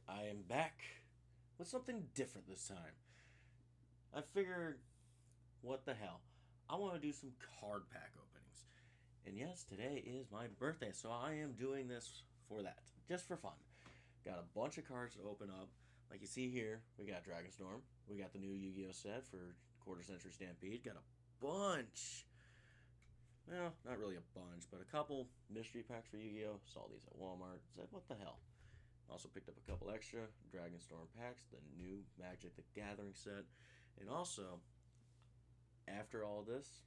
I am back with something different this time. I figured, what the hell? I want to do some card pack openings. And yes, today is my birthday, so I am doing this for that, just for fun. Got a bunch of cards to open up. Like you see here, we got Dragonstorm. We got the new Yu-Gi-Oh set for Quarter Century Stampede. Got a bunch. Well, not really a bunch, but a couple mystery packs for Yu-Gi-Oh. Saw these at Walmart. Said, what the hell? Also picked up a couple extra Dragonstorm packs, the new Magic the Gathering set, and also, after all this,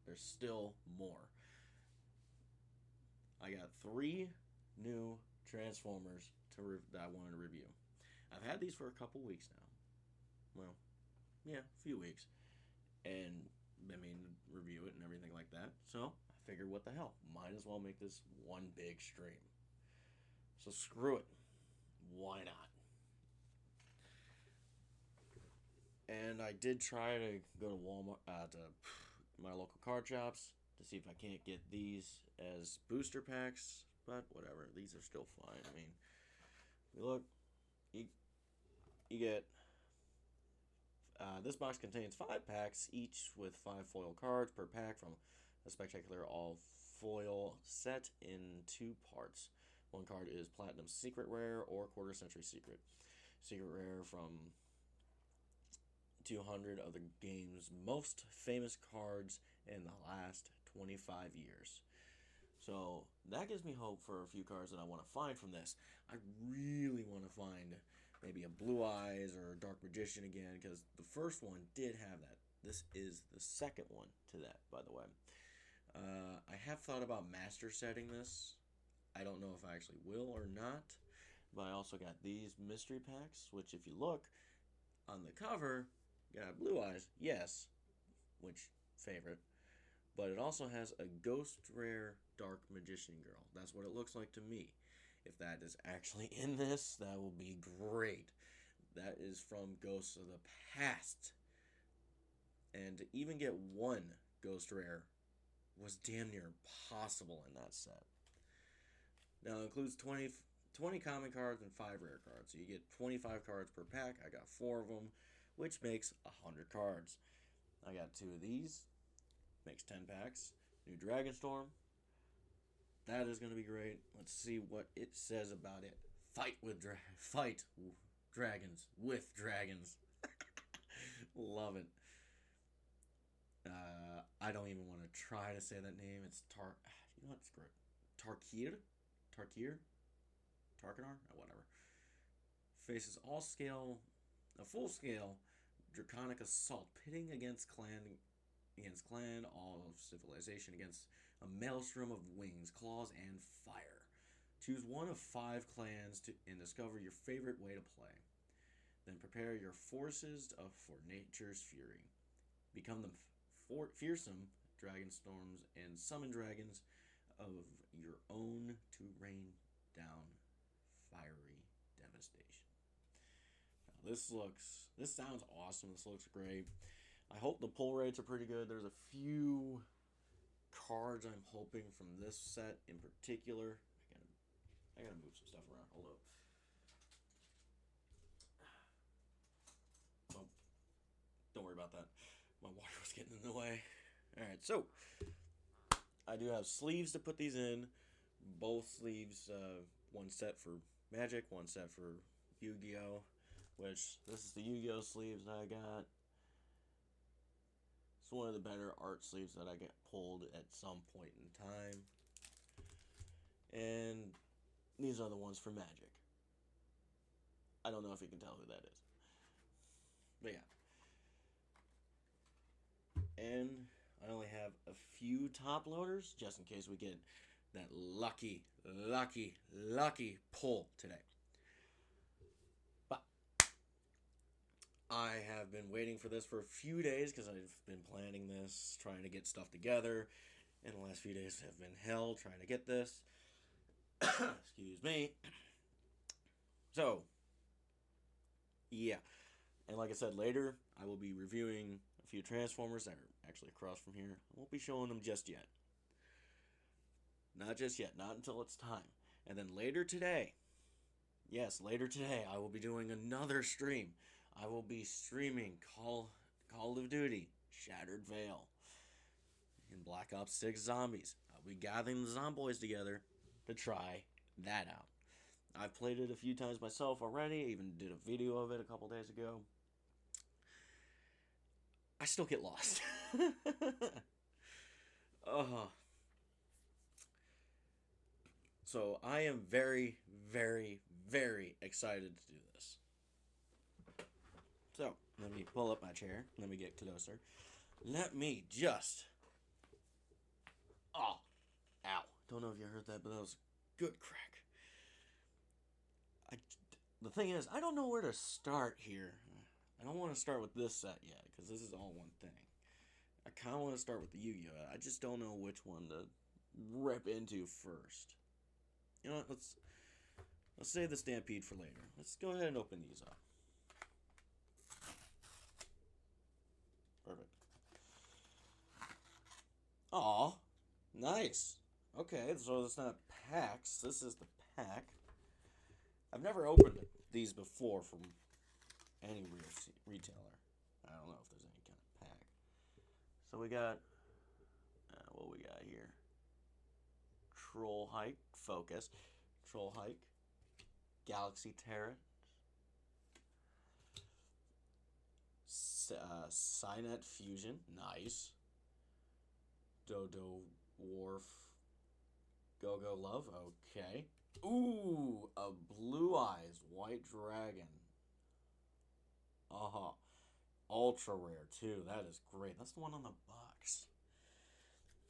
there's still more. I got three new Transformers that I wanted to review. I've had these for a couple weeks now. Well, yeah, a few weeks, and I mean review it and everything like that. So I figured, what the hell? Might as well make this one big stream. So screw it. Why not? And I did try to go to Walmart, to my local card shops to see if I can't get these as booster packs, but whatever. These are still fine. I mean, look, you get this box contains 5 packs, each with 5 foil cards per pack from a spectacular all foil set in 2 parts. One card is Platinum Secret Rare or Quarter Century Secret. Secret Rare from 200 of the game's most famous cards in the last 25 years. So that gives me hope for a few cards that I want to find from this. I really want to find maybe a Blue Eyes or a Dark Magician again, because the first one did have that. This is the second one to that, by the way. I have thought about master setting this. I don't know if I actually will or not. But I also got these mystery packs, which if you look on the cover, got Blue Eyes, yes, which favorite. But it also has a Ghost Rare Dark Magician Girl. That's what it looks like to me. If that is actually in this, that will be great. That is from Ghosts of the Past. And to even get one Ghost Rare was damn near impossible in that set. Now it includes 20 common cards and 5 rare cards. So you get 25 cards per pack. I got 4 of them, which makes 100 cards. I got 2 of these. Makes 10 packs. New Dragonstorm. That is going to be great. Let's see what it says about it. Fight dragons with dragons. Love it. I don't even want to try to say that name. It's You know what's great? Tarkir? Tarkanar? Whatever. Faces a full scale draconic assault, pitting against clan, all of civilization against a maelstrom of wings, claws, and fire. Choose one of 5 clans and discover your favorite way to play. Then prepare your forces for nature's fury. Become the fearsome dragonstorms and summon dragons of your own to rain down fiery devastation. Now this sounds awesome. This looks great. I hope the pull rates are pretty good. There's a few cards I'm hoping from this set in particular. I gotta move some stuff around. Hold up. Oh, don't worry about that. My water was getting in the way. Alright, so I do have sleeves to put these in. Both sleeves, one set for Magic, one set for Yu-Gi-Oh! Which, this is the Yu-Gi-Oh! Sleeves that I got. It's one of the better art sleeves that I get pulled at some point in time. And these are the ones for Magic. I don't know if you can tell who that is. But yeah. And I only have a few top loaders, just in case we get that lucky pull today. But I have been waiting for this for a few days because I've been planning this, trying to get stuff together. And the last few days have been hell trying to get this. Excuse me. So, yeah. And like I said, later I will be reviewing a few Transformers that are actually across from here. I won't be showing them just yet. Not just yet. Not until it's time. And then later today, Yes, later today I will be doing another stream. I will be streaming Call of Duty Shattered Veil in Black Ops 6 Zombies. I'll be gathering the Zomboys together to try that out. I've played it a few times myself already. I even did a video of it a couple days ago. I still get lost. uh, so I am very, very, very excited to do this. So, let me pull up my chair. Let me get closer. Let me just... Oh, ow. Don't know if you heard that, but that was a good crack. The thing is, I don't know where to start here. I don't want to start with this set yet, because this is all one thing. I kind of want to start with the Yu-Gi-Oh! I just don't know which one to rip into first. You know what, let's save the Stampede for later. Let's go ahead and open these up. Perfect. Aw, nice. Okay, so it's not packs. This is the pack. I've never opened these before from any retailer. I don't know if there's any kind of pack. So we got, what we got here? Troll Hike, Focus. Troll Hike. Galaxy Terror. Cynet Fusion, nice. Dodo Wharf. Go-Go Love, okay. Ooh, a Blue Eyes White Dragon. Uh-huh. Ultra rare, too. That is great. That's the one on the box.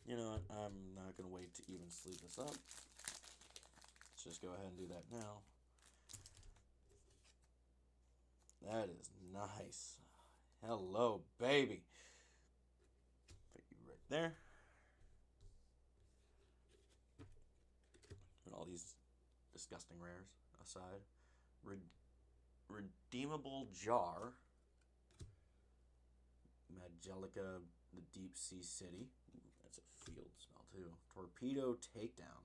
You know what? I'm not going to wait to even sleeve this up. Let's just go ahead and do that now. That is nice. Hello, baby. Put you right there. Put all these disgusting rares aside. Redeemable Jar. Magelica, the Deep Sea City. Ooh, that's a field spell too. Torpedo Takedown.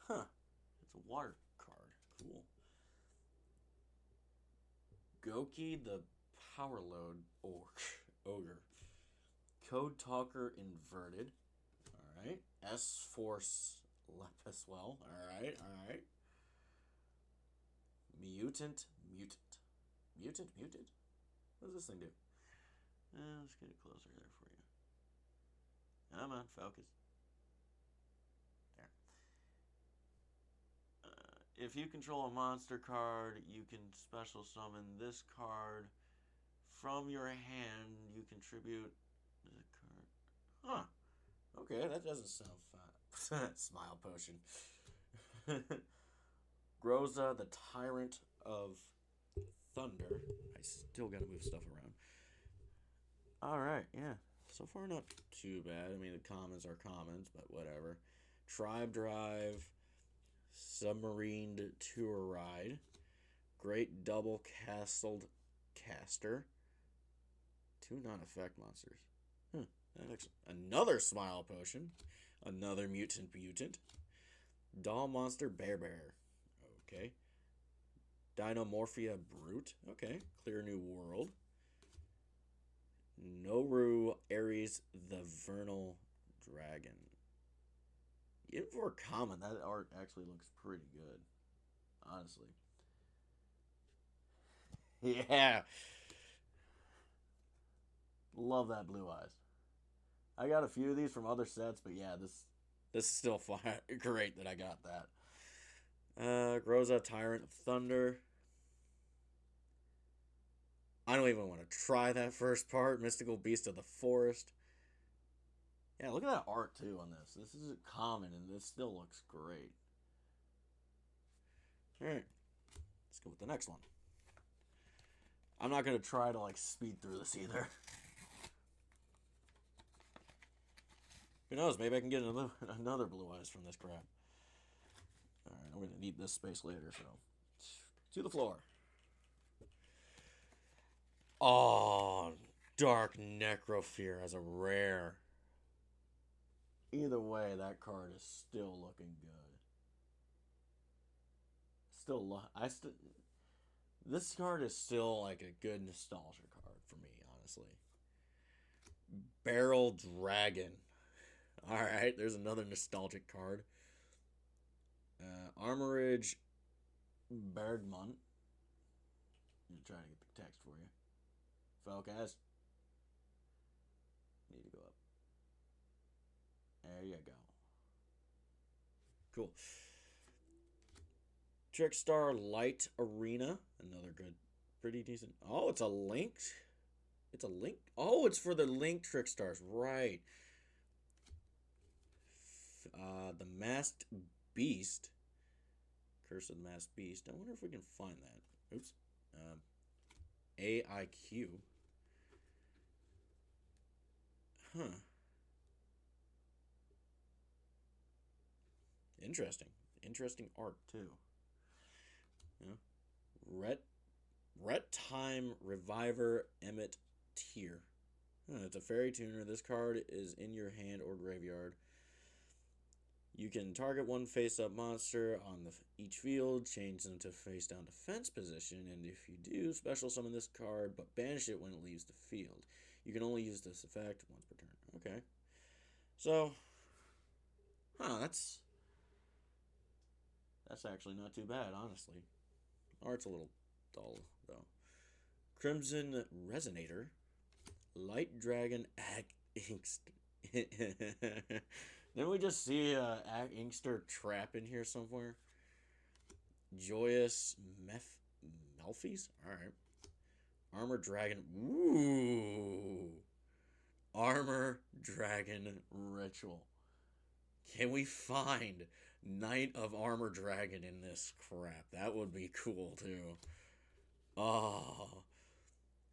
Huh. It's a water card. Cool. Goki, the Power Load Ogre. Code Talker Inverted. Alright. S-Force Lepuswell. Alright. Mutant. Mutant? What does this thing do? Let's get it closer there for you. Come on, focus. There. If you control a monster card, you can special summon this card from your hand. You contribute the card. Huh. Okay, that doesn't sound fun. Smile Potion. Groza, the Tyrant of Thunder. I still gotta move stuff around. Alright, yeah. So far, not too bad. I mean, the commons are commons, but whatever. Tribe Drive. Submarined Tour Ride. Great Double Castled Caster. 2 non-effect monsters. Another Smile Potion. Another Mutant. Doll Monster Bear. Okay. Dinomorphia Brute. Okay. Clear New World. Noru Ares the Vernal Dragon. Even for common, that art actually looks pretty good. Honestly. Yeah. Love that Blue Eyes. I got a few of these from other sets, but yeah, this is still fine. Great that I got that. Groza, Tyrant of Thunder. I don't even want to try that first part. Mystical Beast of the Forest. Yeah, look at that art, too, on this. This is common, and this still looks great. Alright. Let's go with the next one. I'm not going to try to, speed through this either. Who knows? Maybe I can get another Blue Eyes from this crap. Alright, I'm going to need this space later, so... To the floor. Oh, Dark Necrofear as a rare. Either way, that card is still looking good. I still this card is still like a good nostalgia card for me, honestly. Barrel Dragon. All right, there's another nostalgic card. Armorage Bergman. I'm trying to get the text for you. Falcaz. Need to go up. There you go. Cool. Trickstar Light Arena. Another good, pretty decent. Oh, it's a linked. It's a link. Oh, it's for the linked Trickstars. Right. The Masked Beast. Curse of the Masked Beast. I wonder if we can find that. Oops. AIQ. Huh. Interesting. Interesting art, too. Yeah. Ret Time Reviver Emmet Tier. It's a fairy tuner. This card is in your hand or graveyard. You can target one face-up monster on each field, change them to face-down defense position, and if you do, special summon this card, but banish it when it leaves the field. You can only use this effect once per turn. Okay. So, that's actually not too bad, honestly. Art's a little dull, though. Crimson Resonator. Light Dragon Inkster. Didn't we just see Inkster trap in here somewhere? Joyous Melfies? Alright. Armor Dragon. Ooh. Armor Dragon Ritual. Can we find Knight of Armor Dragon in this crap? That would be cool, too. Oh.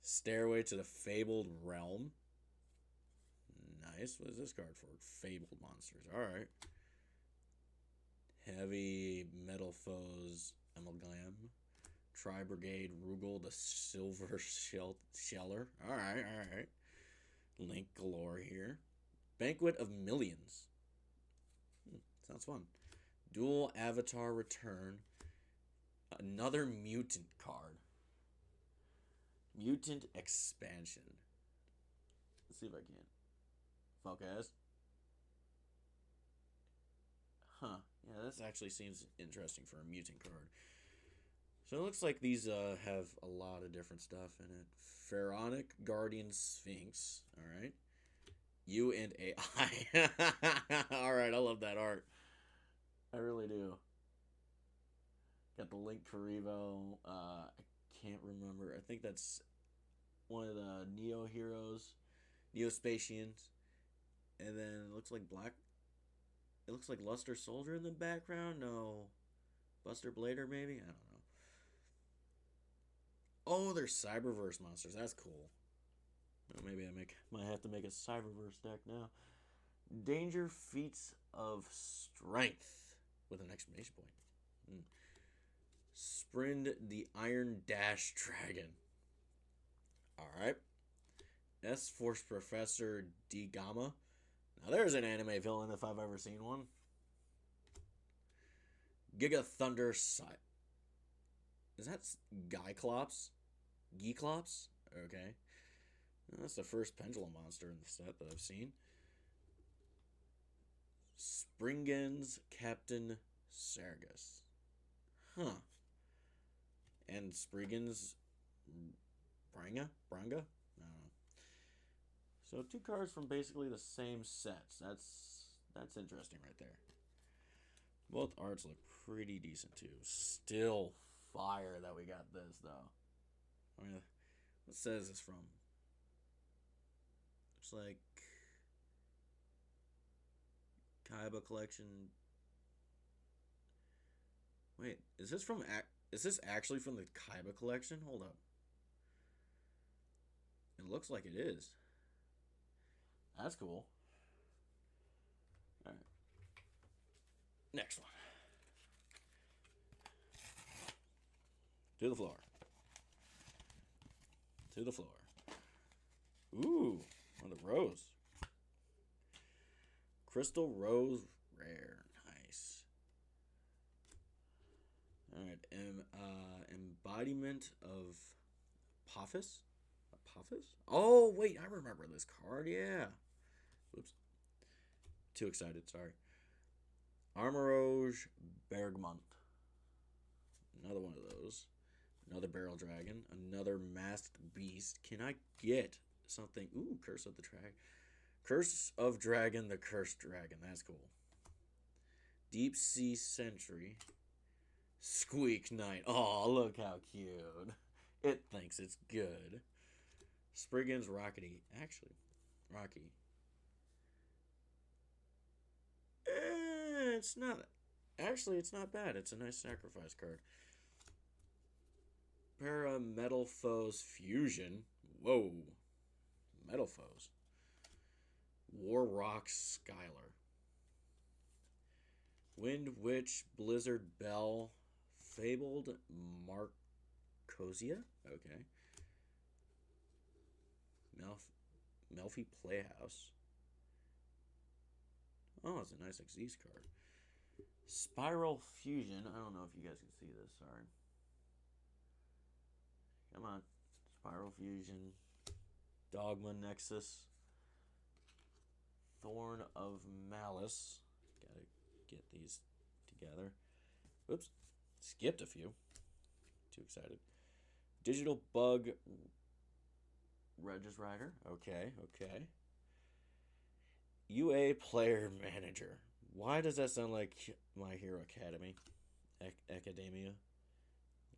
Stairway to the Fabled Realm. Nice. What is this card for? Fabled monsters. Alright. Heavy Metal Foes Amalgam. Tri-Brigade Rugal the Silver Sheller. Alright. Link galore here. Banquet of Millions. Sounds fun. Dual Avatar Return. Another mutant card. Mutant Expansion. Let's see if I can. Falcaz. Yeah, this actually seems interesting for a mutant card. So it looks like these have a lot of different stuff in it. Pharaonic Guardian Sphinx. Alright. You and AI. Alright, I love that art. I really do. Got the Link Karibo. I can't remember. I think that's one of the Neo heroes. Neospatians. And then it looks like It looks like Luster Soldier in the background. No. Buster Blader, maybe? I don't know. Oh, they're Cyberverse monsters. That's cool. Well, maybe I might have to make a Cyberverse deck now. Danger Feats of Strength with an exclamation point. Sprind the Iron Dash Dragon. Alright. S-Force Professor D Gamma. Now there's an anime villain if I've ever seen one. Giga Thunder Is that Gyclops? Geeklops? Okay. That's the first pendulum monster in the set that I've seen. Springen's Captain Sargus. And Spriggan's Branga? I don't know. So 2 cards from basically the same sets. That's interesting right there. Both arts look pretty decent too. Still fire that we got this though. I mean, what says this from? Looks like Kaiba collection. Wait, is this actually from the Kaiba collection? Hold up. It looks like it is. That's cool. Alright. Next one. To the floor. To the floor. Ooh, one of the rose. Crystal Rose Rare. Nice. Alright. embodiment of Apophis? Apophis? Oh, wait, I remember this card, yeah. Oops. Too excited, sorry. Armoroge Bergmont. Another one of those. Another Barrel Dragon. Another Masked Beast. Can I get something? Ooh, Curse of the Dragon. Curse of Dragon, the Cursed Dragon. That's cool. Deep Sea Sentry. Squeak Knight. Oh, look how cute. It thinks it's good. Spriggan's Rocky. Actually, Rocky. It's not. Actually, it's not bad. It's a nice sacrifice card. Parametalfoes Fusion. Whoa. Metalfoes. War Rock Skylar. Wind Witch Blizzard Bell. Fabled Marcosia. Okay. Melfi Playhouse. Oh, it's a nice Xyz card. Spiral Fusion. I don't know if you guys can see this. Sorry. Come on. Spiral Fusion. Dogma Nexus. Thorn of Malice. Gotta get these together. Oops. Skipped a few. Too excited. Digital Bug Regisrider. Okay, okay. UA Player Manager. Why does that sound like My Hero Academy? Academia.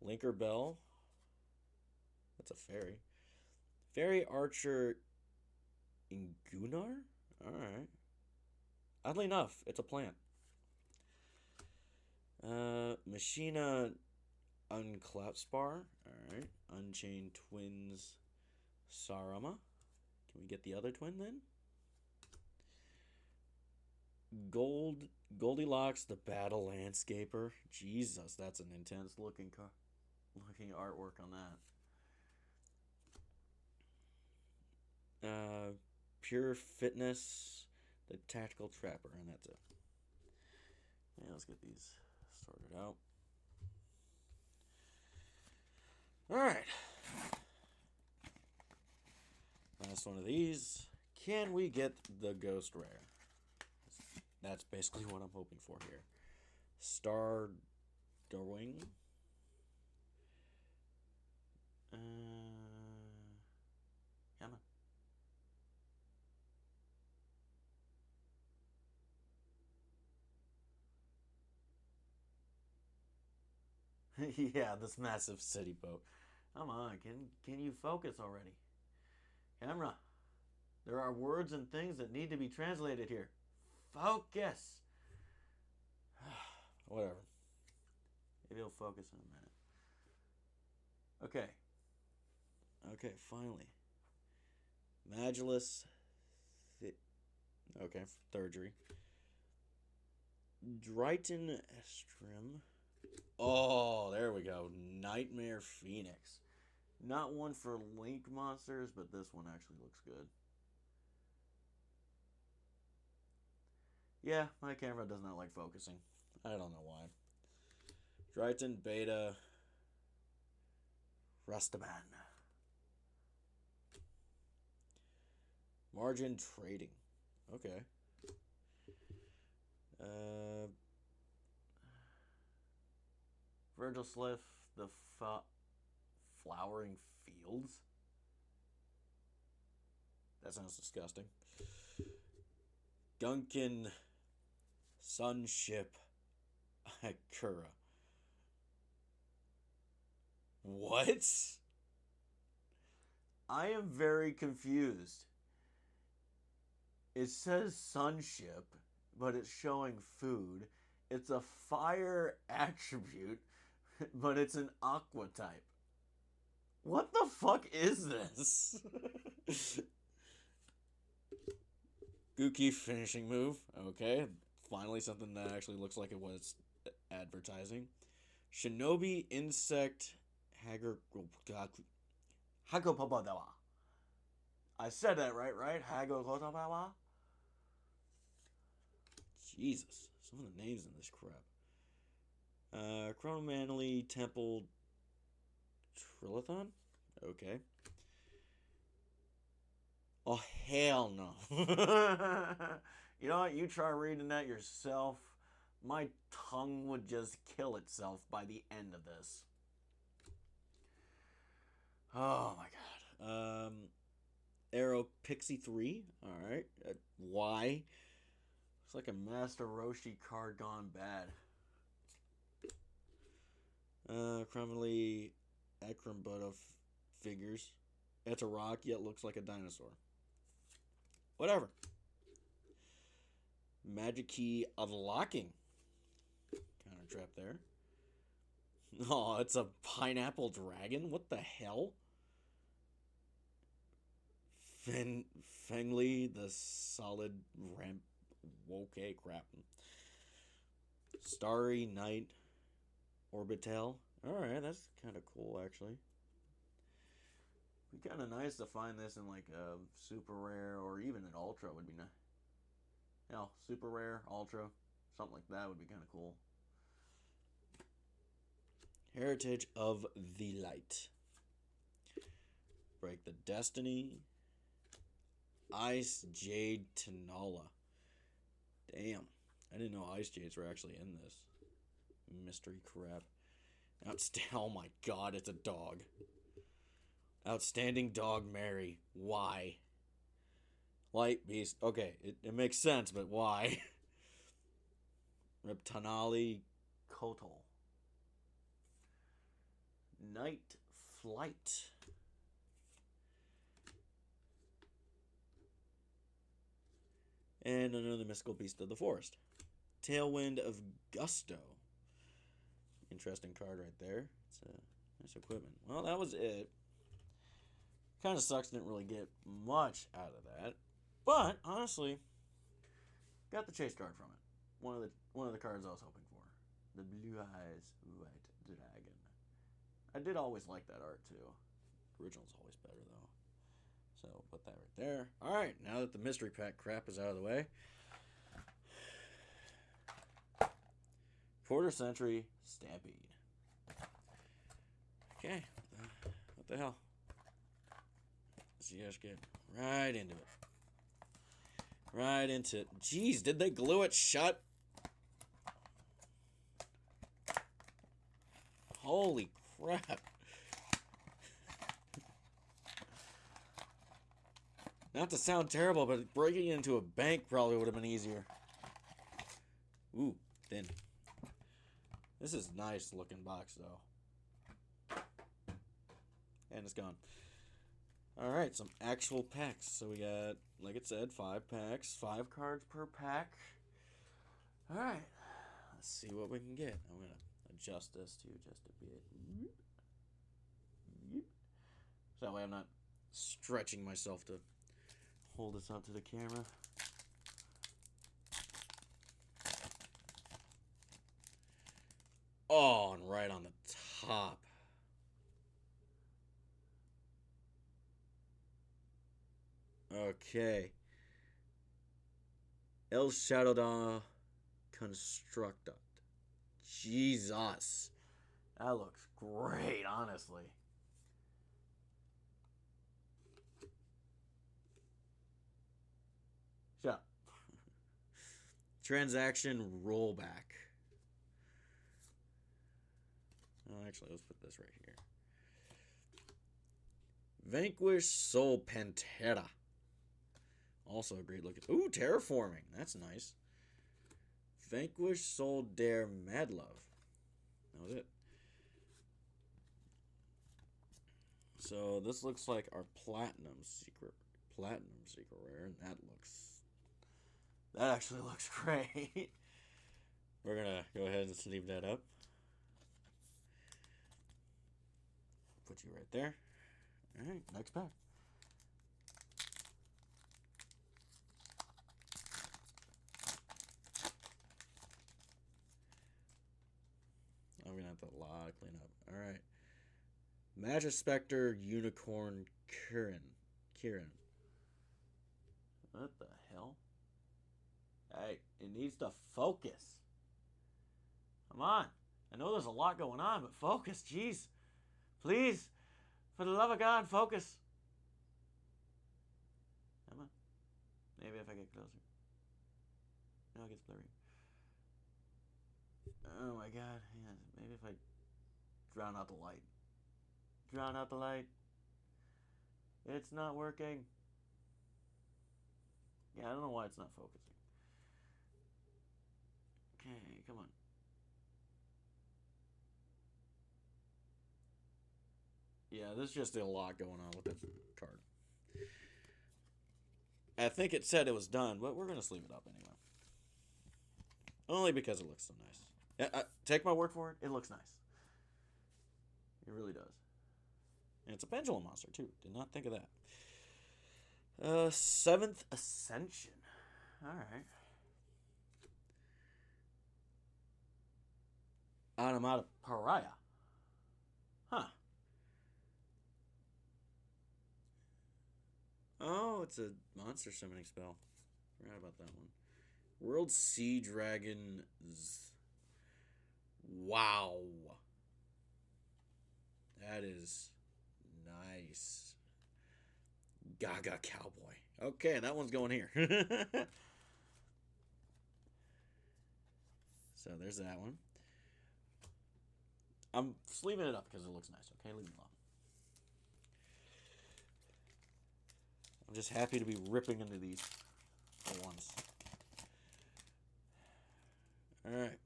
Linker Bell. That's a fairy. Fairy Archer Ingunar? Alright. Oddly enough, it's a plant. Machina Unclapspar. Alright. Unchained Twins Sarama. Can we get the other twin then? Goldilocks the Battle Landscaper. Jesus, that's an intense looking artwork on that. Pure Fitness, the Tactical Trapper, and that's it. Yeah, let's get these sorted out. Alright. Last one of these. Can we get the Ghost Rare? That's basically what I'm hoping for here. Star Darwing. Come on. Yeah, this massive city boat. Come on, can you focus already? Camera. There are words and things that need to be translated here. Focus. Whatever. Maybe he'll focus in a minute. Okay. Okay, finally. Magulus. Okay, Thurgery. Drighton Estrim. Oh, there we go. Nightmare Phoenix. Not one for Link monsters, but this one actually looks good. Yeah, my camera does not like focusing. I don't know why. Drighton Beta Rustaman. Margin Trading. Okay. Virgil Sliff, the Flowering Fields. That sounds disgusting. Gunkin Sunship Akura. What? I am very confused. It says Sunship, but it's showing food. It's a fire attribute, but it's an aqua type. What the fuck is this? Gookie finishing move. Okay. Finally something that actually looks like it was advertising. Shinobi Insect Hagopopodawa. I said that right? Hagopopodawa? Jesus. Some of the names in this crap. Chronomanly Temple Trillathon? Okay. Oh, hell no. You know what? You try reading that yourself. My tongue would just kill itself by the end of this. Oh my god. Arrow Pixie 3. Alright. Y. It's like a Master Roshi card gone bad. Chronically Acrombuta figures. It's a rock, yet looks like a dinosaur. Whatever. Magic Key Unlocking. Counter trap there. Oh, it's a pineapple dragon? What the hell? Fengli, the solid ramp. Okay, crap. Starry Night Orbital. Alright, that's kind of cool, actually. It'd be kind of nice to find this in like a super rare or even an ultra would be nice. Hell, super rare, ultra, something like that would be kind of cool. Heritage of the Light. Break the Destiny. Ice Jade Tenala. Damn. I didn't know Ice Jades were actually in this. Mystery crap. Oh my god, it's a dog. Outstanding Dog Mary. Why? Light Beast. Okay, it makes sense, but why? Reptanali Kotal. Night Flight. And another mystical beast of the forest. Tailwind of Gusto. Interesting card right there. It's a nice equipment. Well, that was it. Kind of sucks didn't really get much out of that. But, honestly, got the chase card from it. One of the cards I was hoping for. The Blue Eyes White Dragon. I did always like that art, too. The original's always better, though. So, put that right there. Alright, now that the mystery pack crap is out of the way. Quarter Century Stampede. Okay, what the hell? Let's see, guys get right into it. Right into it. Jeez, did they glue it shut? Holy crap. Not to sound terrible, but breaking into a bank probably would have been easier. Ooh, thin. This is a nice looking box, though. And it's gone. Alright, some actual packs. So we got, like it said, 5 packs. 5 cards per pack. Alright. Let's see what we can get. I'm going to adjust this to just a bit. So that way I'm not stretching myself to hold this up to the camera. Oh, and right on the top. Okay. El Shadow Constructed. Jesus. That looks great, honestly. Shut up. Transaction rollback. Oh, actually, let's put this right here. Vanquish Soul Pantera. Also a great look. Ooh, terraforming. That's nice. Vanquish Soul Dare Mad Love. That was it. So this looks like our platinum secret rare, and that actually looks great. We're gonna go ahead and sleeve that up. Put you right there. All right, next pack. I'm gonna have to a lot of clean up. All right. Magispector Unicorn Kirin. What the hell? Hey, it needs to focus. Come on. I know there's a lot going on, but focus, jeez. Please, for the love of God, focus. Come on. Maybe if I get closer. Now it gets blurry. Oh my God. Yeah, maybe if I drown out the light. Drown out the light. It's not working. Yeah, I don't know why it's not focusing. Okay, come on. Yeah, there's just a lot going on with this card. I think it said it was done, but we're going to sleeve it up anyway. Only because it looks so nice. Yeah, take my word for it, it looks nice. It really does. And it's a pendulum monster, too. Did not think of that. Seventh Ascension. Alright. Automata Pariah. Huh. Oh, it's a monster summoning spell. Forgot about that one. World Sea Dragons. Wow. That is nice. Gaga Cowboy. Okay, that one's going here. So there's that one. I'm sleeving it up because it looks nice. Okay, leave it alone. I'm just happy to be ripping into these for once. Alright.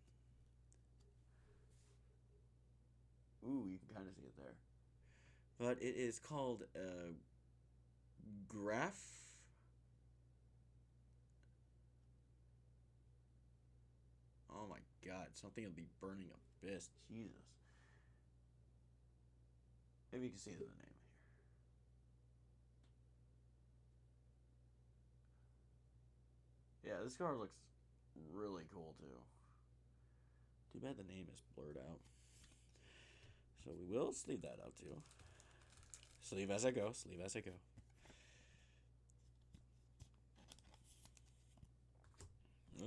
Ooh, you can kind of see it there. But it is called Graph. Oh my God, something of the Burning Abyss. Jesus. Maybe you can see the name here. Yeah, this card looks really cool too. Too bad the name is blurred out. So we will sleeve that up too. Sleeve as I go, sleeve as I go.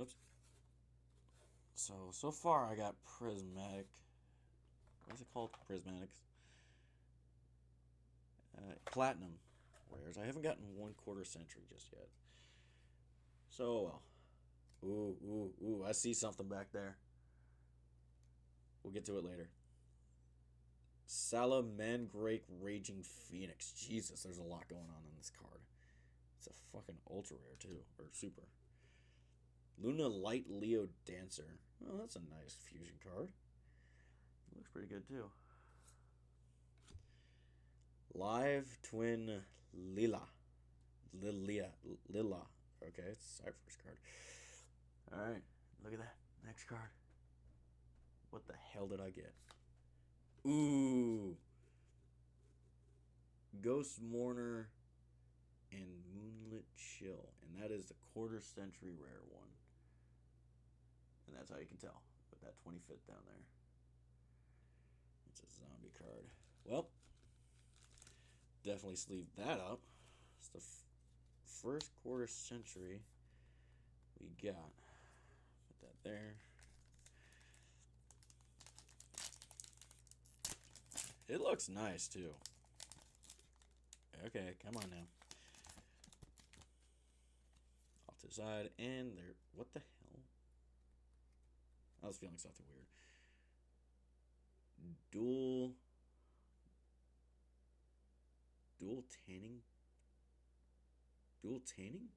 Oops. So far I got prismatic. What is it called? Prismatics. Platinum rares. I haven't gotten 1/4 century just yet. So well. Ooh, I see something back there. We'll get to it later. Salamandrake Raging Phoenix. Jesus, there's a lot going on in this card. It's a fucking ultra rare too, or super. Luna Light Leo Dancer. Oh, that's a nice fusion card. It looks pretty good too. Live Twin Lila. Lila. Okay, it's Cypher's card. Alright, look at that. Next card. What the hell did I get? Ooh. Ghost Mourner and Moonlit Chill. And that is the 1/4 century rare one. And that's how you can tell with that 25th down there. It's a zombie card. Well, definitely sleeve that up. It's the first 1/4 century we got. Put that there. It looks nice too. Okay, come on now. Off to the side, and there. What the hell? I was feeling something weird. Dual tanning? Dual tanning?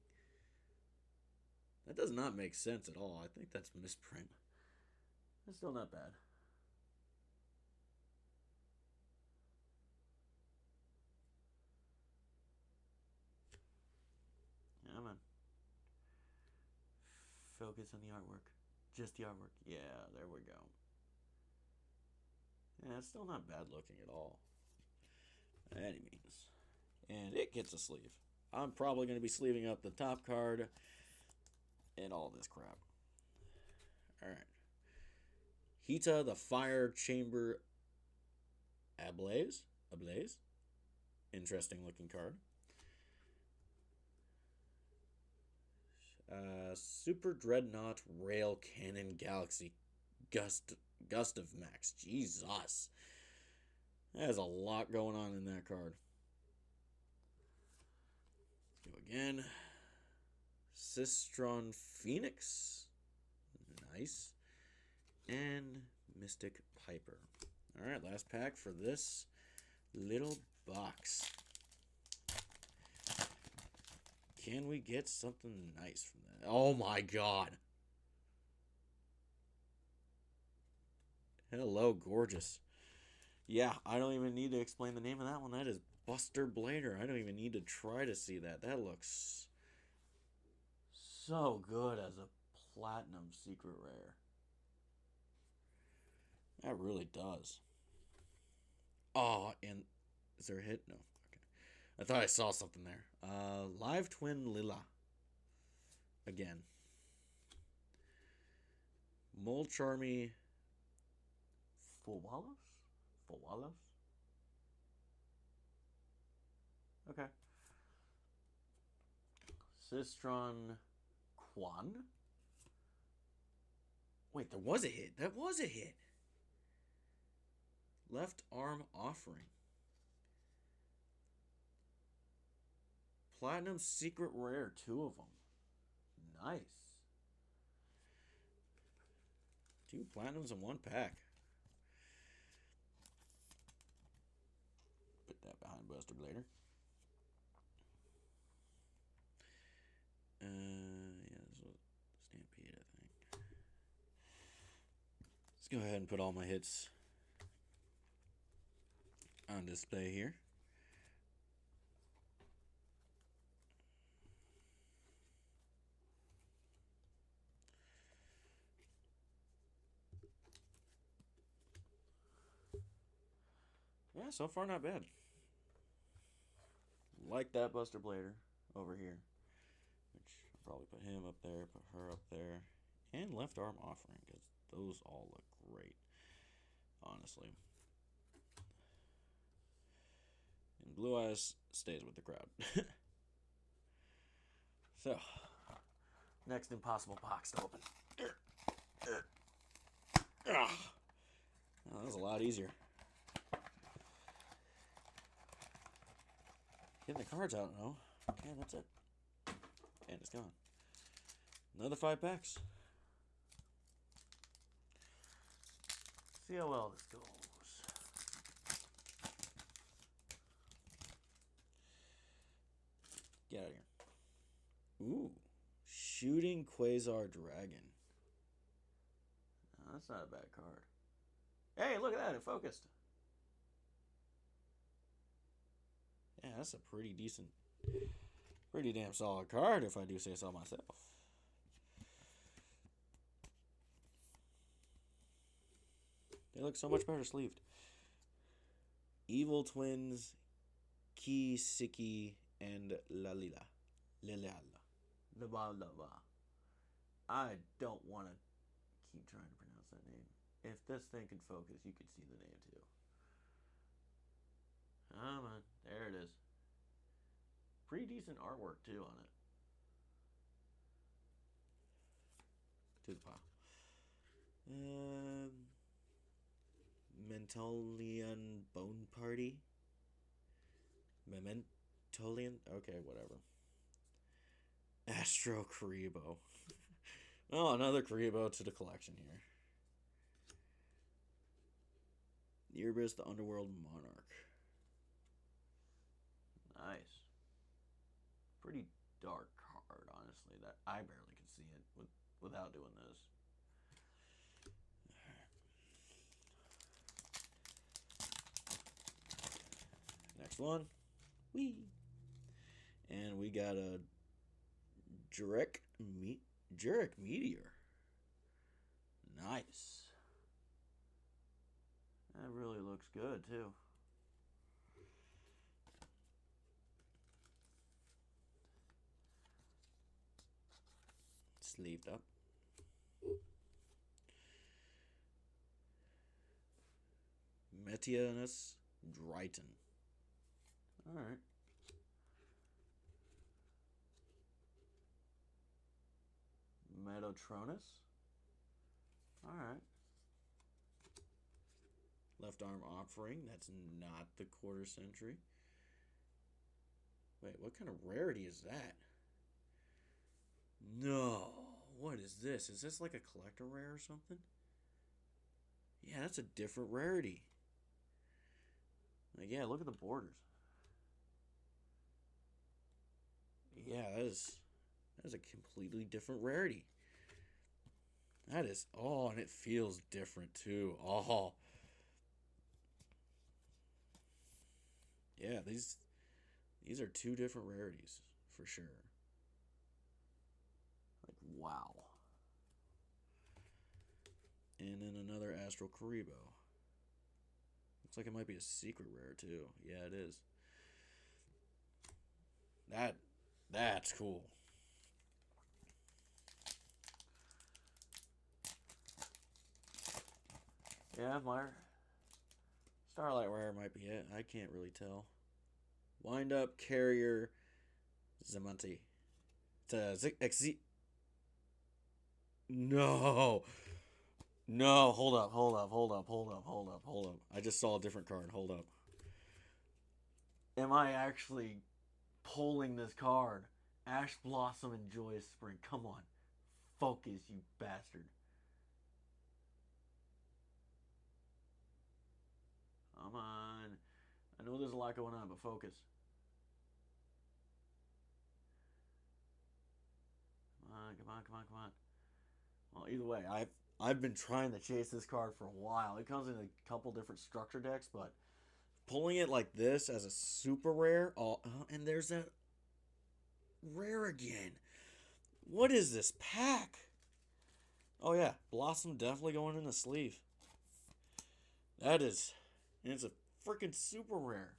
That does not make sense at all. I think that's misprint. That's still not bad. Yeah, man. Focus on the artwork. Just the artwork. Yeah, there we go. Yeah, it's still not bad looking at all. By any means. And it gets a sleeve. I'm probably going to be sleeving up the top card and all this crap. Alright. Hita the Fire Chamber Ablaze. Interesting looking card. Super Dreadnought Rail Cannon Galaxy Gust Gustav Max. Jesus. There's a lot going on in that card. Let's go again. Sistron Phoenix. Nice. And Mystic Piper. Alright, last pack for this little box. Can we get something nice from that? Oh my god. Hello, gorgeous. Yeah, I don't even need to explain the name of that one. That is Buster Blader. I don't even need to try to see that. That looks so good as a platinum secret rare. That really does. Oh, and is there a hit? No. Okay. I thought I saw something there. Live Twin Lila. Again. Molcharmy Fowalos? Fowalos? Okay. Sistron Quan? Wait, there was a hit. That was a hit. Left Arm Offering. Platinum Secret Rare, 2 of them. Nice. 2 platinums in 1 pack. Put that behind Buster Blader. Yeah, this was Stampede, I think. Let's go ahead and put all my hits on display here. Yeah, so far not bad. Like that Buster Blader over here. Which I'll probably put him up there, put her up there. And Left Arm Offering, because those all look great. Honestly. And Blue Eyes stays with the crowd. So, next impossible box to open. Oh, that was a lot easier. Getting the cards out now. Okay, that's it. And it's gone. Another 5 packs. See how well this goes. Get out of here. Ooh. Shooting Quasar Dragon. Oh, that's not a bad card. Hey, look at that. It focused. Yeah, that's a pretty decent, pretty damn solid card, if I do say so myself. They look so much better sleeved. Evil Twins, Ki, Siki, and Lalila. Lilala. Laba. I don't want to keep trying to pronounce that name. If this thing can focus, you could see the name too. Come on. There it is. Pretty decent artwork too on it. To the pile. Mentolian Bone Party. Mementolian? Okay, whatever. Astro Karibo. Oh, another Karibo to the collection here. Erebus, the Underworld Monarch. Nice. Pretty dark card, honestly. That I barely can see it without doing this. Next one. Whee! And we got a Jurek Meteor. Nice. That really looks good, too. Sleeved up. Metianus Dryton. Alright. Metotronus. Alright. Left arm offering. That's not the quarter century. Wait, what kind of rarity is that? No. What is this? Is this like a collector rare or something? Yeah, that's a different rarity. Like, yeah, look at the borders. Yeah, that is a completely different rarity. That is, oh, and it feels different too. Oh. Yeah, these are two different rarities for sure. Like, wow. And then another Astral Karibo. Looks like it might be a secret rare too. Yeah, it is. That's cool. Yeah, my Starlight Rare might be it. I can't really tell. Wind Up Carrier Zamonte. It's a XZ. No. No, hold up. I just saw a different card. Hold up. Am I actually pulling this card? Ash Blossom and Joyous Spring. Come on. Focus, you bastard. Come on. I know there's a lot going on, but focus. Come on. Well, either way, I've been trying to chase this card for a while. It comes in a couple different structure decks, but pulling it like this as a super rare, and there's that rare again. What is this pack? Oh yeah, Blossom definitely going in the sleeve. That is, and it's a freaking super rare.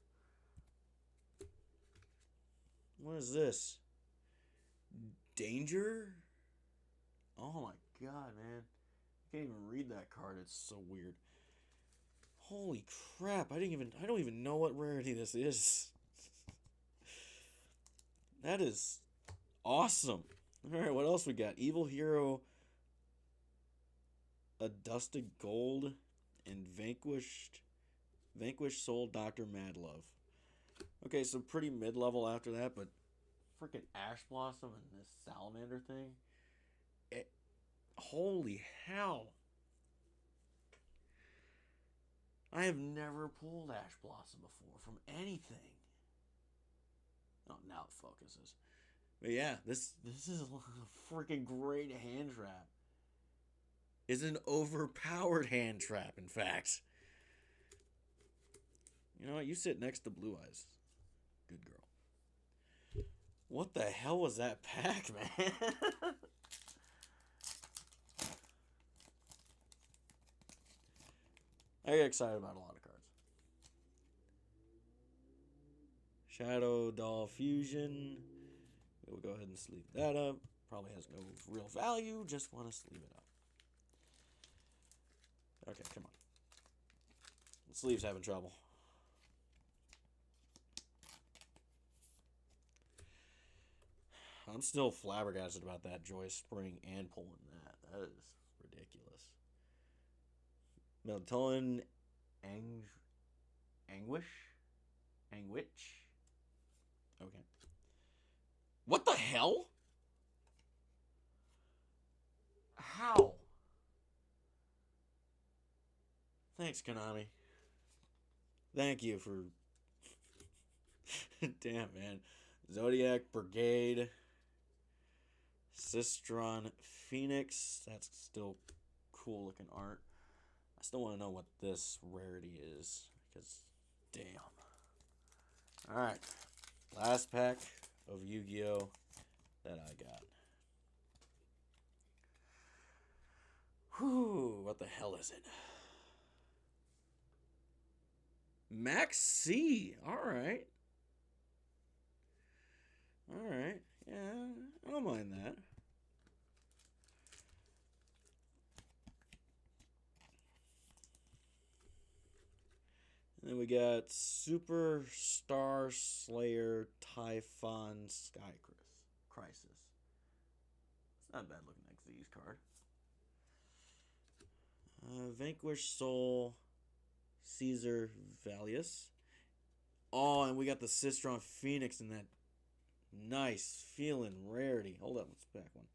What is this? Danger? Oh my god, man. I can't even read that card. It's so weird. Holy crap. I don't even know what rarity this is. That is awesome. Alright, what else we got? Evil Hero, A Dusted Gold, and Vanquished Soul Dr. Madlove. Okay, so pretty mid-level after that, but freaking Ash Blossom and this Salamander thing. Holy hell. I have never pulled Ash Blossom before from anything. Oh, now it focuses. But yeah, this is a freaking great hand trap. It's an overpowered hand trap, in fact. You know what? You sit next to Blue Eyes. Good girl. What the hell was that pack, man? I get excited about a lot of cards. Shadow Doll Fusion. We'll go ahead and sleeve that up. Probably has no real value. Just want to sleeve it up. Okay, come on. The sleeve's having trouble. I'm still flabbergasted about that Joyous Spring and pulling that. That is ridiculous. Melatonin Anguish? Okay. What the hell? How? Thanks, Konami. Thank you for... Damn, man. Zodiac Brigade. Sistron Phoenix. That's still cool looking art. I still want to know what this rarity is. Because, damn. Alright. Last pack of Yu-Gi-Oh! That I got. Whew, what the hell is it? Max C. Alright. Alright. Yeah, I don't mind that. And then we got Super Star Slayer Typhon Sky Crisis. It's not a bad looking XZ's card. Vanquish Soul Caesar Valius. Oh, and we got the Sistron Phoenix in that nice feeling rarity. Hold up, let's back one.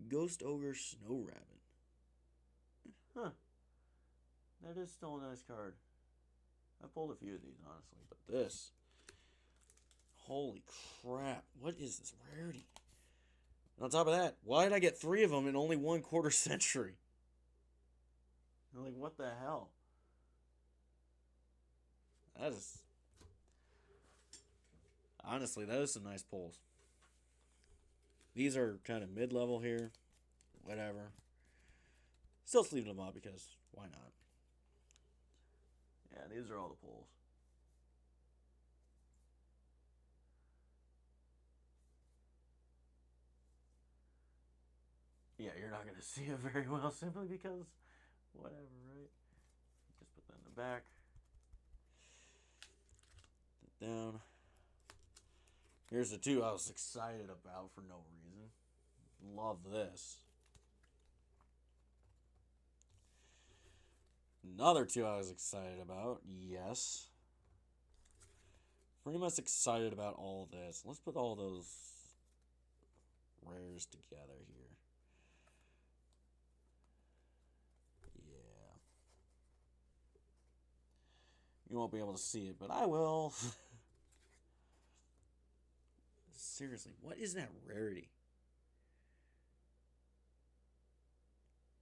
Ghost Ogre Snow Rabbit. Huh. That is still a nice card. I pulled a few of these, honestly, but this. Holy crap. What is this rarity? And on top of that, why did I get 3 of them in only 1/4 century? I'm like, what the hell? That is... Honestly, that is some nice pulls. These are kind of mid-level here. Whatever. Still sleeving them up because why not? Yeah, these are all the pulls. Yeah, you're not going to see it very well simply because whatever, right? Just put that in the back. Put it down. Here's the 2 I was excited about for no reason. Love this. Another 2 I was excited about. Yes. Pretty much excited about all this. Let's put all those rares together here. Yeah. You won't be able to see it, but I will. Seriously, what is that rarity?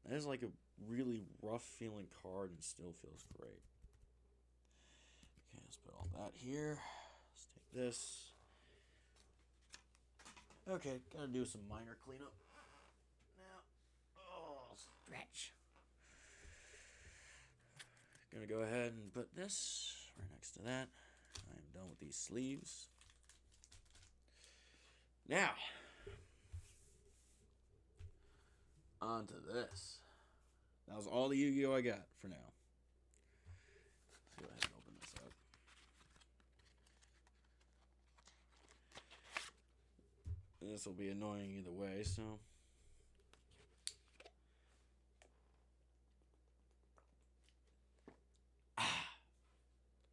That is like a really rough feeling card and still feels great. Okay, let's put all that here. Let's take this. Okay, gotta do some minor cleanup. Now, oh, stretch. Gonna go ahead and put this right next to that. I am done with these sleeves. Now, on to this. That was all the Yu-Gi-Oh! I got for now. Let's go ahead and open this up. This will be annoying either way, so.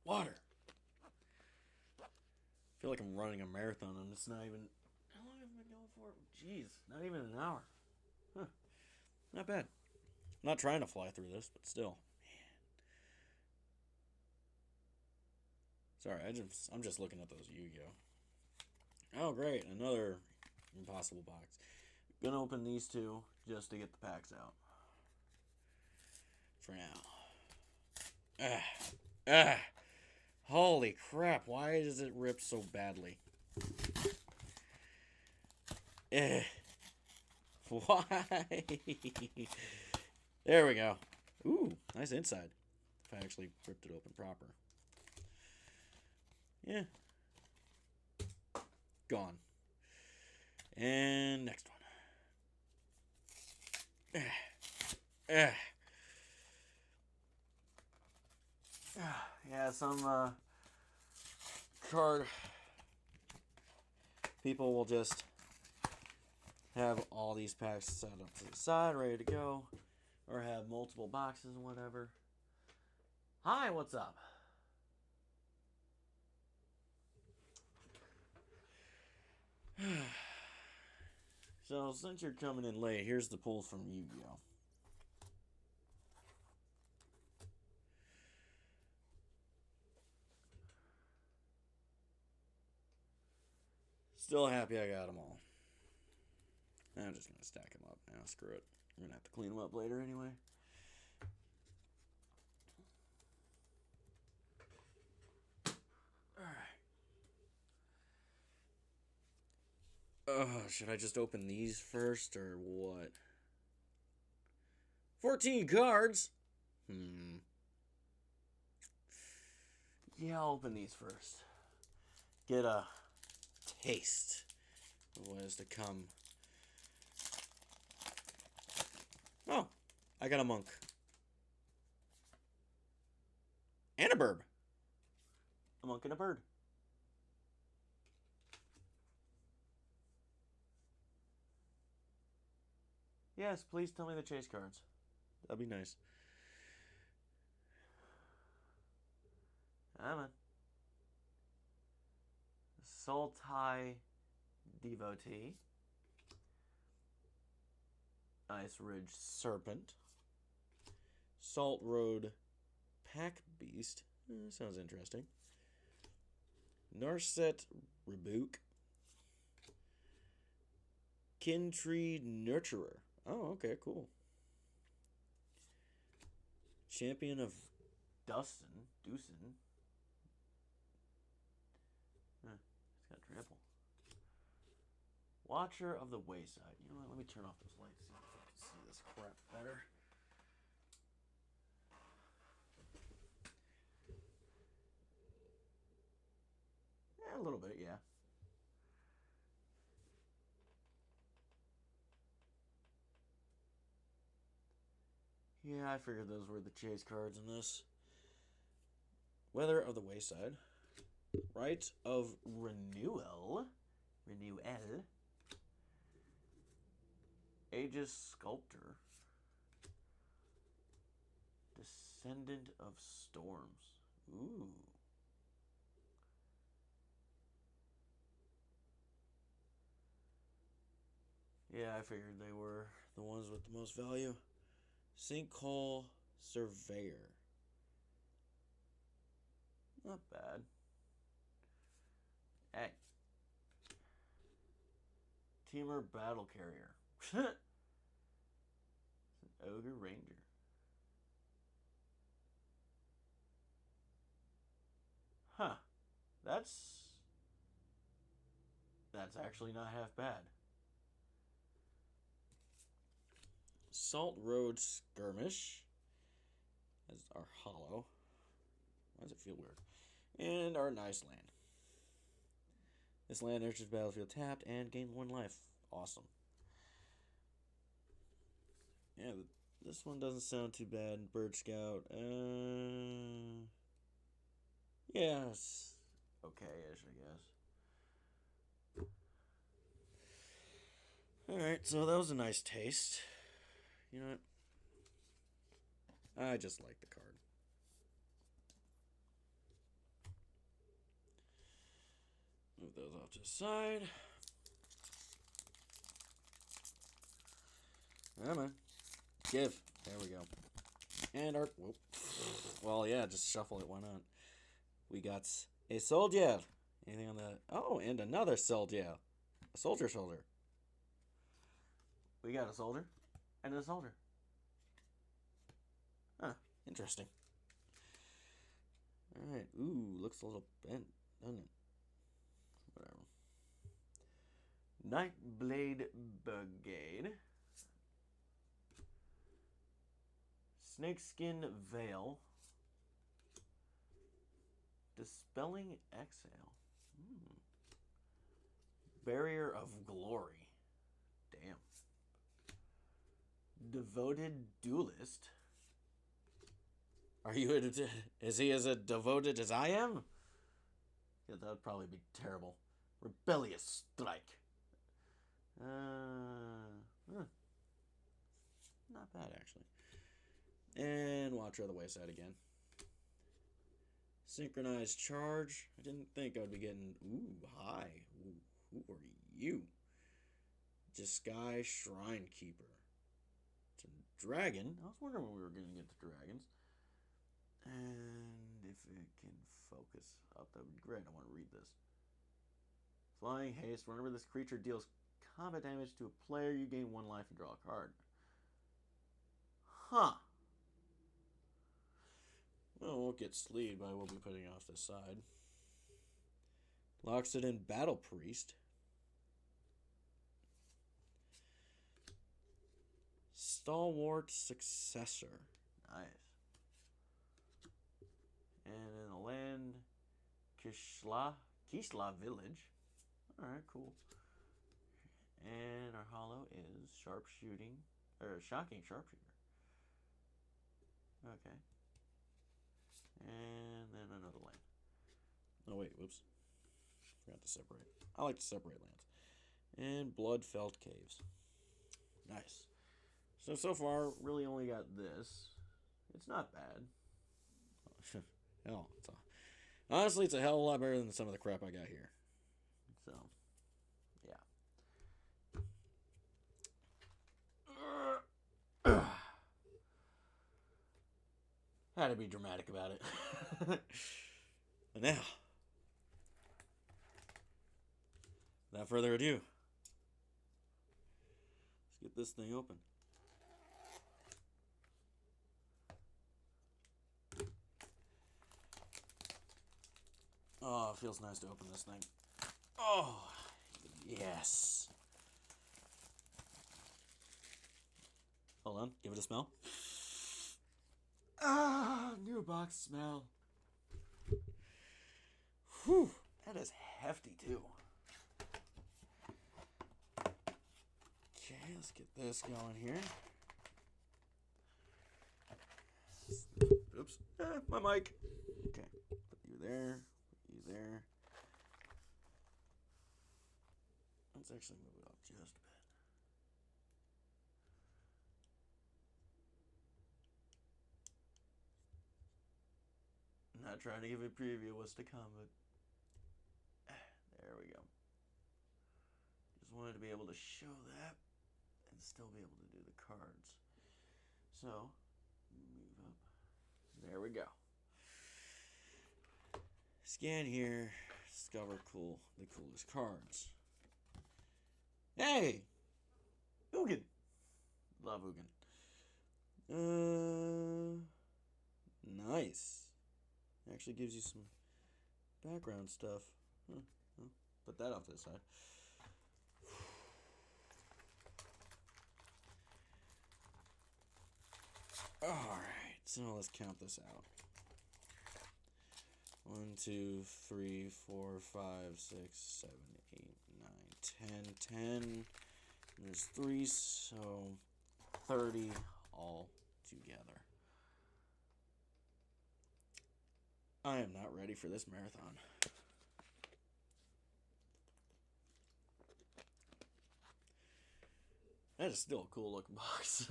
Water. I feel like I'm running a marathon and it's not even. How long have I been going for? Jeez, not even an hour. Huh. Not bad. I'm not trying to fly through this, but still. Man. Sorry, I'm just looking at those Yu-Gi-Oh! Oh, great. Another impossible box. Gonna open these 2 just to get the packs out. For now. Holy crap, why does it rip so badly? Why? There we go. Ooh, nice inside. If I actually ripped it open proper. Yeah. Gone. And next one. Yeah, some card people will just have all these packs set up to the side, ready to go, or have multiple boxes and whatever. Hi, what's up? So, since you're coming in late, here's the pulls from Yu-Gi-Oh! Still happy I got them all. I'm just going to stack them up now. Screw it. I'm going to have to clean them up later anyway. Alright. Should I just open these first or what? 14 cards? Yeah, I'll open these first. Get a taste of what is to come. Oh, I got a monk. And a bird. A monk and a bird. Yes, please tell me the chase cards. That'd be nice. Come on. Sultai Devotee. Ice Ridge Serpent. Salt Road Pack Beast. Sounds interesting. Narset Rebuke. Kintree Nurturer. Oh, okay, cool. Champion of Dustin. It's got trample. Watcher of the Wayside. You know what? Let me turn off those lights so I can see this crap better. Yeah, a little bit, yeah. Yeah, I figured those were the chase cards in this. Weather of the Wayside. Rite of Renewal. Aegis Sculptor. Descendant of Storms. Ooh. Yeah, I figured they were the ones with the most value. Sinkhole Surveyor. Not bad. Hey. Teamer Battle Carrier. It's an Ogre Ranger. Huh. That's actually not half bad. Salt Road Skirmish. That's our hollow. Why does it feel weird? And our nice land. This land enters the battlefield tapped and gain 1 life. Awesome. Yeah, this one doesn't sound too bad. Bird Scout. Yeah, it's okay-ish, I guess. Alright, so that was a nice taste. You know what? I just like the card. Move those off to the side. Come on. Give. There we go. And our... Whoop. Well, yeah, just shuffle it. Why not? We got a soldier. Anything on the... Oh, and another soldier. A soldier shoulder. We got a soldier and a soldier. Huh. Interesting. Alright. Ooh, looks a little bent, doesn't it? Whatever. Nightblade Brigade. Snakeskin Veil. Dispelling Exhale. Barrier of Glory. Damn. Devoted Duelist. Are you is he as devoted as I am? Yeah, that would probably be terrible. Rebellious Strike. Not bad, actually. And Watcher of the Wayside again. Synchronized Charge. I didn't think I would be getting... Ooh, hi. Ooh, who are you? Disguise Shrine Keeper. It's a dragon. I was wondering when we were going to get the dragons. And if it can focus up, that would be great. I want to read this. Flying Haste. Whenever this creature deals combat damage to a player, you gain 1 life and draw a card. Huh. Well, we'll get sleeved, but I will be putting it off this side. Locks it in Battle Priest. Stalwart Successor. Nice. And in the land, Kisla Village. Alright, cool. And our hollow is Shocking Sharpshooter. Okay. And then another land. Oh, wait, whoops. Forgot to separate. I like to separate lands. And Bloodfelt Caves. Nice. So far, really only got this. It's not bad. Hell, Honestly, it's a hell of a lot better than some of the crap I got here. So, yeah. Had to be dramatic about it. And now, without further ado, let's get this thing open. Oh, it feels nice to open this thing. Oh, yes. Hold on, give it a smell. Ah, new box smell. Whew, that is hefty too. Okay, let's get this going here. Oops, my mic. Okay, put you there, put you there. Let's actually move it up just a bit. Not trying to give a preview of what's to come, but there we go. Just wanted to be able to show that and still be able to do the cards. So, move up. There we go. Scan here. Discover the coolest cards. Hey! Ugin! Love Ugin. Nice. Actually gives you some background stuff. Put that off to the side. Alright, so let's count this out. 1, 2, 3, 4, 5, 6, 7, 8, 9, 10. 10. There's 3, so 30 all together. I am not ready for this marathon. That is still a cool looking box.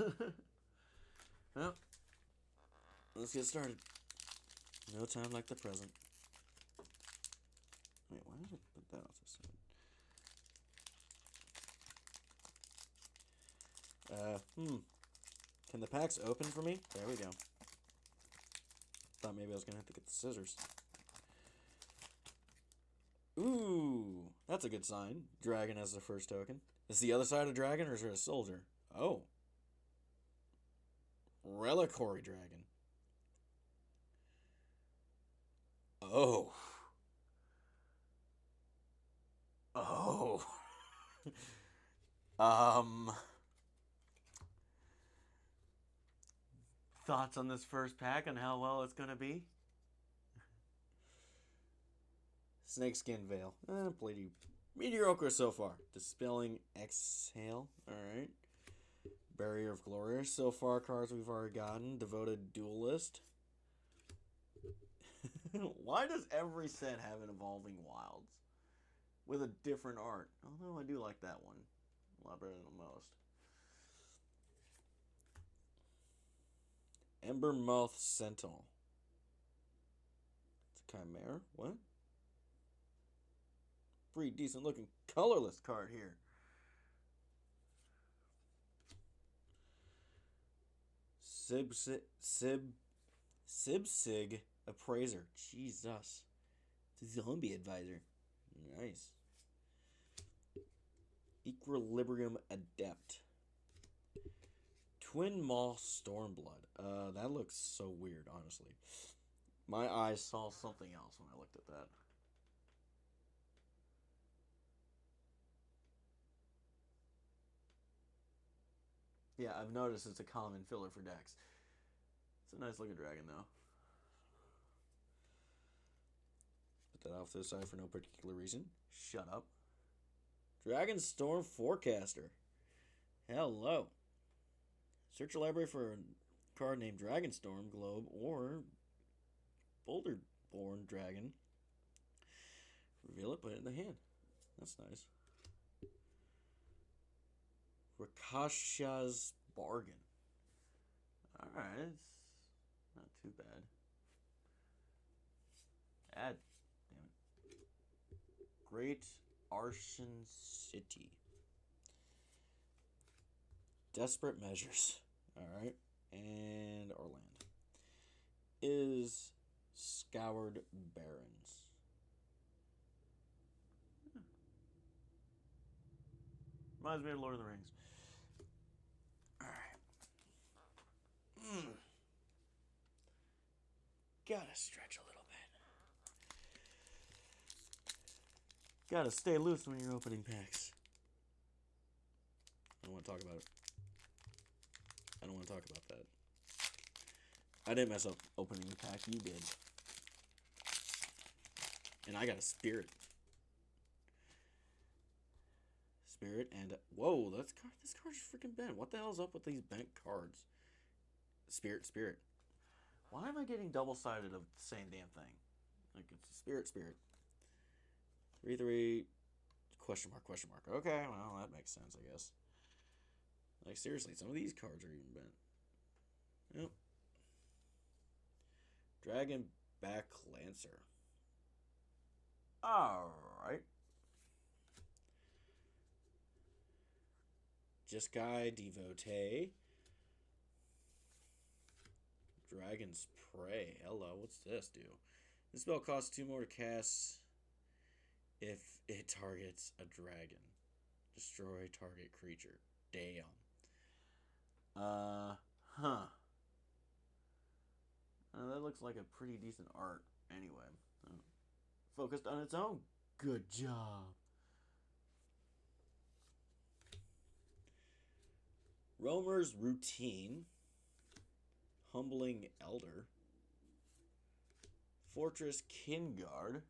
Well, let's get started. No time like the present. Wait, why did I put that off the side? Can the packs open for me? There we go. Thought maybe I was gonna have to get the scissors. Ooh, that's a good sign. Dragon as the first token. Is the other side a dragon or is it a soldier? Oh. Reliquary dragon. Oh. Oh. Thoughts on this first pack and how well it's gonna be? Snakeskin Veil. Played mediocre so far. Dispelling Exhale. Alright. Barrier of Glory. So far, cards we've already gotten. Devoted Duelist. Why does every set have an Evolving Wilds? With a different art. Although I do like that one. A lot better than most. Embermouth Sentinel. It's a Chimera. What? Pretty decent looking colorless card here. Sibsig Appraiser. Jesus. Zombie Advisor. Nice. Equilibrium Adept. Twin Maw Stormblood. That looks so weird, honestly. My eyes saw something else when I looked at that. Yeah, I've noticed it's a common filler for decks. It's a nice looking dragon, though. Put that off to the side for no particular reason. Shut up. Dragon Storm Forecaster. Hello. Search your library for a card named Dragonstorm, Globe, or Boulderborn Dragon. Reveal it, put it in the hand. That's nice. Rakasha's Bargain. Alright, it's not too bad. Damn it. Great Arshan City. Desperate Measures. Alright. And Orland. Is Scoured Barrens. Reminds me of Lord of the Rings. Alright. Gotta stretch a little bit. Gotta stay loose when you're opening packs. I don't want to talk about it. I don't want to talk about that. I didn't mess up opening the pack. You did. And I got a Spirit. Spirit and... Whoa, this card's freaking bent. What the hell's up with these bent cards? Spirit. Why am I getting double-sided of the same damn thing? Like, it's Spirit. 3/3... Question mark. Okay, well, that makes sense, I guess. Like, seriously, some of these cards are even bent. Yep. Dragonback Lancer. Alright. Jeskai Devotee. Dragon's Prey. Hello, what's this do? This spell costs 2 more to cast if it targets a dragon. Destroy target creature. Damn. That looks like a pretty decent art anyway. Focused on its own. Good job. Roamer's Routine. Humbling Elder. Fortress Kinguard.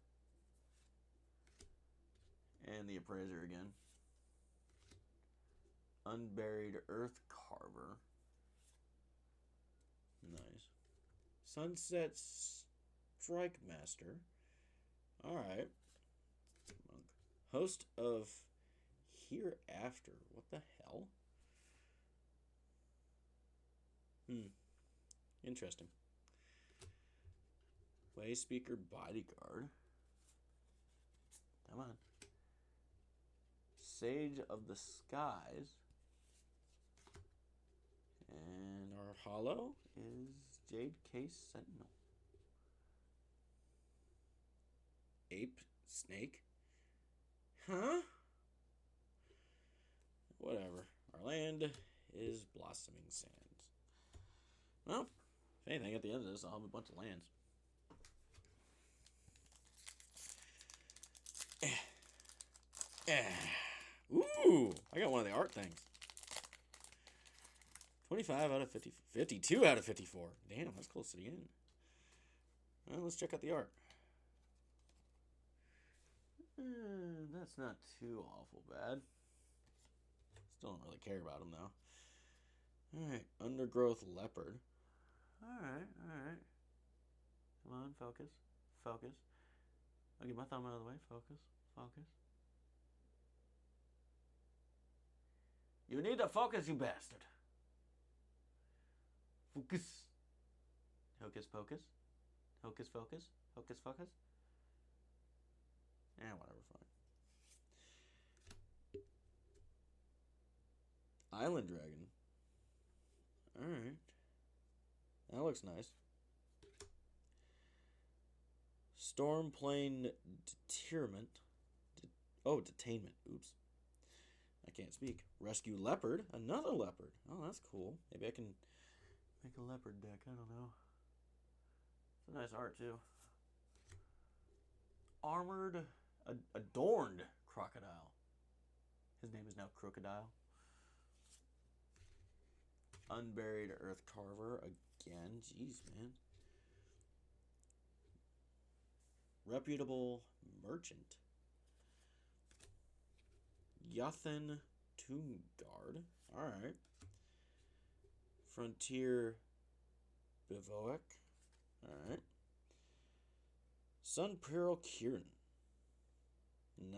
And the Appraiser again. Unburied Earth Carver. Nice. Sunset Strike Master. Alright. Monk. Host of Hereafter. What the hell? Interesting. Wayspeaker Bodyguard. Come on. Sage of the Skies. And our holo is Jade Case Sentinel. Ape Snake. Huh? Whatever. Our land is Blossoming Sands. Well, if anything, at the end of this, I'll have a bunch of lands. Ooh, I got one of the art things. 25 out of 50, 52 out of 54. Damn, that's close to the end. Well, let's check out the art. That's not too awful bad. Still don't really care about him, though. Alright, Undergrowth Leopard. Alright. Come on, focus. I'll get my thumb out of the way. Focus. You need to focus, you bastard. Focus. Hocus pocus. Hocus focus. Whatever, fine. Island Dragon. Alright. That looks nice. Stormplane Deterrent. Detainment. Oops. I can't speak. Rescue Leopard. Another leopard. Oh, that's cool. Maybe I can make a leopard deck. I don't know. It's a nice art, too. Armored, adorned crocodile. His name is now Crocodile. Unburied Earth Carver again. Jeez, man. Reputable Merchant. Yathen Tombguard. Alright. Frontier Bivouac. Alright. Sun Pearl Kieran.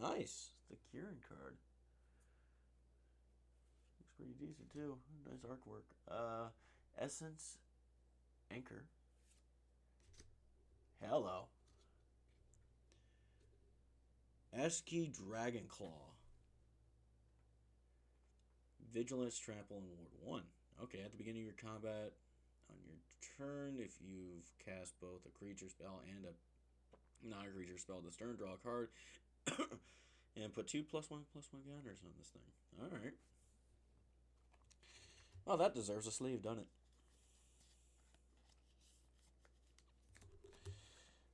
Nice. The Kieran card. Looks pretty decent too. Nice artwork. Essence Anchor. Hello. Pesky Dragon Claw. Vigilance, Trample, and Ward 1. Okay, at the beginning of your combat, on your turn, if you've cast both a creature spell and a non-creature spell this turn, draw a card, and put 2+1/+1 counters on this thing. Alright. Well, that deserves a sleeve, doesn't it?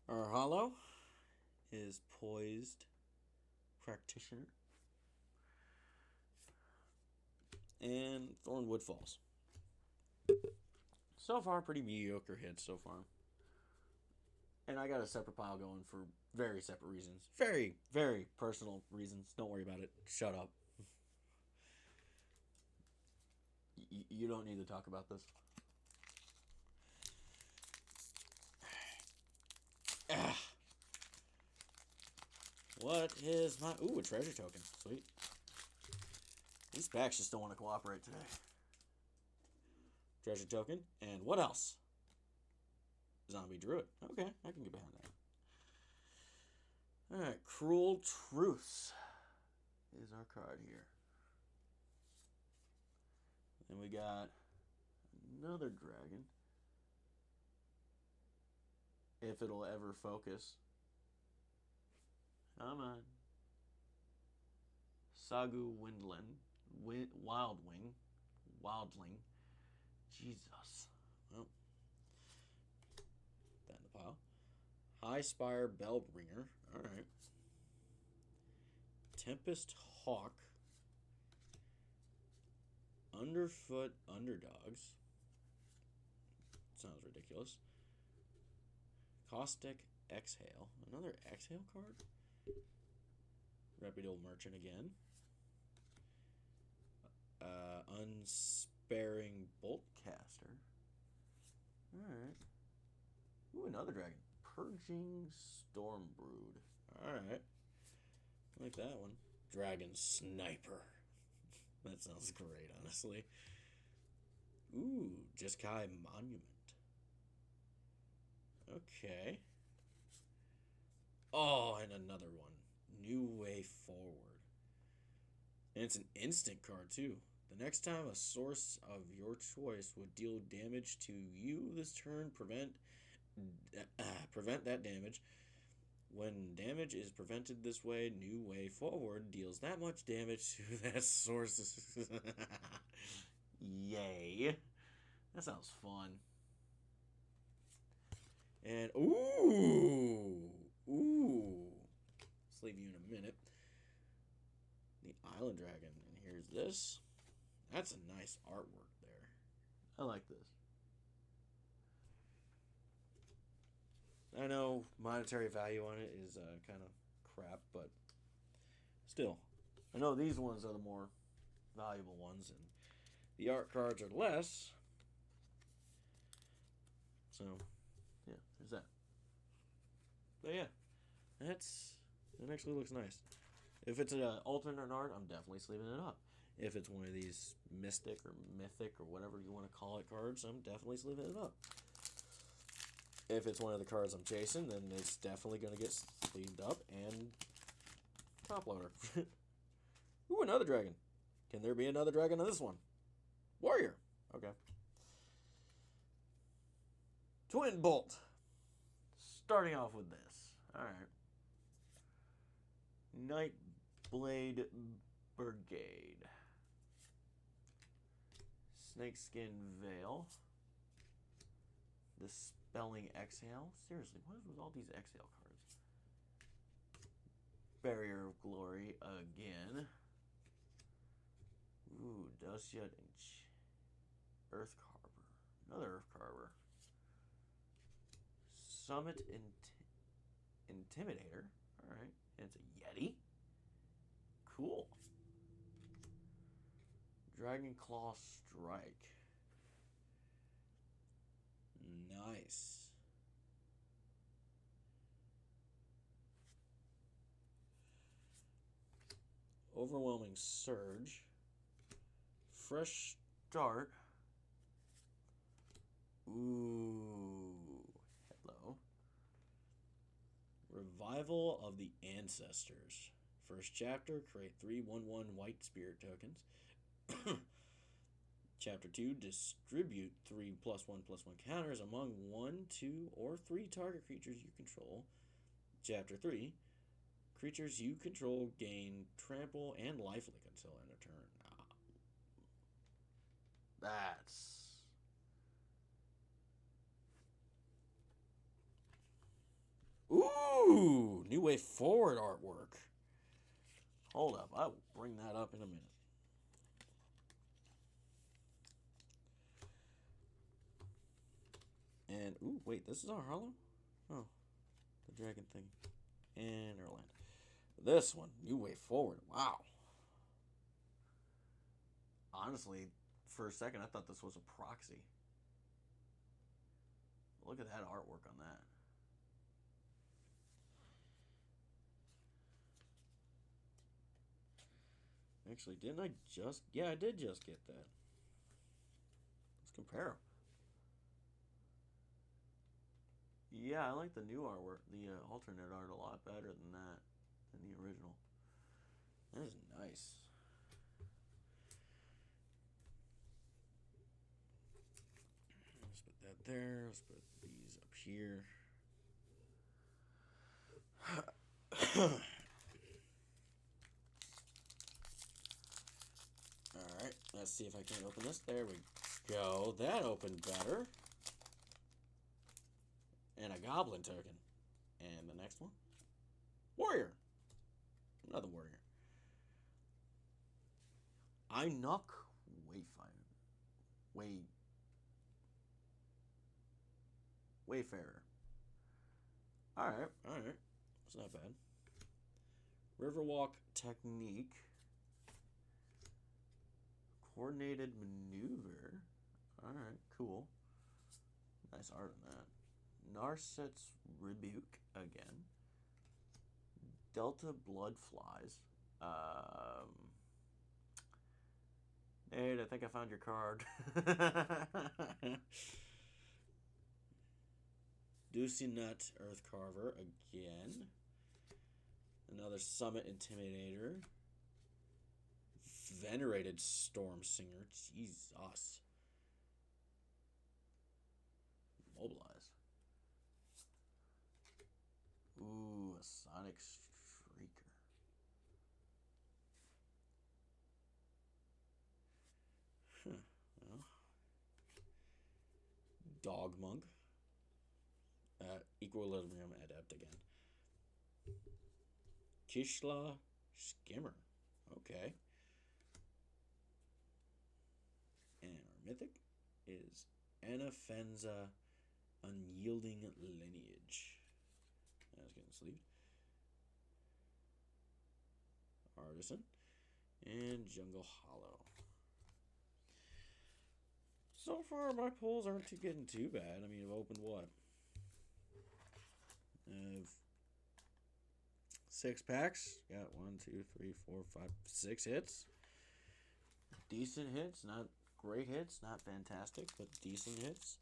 Our holo is Poised Practitioner and Thornwood Falls. So far, pretty mediocre hits so far. And I got a separate pile going for very separate reasons. Very, very personal reasons. Don't worry about it. Shut up. You don't need to talk about this. What is my... Ooh, a treasure token. Sweet. These packs just don't want to cooperate today. Treasure token. And what else? Zombie Druid. Okay, I can get behind that. Alright, Cruel Truce is our card here. Then we got another dragon. If it'll ever focus. Come on. Sagu Wildling. Jesus. Well, that in the pile. High Spire Bellbringer. Alright. Tempest Hawk. Underfoot Underdogs. Sounds ridiculous. Caustic Exhale. Another Exhale card? Reputable Merchant again. Unsparing Boltcaster. Alright. Ooh, another dragon. Purging Stormbrood. Alright. I like that one. Dragon Sniper. That sounds great, honestly. Ooh, Jeskai Monument. Okay. Oh, and another one. New Way Forward. And it's an instant card, too. The next time a source of your choice would deal damage to you this turn, prevent that damage. When damage is prevented this way, New Way Forward deals that much damage to that source. Yay. That sounds fun. And, ooh. Sleeve you in a minute. The Island Dragon. And here's this. That's a nice artwork there. I like this. I know monetary value on it is kind of crap, but still. I know these ones are the more valuable ones, and the art cards are less. So, yeah, there's that. But yeah, that actually looks nice. If it's an alternate art, I'm definitely sleeving it up. If it's one of these mystic or mythic or whatever you want to call it cards, I'm definitely sleeving it up. If it's one of the cards I'm chasing, then it's definitely going to get sleeved up and top loader. Ooh, another dragon. Can there be another dragon on this one? Warrior. Okay. Twin Bolt. Starting off with this. Alright. Nightblade Brigade. Snakeskin Veil. Dispelling Exhale. Seriously, what is with all these Exhale cards? Barrier of Glory again. Ooh, Dushyut and Earth Carver. Another Earth Carver. Summit Intimidator. Alright. And it's a Yeti. Cool. Dragon Claw Strike. Nice. Overwhelming Surge. Fresh Start. Ooh. Hello. Revival of the Ancestors. First chapter, create 3/1/1 white spirit tokens. Chapter 2, distribute 3+1/+1 counters among 1, 2, or 3 target creatures you control. Chapter 3, creatures you control gain trample and lifelink until end of turn. That's... Ooh! New Way Forward artwork. Hold up, I will bring that up in a minute. And, ooh, wait, this is our Harlow? Oh, the dragon thing. And Erland. This one, New Way Forward. Wow. Honestly, for a second, I thought this was a proxy. Look at that artwork on that. Actually, didn't I just... Yeah, I did just get that. Let's compare them. Yeah, I like the new artwork, the alternate art a lot better than that, than the original. That is nice. Let's put that there. Let's put these up here. Alright, let's see if I can open this. There we go. That opened better. And a goblin token. And the next one? Warrior. Another warrior. Inuk Wayfarer. Alright. It's not bad. Riverwalk Technique. Coordinated Maneuver. Alright, cool. Nice art on that. Narset's Rebuke again. Delta Bloodflies. Nate, I think I found your card. Deucey Nut Earthcarver again. Another Summit Intimidator. Venerated Stormsinger. Jesus. Mobilize. Ooh, a Sonic Shrieker. Well. Dog Monk. Equilibrium Adept again. Kishla Skimmer. Okay. And our mythic is Anafenza Unyielding Lineage. That's getting sleeved. Artisan. And Jungle Hollow. So far, my pulls aren't getting too bad. I mean, I've opened what? 6 packs. Got 1, 2, 3, 4, 5, 6 hits. Decent hits. Not great hits. Not fantastic, but decent hits.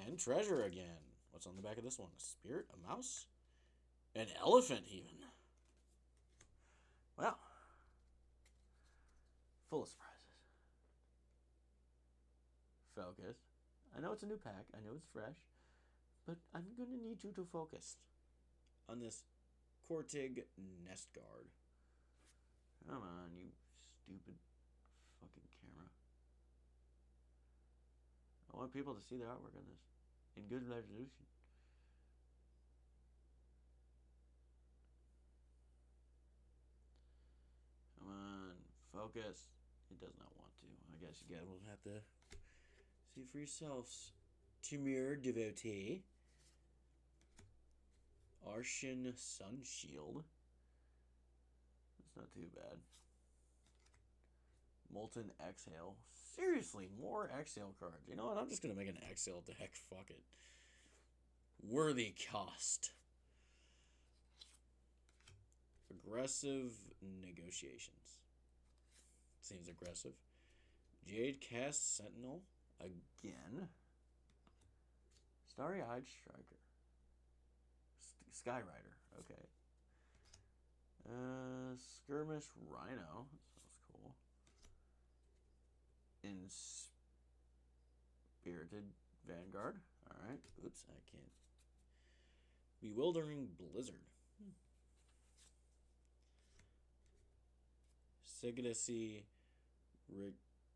And treasure again. What's on the back of this one? A spirit? A mouse? An elephant, even. Well. Full of surprises. Focus. I know it's a new pack. I know it's fresh. But I'm going to need you to focus on this Kortig Nest Guard. Come on, you stupid fucking camera. I want people to see the artwork on this in good resolution. Come on, focus. It does not want to. I guess you guys will have to see for yourselves. Timur Devotee. Arshin Sunshield. That's not too bad. Molten Exhale. Seriously, more Exhale cards. You know what? I'm just going to make an Exhale deck. Fuck it. Worthy cost. Aggressive Negotiations. Seems aggressive. Jade Cast Sentinel. Again. Starry-Eyed Striker. Skyrider. Okay. Skirmish Rhino. That sounds cool. Inspirited Vanguard. Alright. Oops, I can't. Bewildering Blizzard. Sigidacy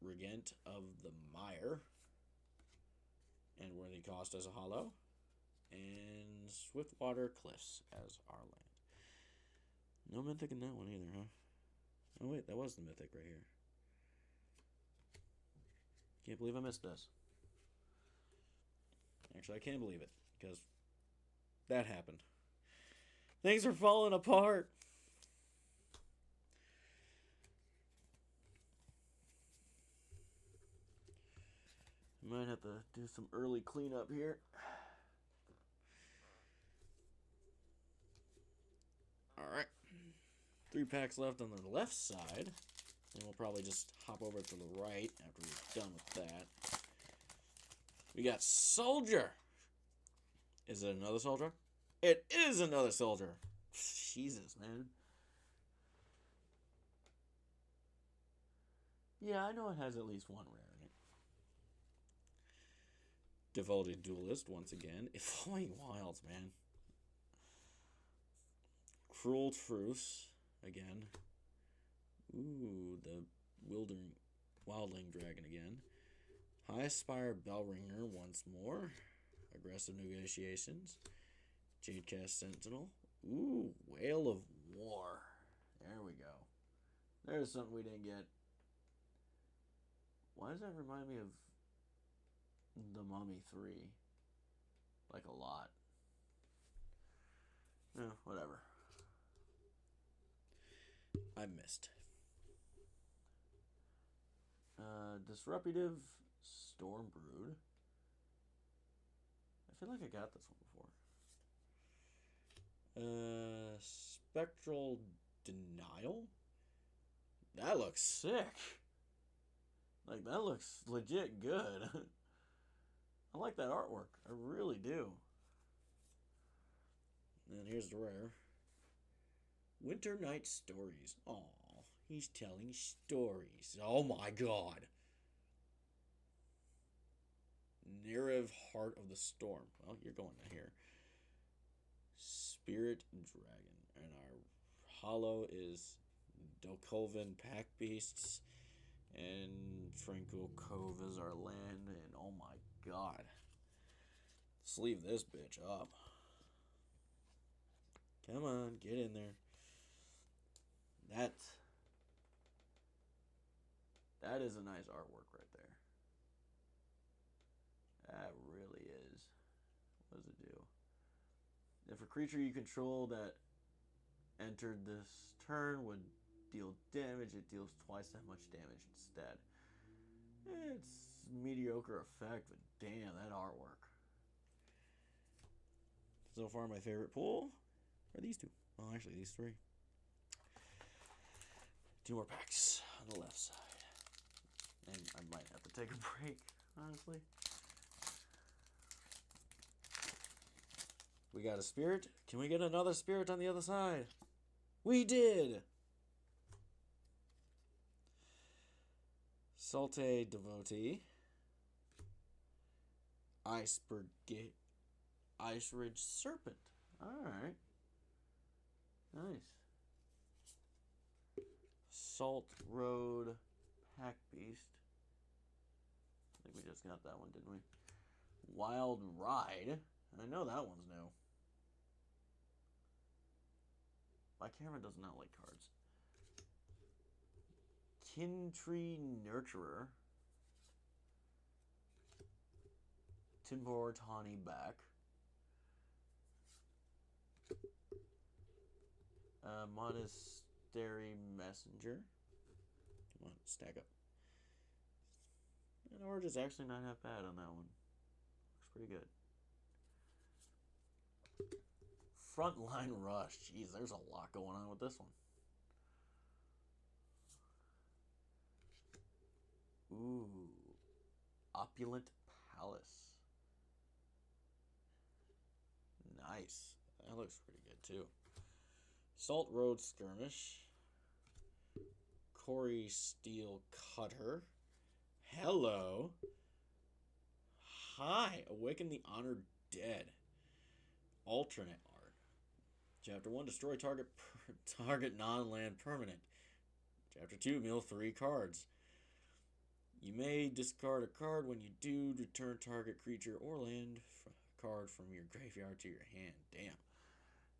Regent of the Mire. And Worthy Cost as a hollow. And Swiftwater Cliffs as our land. No mythic in that one either, huh? Oh wait, that was the mythic right here. Can't believe I missed this. Actually, I can't believe it, because that happened. Things are falling apart. Might have to do some early cleanup here. Alright. 3 packs left on the left side. And we'll probably just hop over to the right after we're done with that. We got Soldier. Is it another Soldier? It is another Soldier. Jesus, man. Yeah, I know it has at least one rare in it. Devoted Duelist once again. Evolving Wilds, man. Cruel Truce again. Ooh, the Wildling Dragon again. High Spire Bellringer once more. Aggressive Negotiations. Jadecast Sentinel. Ooh, Whale of War. There we go. There's something we didn't get. Why does that remind me of The Mummy 3? Like a lot. Whatever. I missed. Disruptive Stormbrood. I feel like I got this one before. Spectral Denial. That looks sick. Like, that looks legit good. I like that artwork. I really do. And here's the rare. Winter Night Stories. Aw, he's telling stories. Oh my god. Nerev Heart of the Storm. Well, you're going to here. Spirit Dragon. And our hollow is Dokovan Pack Beasts. And Tranquil Cove is our land. And oh my god. Sleeve this bitch up. Come on, get in there. That is a nice artwork right there. That really is. What does it do? If a creature you control that entered this turn would deal damage, it deals twice that much damage instead. It's mediocre effect, but damn, that artwork. So far, my favorite pool are these two. Oh, actually, these 3. 2 more packs on the left side. And I might have to take a break, honestly. We got a spirit. Can we get another spirit on the other side? We did! Salte Devotee. Ice Ridge Serpent. Alright. Nice. Salt Road Pack Beast. I think we just got that one, didn't we? Wild Ride. I know that one's new. My camera does not like cards. Kintree Nurturer. Timbor Tawny Back. Monastery Messenger. Come on, stack up. And orange is actually not half bad on that one. Looks pretty good. Frontline Rush. Jeez, there's a lot going on with this one. Ooh. Opulent Palace. Nice. That looks pretty good too. Salt Road Skirmish. Corey Steel Cutter. Hello. Hi. Awaken the Honored Dead. Alternate art. Chapter 1, destroy target non-land permanent. Chapter 2, mill 3 cards. You may discard a card. When you do, return target creature or land card from your graveyard to your hand. Damn.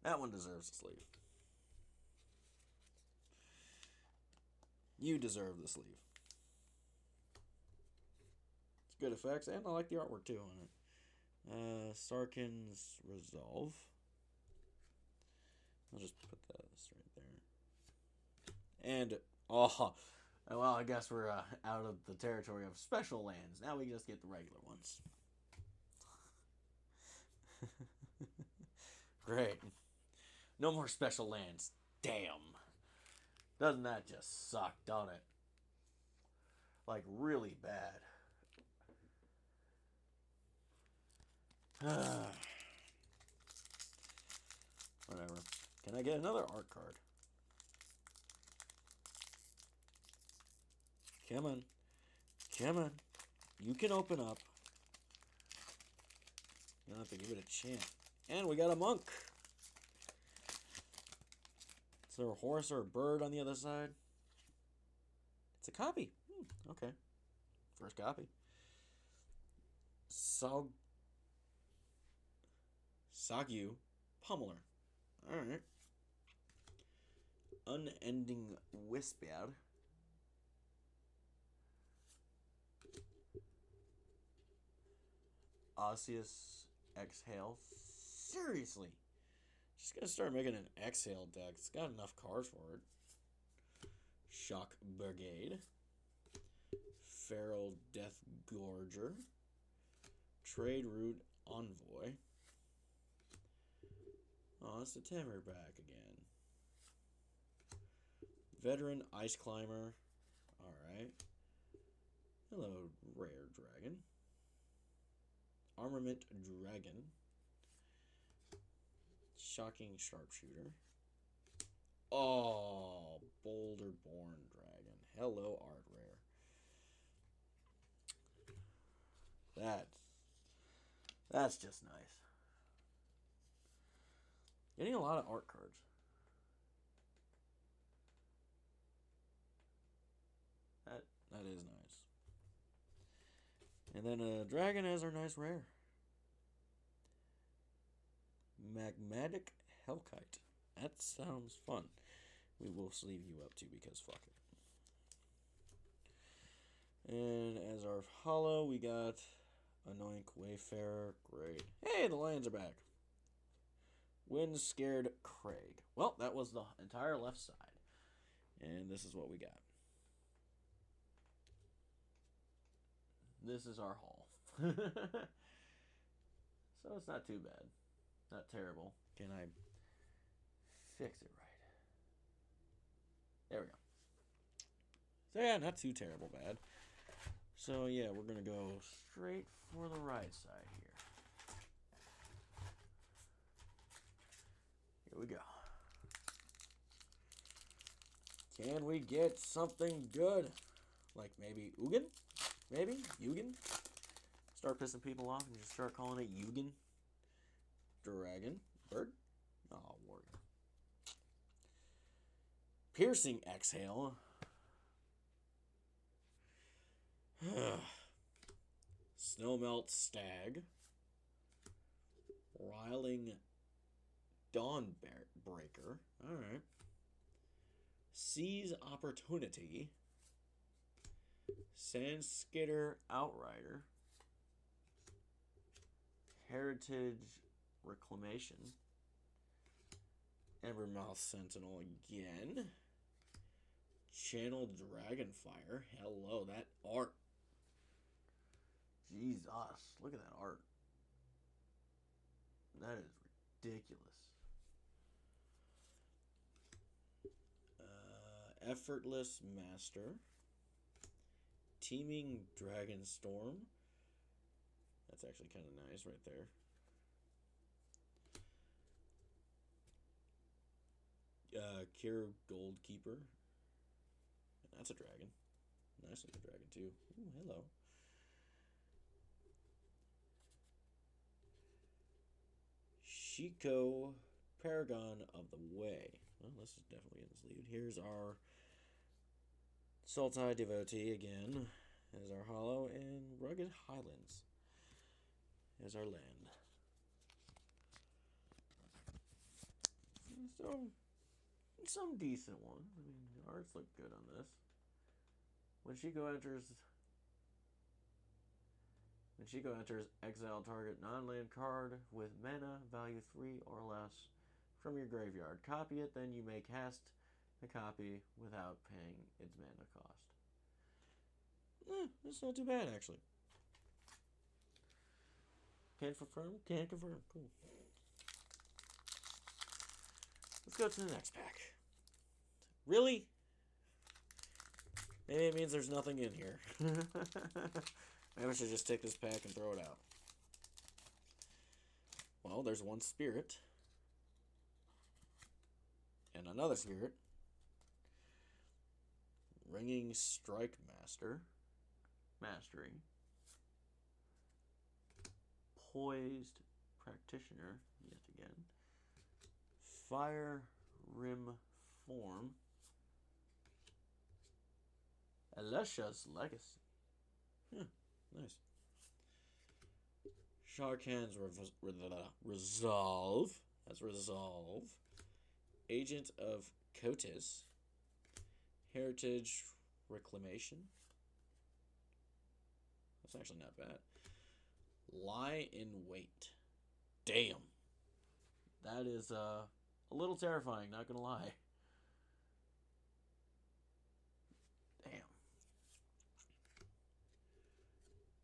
That one deserves a sleeve. You deserve the sleeve. It's good effects, and I like the artwork too on it. Sarkin's Resolve. I'll just put this right there. And, oh, well, I guess we're out of the territory of special lands. Now we just get the regular ones. Great. No more special lands. Damn. Doesn't that just suck, don't it? Like, really bad. Whatever. Can I get another art card? Come on. Come on. You can open up. You don't have to give it a chance. And we got a monk. Is there a horse or a bird on the other side? It's a copy. Okay. First copy. Sagyu Pummeler. Alright. Unending Whisper. Osseous Exhale. Seriously. Just gonna start making an Exhale deck. It's got enough cards for it. Shock Brigade. Feral Death Gorger. Trade Route Envoy. Oh, it's the Timber back again. Veteran Ice Climber. Alright. Hello, Rare Dragon. Armament Dragon. Shocking Sharpshooter. Oh, Boulder Born Dragon. Hello, Art Rare. That's just nice. Getting a lot of art cards. That is nice. And then a dragon has our nice rare. Magmatic Hellkite. That sounds fun. We will sleeve you up too because fuck it. And as our hollow, we got Anoink Wayfarer. Great. Hey, the lions are back. Wind Scared Craig. Well, that was the entire left side. And this is what we got. This is our haul. So it's not too bad. Not terrible. Can I fix it right? There we go. So yeah, not too terrible bad. So yeah, we're going to go straight for the right side here. Here we go. Can we get something good? Like maybe Ugin? Maybe? Ugin? Start pissing people off and just start calling it Ugin. Dragon. Bird? Oh, warrior. Piercing Exhale. Snowmelt Stag. Riling Dawnbreaker. Alright. Seize Opportunity. Sandskitter Outrider. Heritage Reclamation. Embermouth Sentinel again. Channel Dragonfire. Hello, that art. Jesus, look at that art. That is ridiculous. Effortless Master. Teeming Dragonstorm. That's actually kind of nice right there. Pure Gold Keeper. That's a dragon. Nice looking dragon, too. Ooh, hello. Shiko, Paragon of the Way. Well, this is definitely in his lead. Here's our Sultai Devotee again. There's our Hollow, and Rugged Highlands is our land. So, some decent ones. I mean, the arts look good on this. When Shiko enters, exile target non-land card with mana value 3 or less from your graveyard. Copy it, then you may cast a copy without paying its mana cost. That's not too bad, actually. Can't confirm? Can't confirm. Cool. Let's go to the next pack. Really? Maybe it means there's nothing in here. Maybe I should just take this pack and throw it out. Well, there's one spirit. And another spirit. Ringing Strike Mastery. Poised Practitioner, yet again. Fire Rim Form. Alesha's Legacy. Nice. Sharkan's Resolve. That's Resolve. Agent of Kotis. Heritage Reclamation. That's actually not bad. Lie in Wait. Damn. That is a little terrifying, not gonna lie. Damn.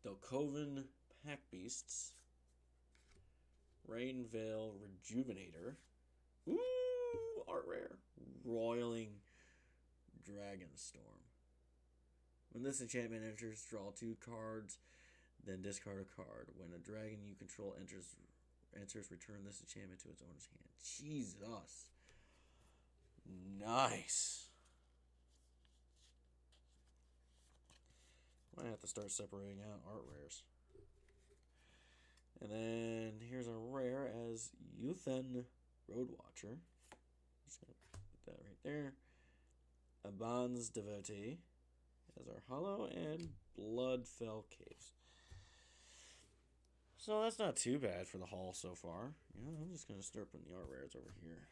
Delcoven Pack Beasts. Rainveil Rejuvenator. Ooh, art rare. Roiling Dragonstorm. When this enchantment enters, draw 2 cards, then discard a card. When a dragon you control enters, return this enchantment to its owner's hand. Jesus. Nice. Might have to start separating out art rares. And then here's a rare as Yuthen Roadwatcher. Just gonna put that right there. Aban's Devotee as our Hollow, and Bloodfell Caves. So that's not too bad for the haul so far. Yeah, I'm just gonna start putting the art rares over here.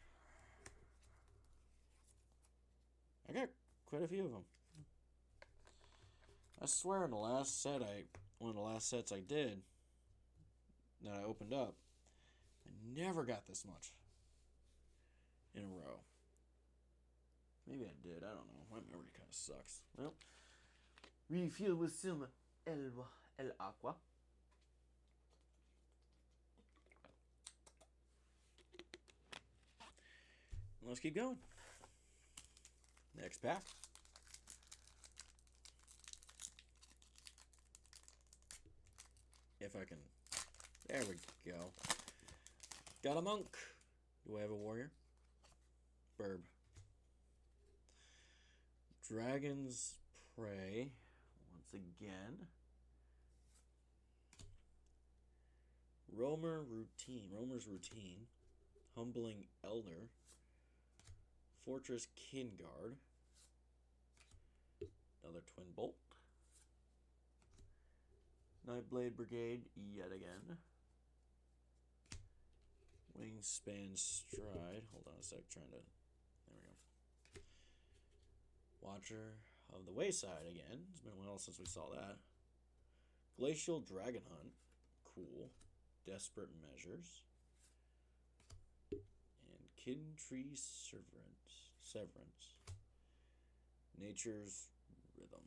I got quite a few of them. I swear in the last set one of the last sets I did that I opened up, I never got this much in a row. Maybe I did, I don't know. My memory kind of sucks. Well, refill with some El Aqua. Let's keep going. Next pack. If I can. There we go. Got a monk. Do I have a warrior? Burb. Dragon's Prey. Once again. Romer's Routine. Humbling Elder. Fortress Kingguard. Another Twin Bolt. Nightblade Brigade, yet again. Wingspan Stride. Hold on a sec, there we go. Watcher of the Wayside again. It's been a while since we saw that. Glacial Dragon Hunt. Cool. Desperate Measures. And Kintree Severance. Nature's Rhythm.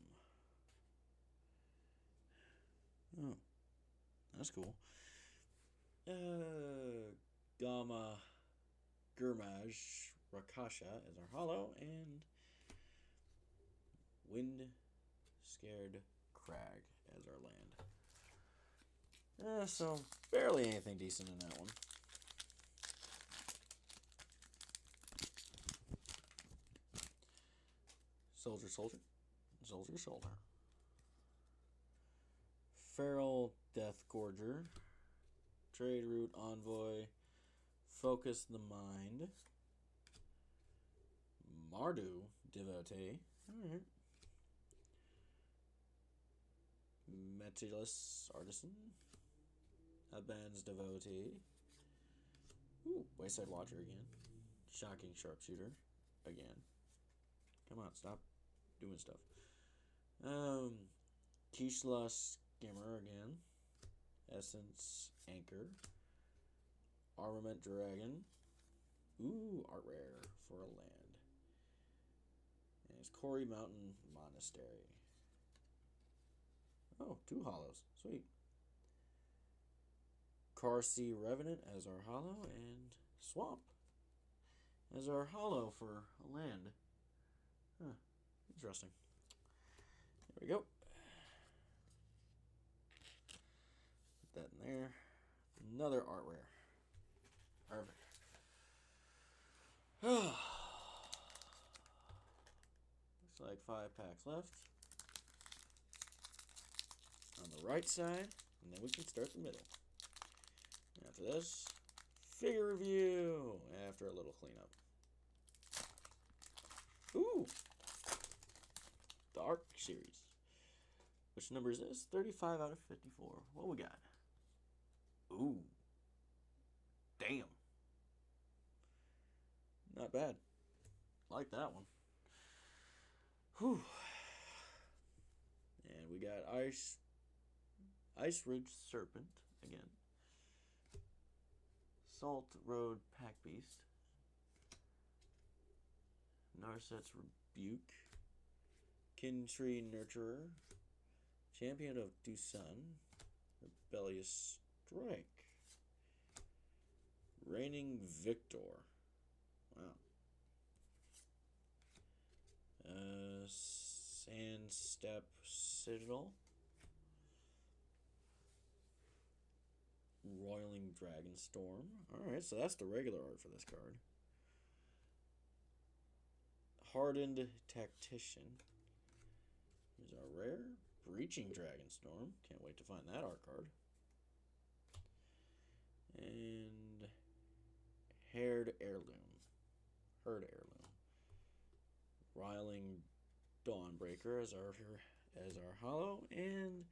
Oh, that's cool. Gamma Gurmaj Rakasha is our Hollow, and Wind Scared Crag as our land. So barely anything decent in that one. Soldier, soldier. Soldier, soldier. Feral Death Gorger. Trade Route Envoy. Focus the Mind. Mardu Devotee. Alright. Metilus Artisan. Aban's Devotee. Ooh, Wayside Watcher again. Shocking Sharpshooter again. Come on, stop doing stuff. Kishla Skimmer again. Essence Anchor. Armament Dragon. Ooh, art rare for a land. And it's Quarry Mountain Monastery. Oh, 2 hollows. Sweet. Carsey Revenant as our hollow, and Swamp as our hollow for a land. Huh. Interesting. There we go. Put that in there. Another art rare. Perfect. Looks like 5 packs left. On the right side, and then we can start the middle. After this, figure review. After a little cleanup. Ooh! The Arc series. Which number is this? 35 out of 54. What we got? Ooh. Damn. Not bad. Like that one. Whew. And we got Ice Ridge Serpent again. Salt Road Pack Beast. Narset's Rebuke. Kintree Nurturer. Champion of Dusun. Rebellious Strike. Reigning Victor. Wow. Sandstep Citadel. Roiling Dragonstorm. Alright, so that's the regular art for this card. Hardened Tactician. Here's our rare. Breaching Dragonstorm. Can't wait to find that art card. And Herd Heirloom. Riling Dawnbreaker as our hollow, and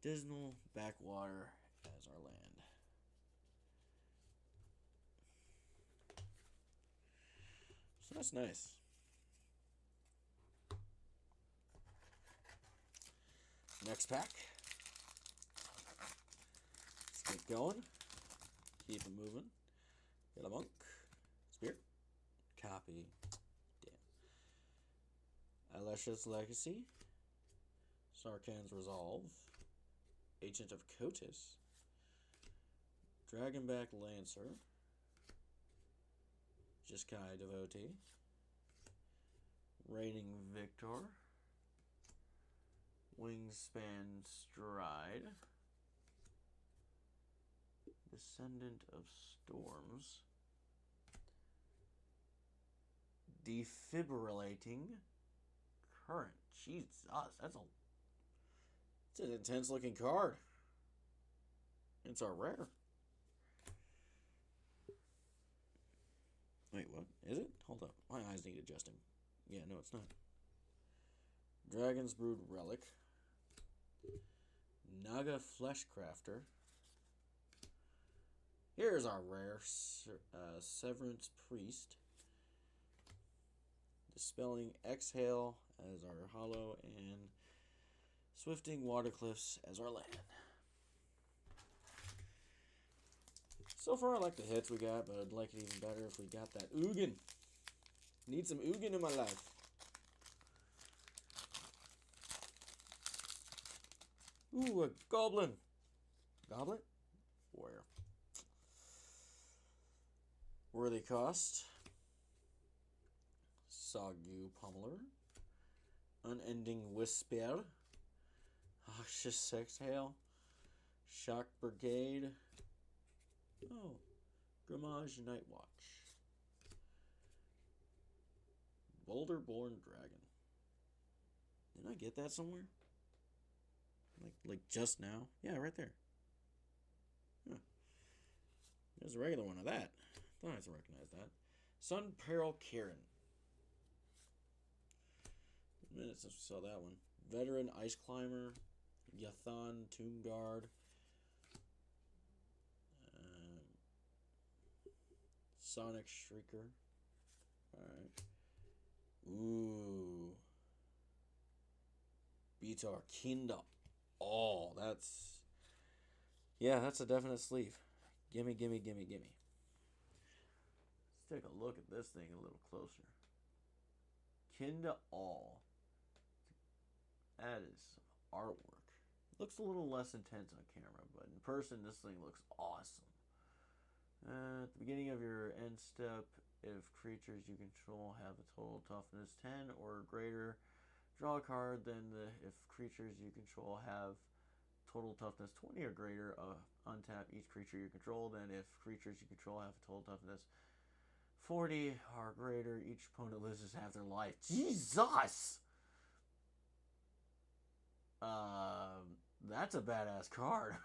Dismal Backwater as our land. So that's nice. Next pack. Let's get going. Keep it moving. Get a monk. Spirit. Copy. Damn. Alesha's Legacy. Sarkhan's Resolve. Agent of Kotis. Dragonback Lancer. Jiskai Devotee. Reigning Victor. Wingspan Stride. Descendant of Storms. Defibrillating Current. Jesus, it's an intense looking card. It's our rare. Wait, what? Is it? Hold up. My eyes need adjusting. Yeah, no, it's not. Dragon's Brood Relic. Naga Fleshcrafter. Here's our rare. Severance Priest. Dispelling Exhale as our hollow, and Swifting Watercliffs as our land. So far I like the hits we got, but I'd like it even better if we got that Ugin. Need some Ugin in my life. Ooh, a Goblin. Goblet? Where? Worthy Cost. Sagu Pummeler. Unending Whisper. Noxious Exhale. Shock Brigade. Oh, Grimage Night Watch. Boulderborn Dragon. Didn't I get that somewhere? Like just now? Yeah, right there. Huh. There's a regular one of that. Thought I recognize that. Sun Peril Kieran. A minute since we saw that one. Veteran Ice Climber. Yathan Tomb Guard. Sonic Shrieker. Alright. Ooh. Beatar Kinda. Oh, that's... Yeah, that's a definite sleeve. Gimme, gimme, gimme, gimme. Let's take a look at this thing a little closer. Kinda All. That is some artwork. Looks a little less intense on camera, but in person, this thing looks awesome. At the beginning of your end step, if creatures you control have a total toughness 10 or greater, draw a card. Then if creatures you control have total toughness 20 or greater, untap each creature you control. Then if creatures you control have a total toughness 40 or greater, each opponent loses half their life. Jesus! That's a badass card.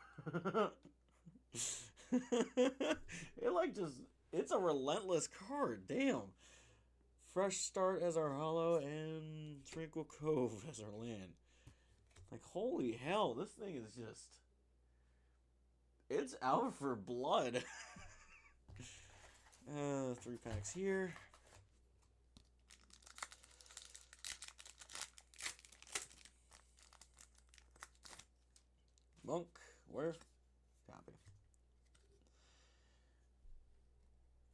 It's a relentless card. Damn. Fresh Start as our hollow and Tranquil Cove as our land. Like, holy hell, this thing is just... It's out for blood. 3 packs here. Monk, where? Copy.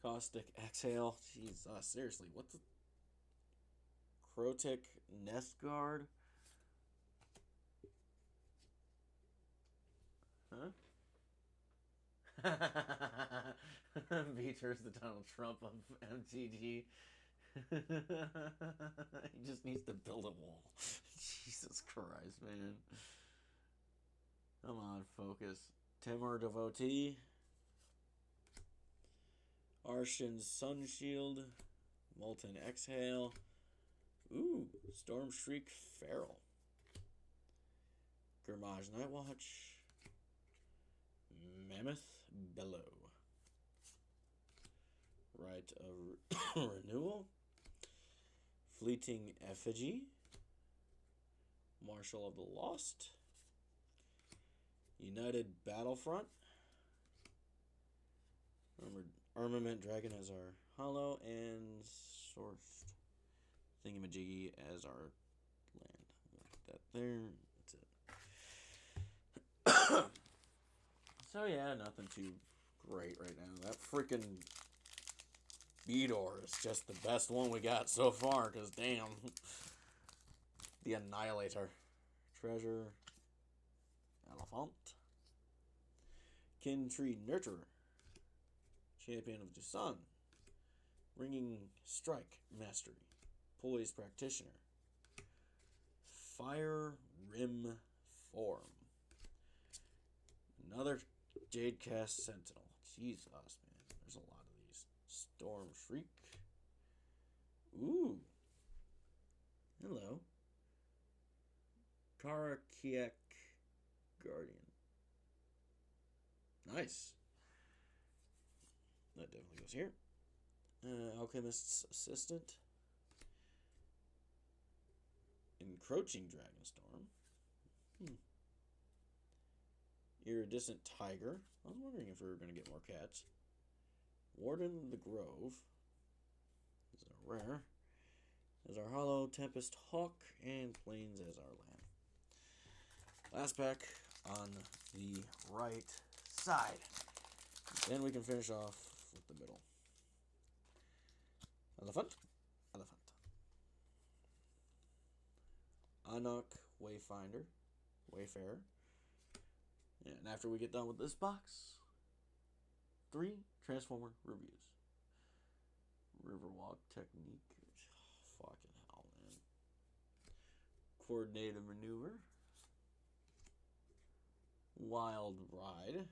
Caustic Exhale. Jesus, seriously, what the? Crotic Nest Guard? Huh? Beater's the Donald Trump of MTG. He just needs to build a wall. Jesus Christ, man. Come on, focus. Temur Devotee. Arshin's Sun Shield. Molten Exhale. Ooh, Storm Shriek Feral. Gurmage Nightwatch. Mammoth Bellow. Rite of Renewal. Fleeting Effigy. Marshal of the Lost. United Battlefront. Armament Dragon as our hollow, and Sourced Thingamajiggy as our land. We'll put that there. That's it. So yeah, nothing too great right now. That freaking Beedor is just the best one we got so far, because damn. The Annihilator. Treasure. Elephant. Kintree Nurturer. Champion of the Sun. Ringing Strike Mastery. Poise Practitioner. Fire Rim Form. Another Jadecast Sentinel. Jesus, man. There's a lot of these. Storm Shriek. Ooh. Hello. Karakiek Guardian. Nice. That definitely goes here. Alchemist's Assistant. Encroaching Dragonstorm. Iridescent Tiger. I was wondering if we were going to get more cats. Warden the Grove. Is our rare. As our hollow, Tempest Hawk, and Plains as our land. Last pack on the right side. Then we can finish off with the middle. Elephant. Elephant. Anok Wayfinder. Wayfarer. And after we get done with this box, 3 Transformer reviews. Riverwalk Technique. Fucking hell, man. Coordinated Maneuver. Wild Ride.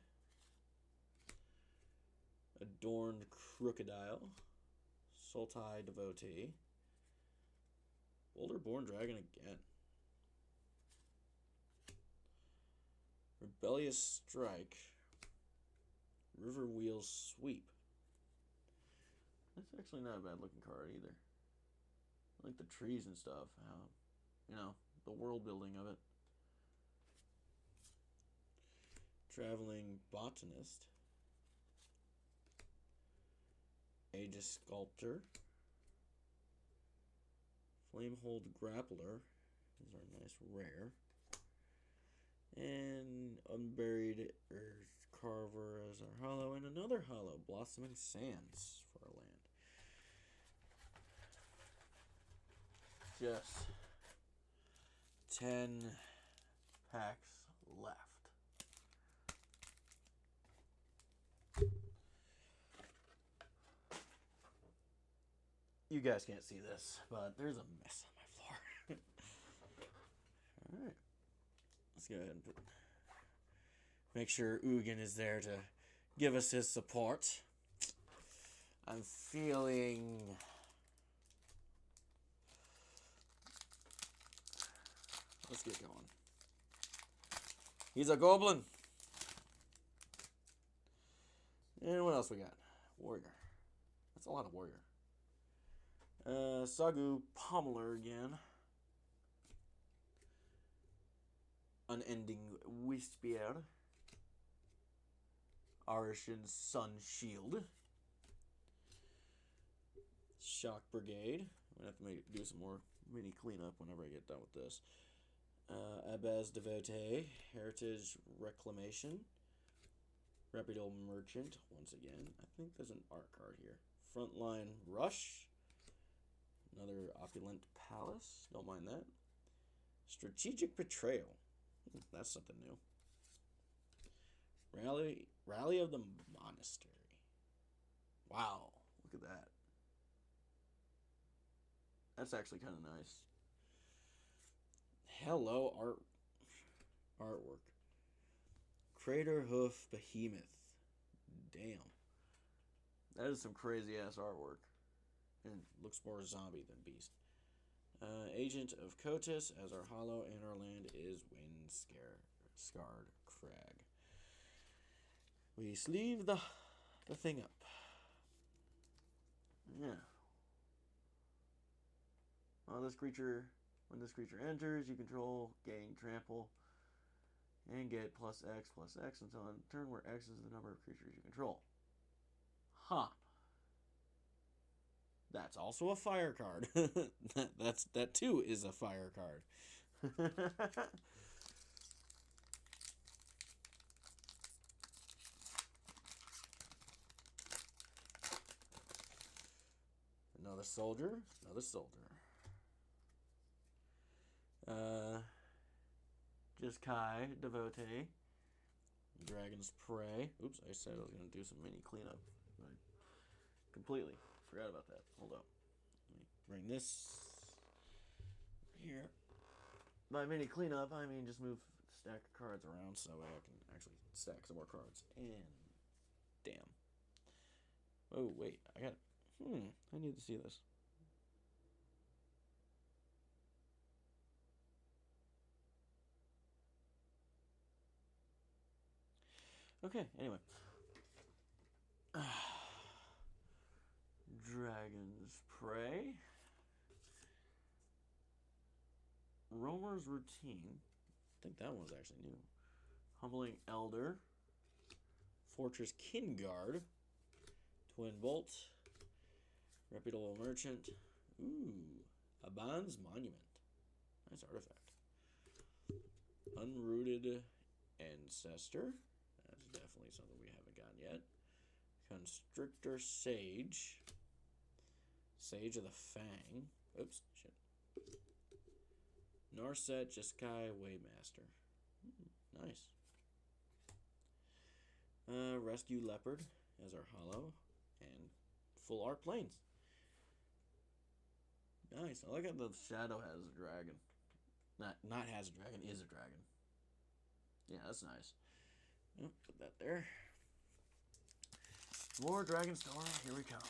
Adorned Crocodile. Sultai Devotee. Boulder Born Dragon again. Rebellious Strike. River Wheel Sweep. That's actually not a bad looking card either. I like the trees and stuff. How, you know, the world building of it. Traveling Botanist. Aegis Sculptor. Flamehold Grappler. These are a nice rare. And Unburied Earth Carver as our hollow. And another hollow. Blossoming Sands for our land. Just 10 packs left. You guys can't see this, but there's a mess on my floor. Alright. Let's go ahead and make sure Ugin is there to give us his support. I'm feeling... Let's get going. He's a goblin. And what else we got? Warrior. That's a lot of warrior. Sagu Pommeler again. Unending Wispear. Arishan Sun Shield. Shock Brigade. I'm going to have to do some more mini cleanup whenever I get done with this. Abaz Devotee. Heritage Reclamation. Reputable Merchant. Once again. I think there's an art card here. Frontline Rush. Another Opulent Palace. Don't mind that. Strategic Betrayal. That's something new. Rally of the Monastery. Wow. Look at that. That's actually kind of nice. Hello artwork. Crater Hoof Behemoth. Damn. That is some crazy ass artwork. And looks more zombie than beast. Agent of Kotis as our hollow, and our land is Wind-Scarred Crag. We sleeve the thing up. Yeah. When this creature enters, you control, gain trample, and get +X until on turn where X is the number of creatures you control. Huh. That's also a fire card. that too is a fire card. Another soldier. Just Kai Devotee. Dragon's Prey. Oops, I said I was going to do some mini cleanup. I completely forgot about that. Hold up. Let me bring this here. By mini cleanup, I mean just move the stack of cards around so I can actually stack some more cards. And damn. Oh, wait. I got... I need to see this. Okay, anyway. Dragon's Prey. Roamer's Routine. I think that one's actually new. Humbling Elder. Fortress Kinguard. Twin Bolt. Reputable Merchant. Ooh. Aban's Monument. Nice artifact. Unrooted Ancestor. That's definitely something we haven't gotten yet. Constrictor Sage. Sage of the Fang. Oops, shit. Narset Jeskai Waymaster. Nice. Rescue Leopard as our hollow. And full art planes. Nice. I like how the shadow has a dragon. Not has a dragon, is a dragon. Yeah, that's nice. Oh, put that there. More Dragon Storm. Here we come.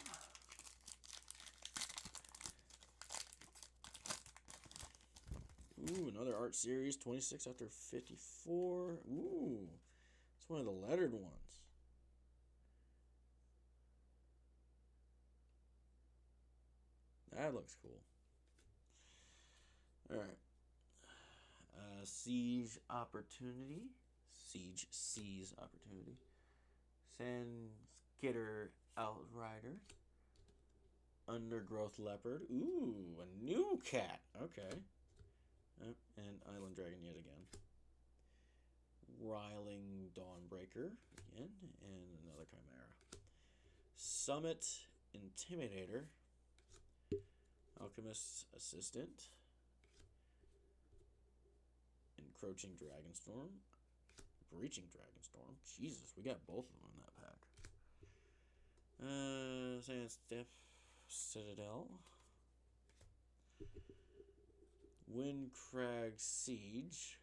Ooh, another art series, 26 after 54. Ooh, it's one of the lettered ones. That looks cool. Alright. Siege Opportunity. Siege Seize Opportunity. Sandskitter Outrider. Undergrowth Leopard. Ooh, a new cat. Okay. And Island Dragon yet again. Riling Dawnbreaker again. And another Chimera. Summit Intimidator. Alchemist's Assistant. Encroaching Dragonstorm. Breaching Dragonstorm. Jesus, we got both of them in that pack. Sandstiff Citadel. Windcrag Siege.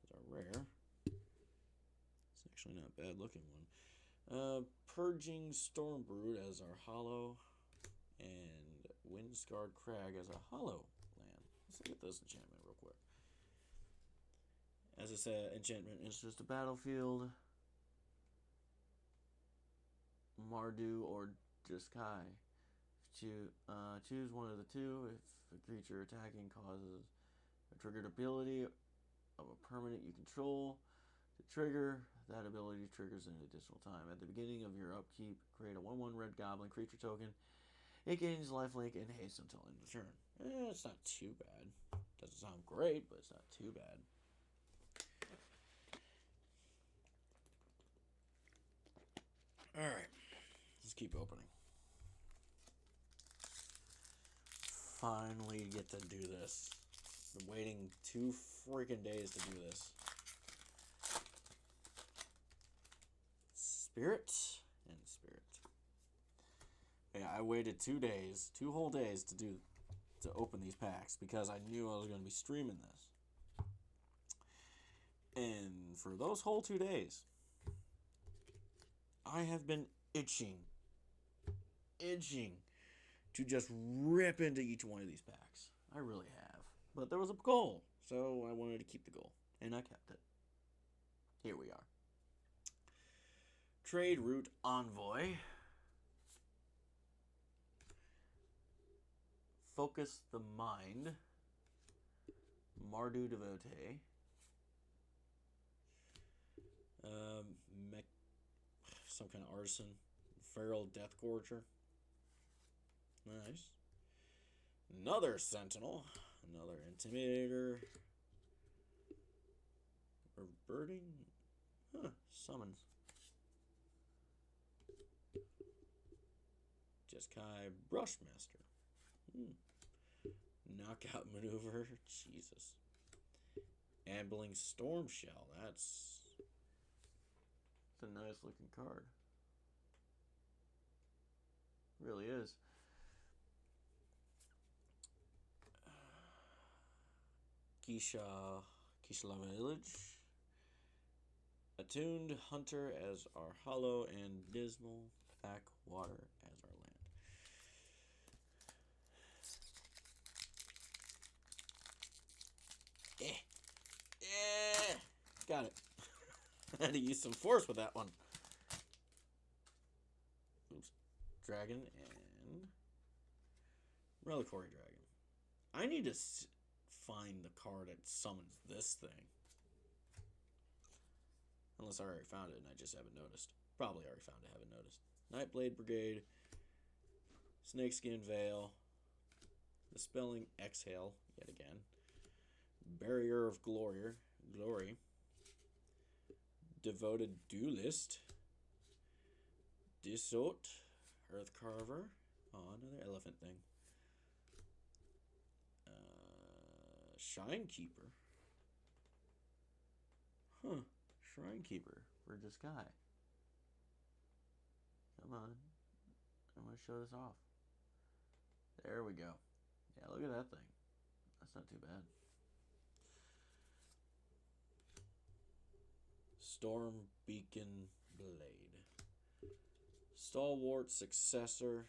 It's a rare. It's actually not a bad looking one. Purging Stormbrood as our hollow. And Windscarred Crag as a hollow land. Let's look at this enchantment real quick. As I said, enchantment is just a battlefield. Mardu or Jeskai. Choose one of the two. If a creature attacking causes a triggered ability of a permanent you control to trigger, that ability triggers an additional time. At the beginning of your upkeep, create a 1/1 red goblin creature token. It gains lifelink and haste until end of turn. It's not too bad. Doesn't sound great, but it's not too bad. Alright, let's keep opening. Finally get to do this. Been waiting 2 freaking days to do this. Spirit and Spirit. Yeah, I waited 2 days, 2 whole days to open these packs because I knew I was going to be streaming this. And for those whole 2 days, I have been itching to just rip into each one of these packs. I really have. But there was a goal, so I wanted to keep the goal, and I kept it. Here we are. Trade Route Envoy. Focus the Mind. Mardu Devotee. Some kind of artisan. Feral Deathgorger. Nice. Another Sentinel. Another Intimidator. Reverting. Huh. Summons. Jeskai Brushmaster. Knockout Maneuver. Jesus. Ambling Storm Shell. That's a nice looking card. Really is. Kishala Village. Attuned Hunter as our hollow and Dismal Backwater as our land. Got it. I had to use some force with that one. Oops. Dragon and Reliquary Dragon. I need to find the card that summons this thing. Unless I already found it and I just haven't noticed. Probably already found it, haven't noticed. Nightblade Brigade. Snakeskin Veil. Dispelling Exhale, yet again. Barrier of Glory. Devoted Duelist. Disot. Earthcarver. Oh, another elephant thing. Shinekeeper. Huh. Shrinekeeper for Jeskai. Come on. I want to show this off. There we go. Yeah, look at that thing. That's not too bad. Storm Beacon Blade. Stalwart Successor.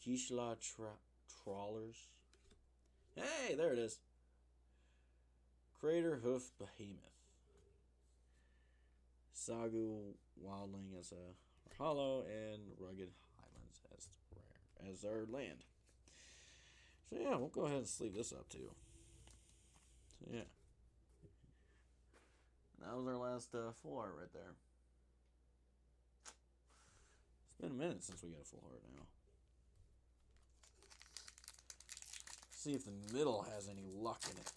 Kishla Trawlers. Hey, there it is. Crater Hoof Behemoth. Sagu Wildling as a hollow, and Rugged Highlands as our land. So yeah, we'll go ahead and sleeve this up too. So yeah, that was our last full art right there. It's been a minute since we got a full art now. See if the middle has any luck in it.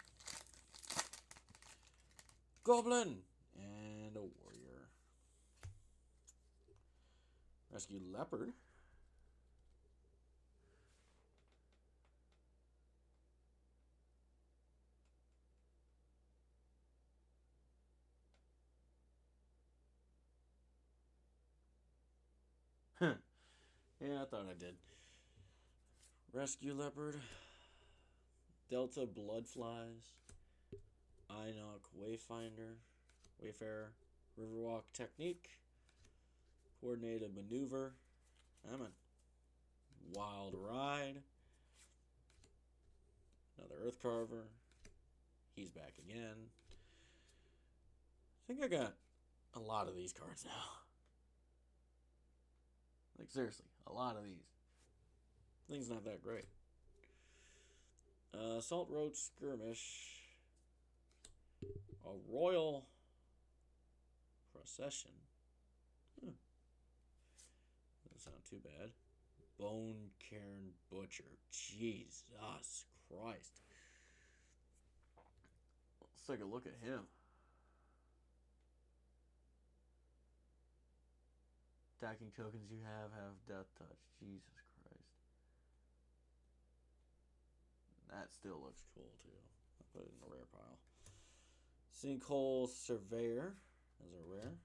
Goblin and a warrior. Rescue leopard. Yeah, I thought I did. Rescue leopard. Delta bloodflies. Inoc Wayfarer. Riverwalk technique. Coordinated maneuver. I'm a wild ride. Another earth carver. He's back again. I think I got a lot of these cards now. Like, seriously, a lot of these. Thing's not that great. Salt Road Skirmish. A Royal Procession. Doesn't sound too bad. Bone Cairn Butcher. Jesus Christ. Let's take a look at him. Attacking tokens you have Death Touch. Jesus Christ. That still looks cool too. I'll put it in the rare pile. Sinkhole Surveyor as a rare.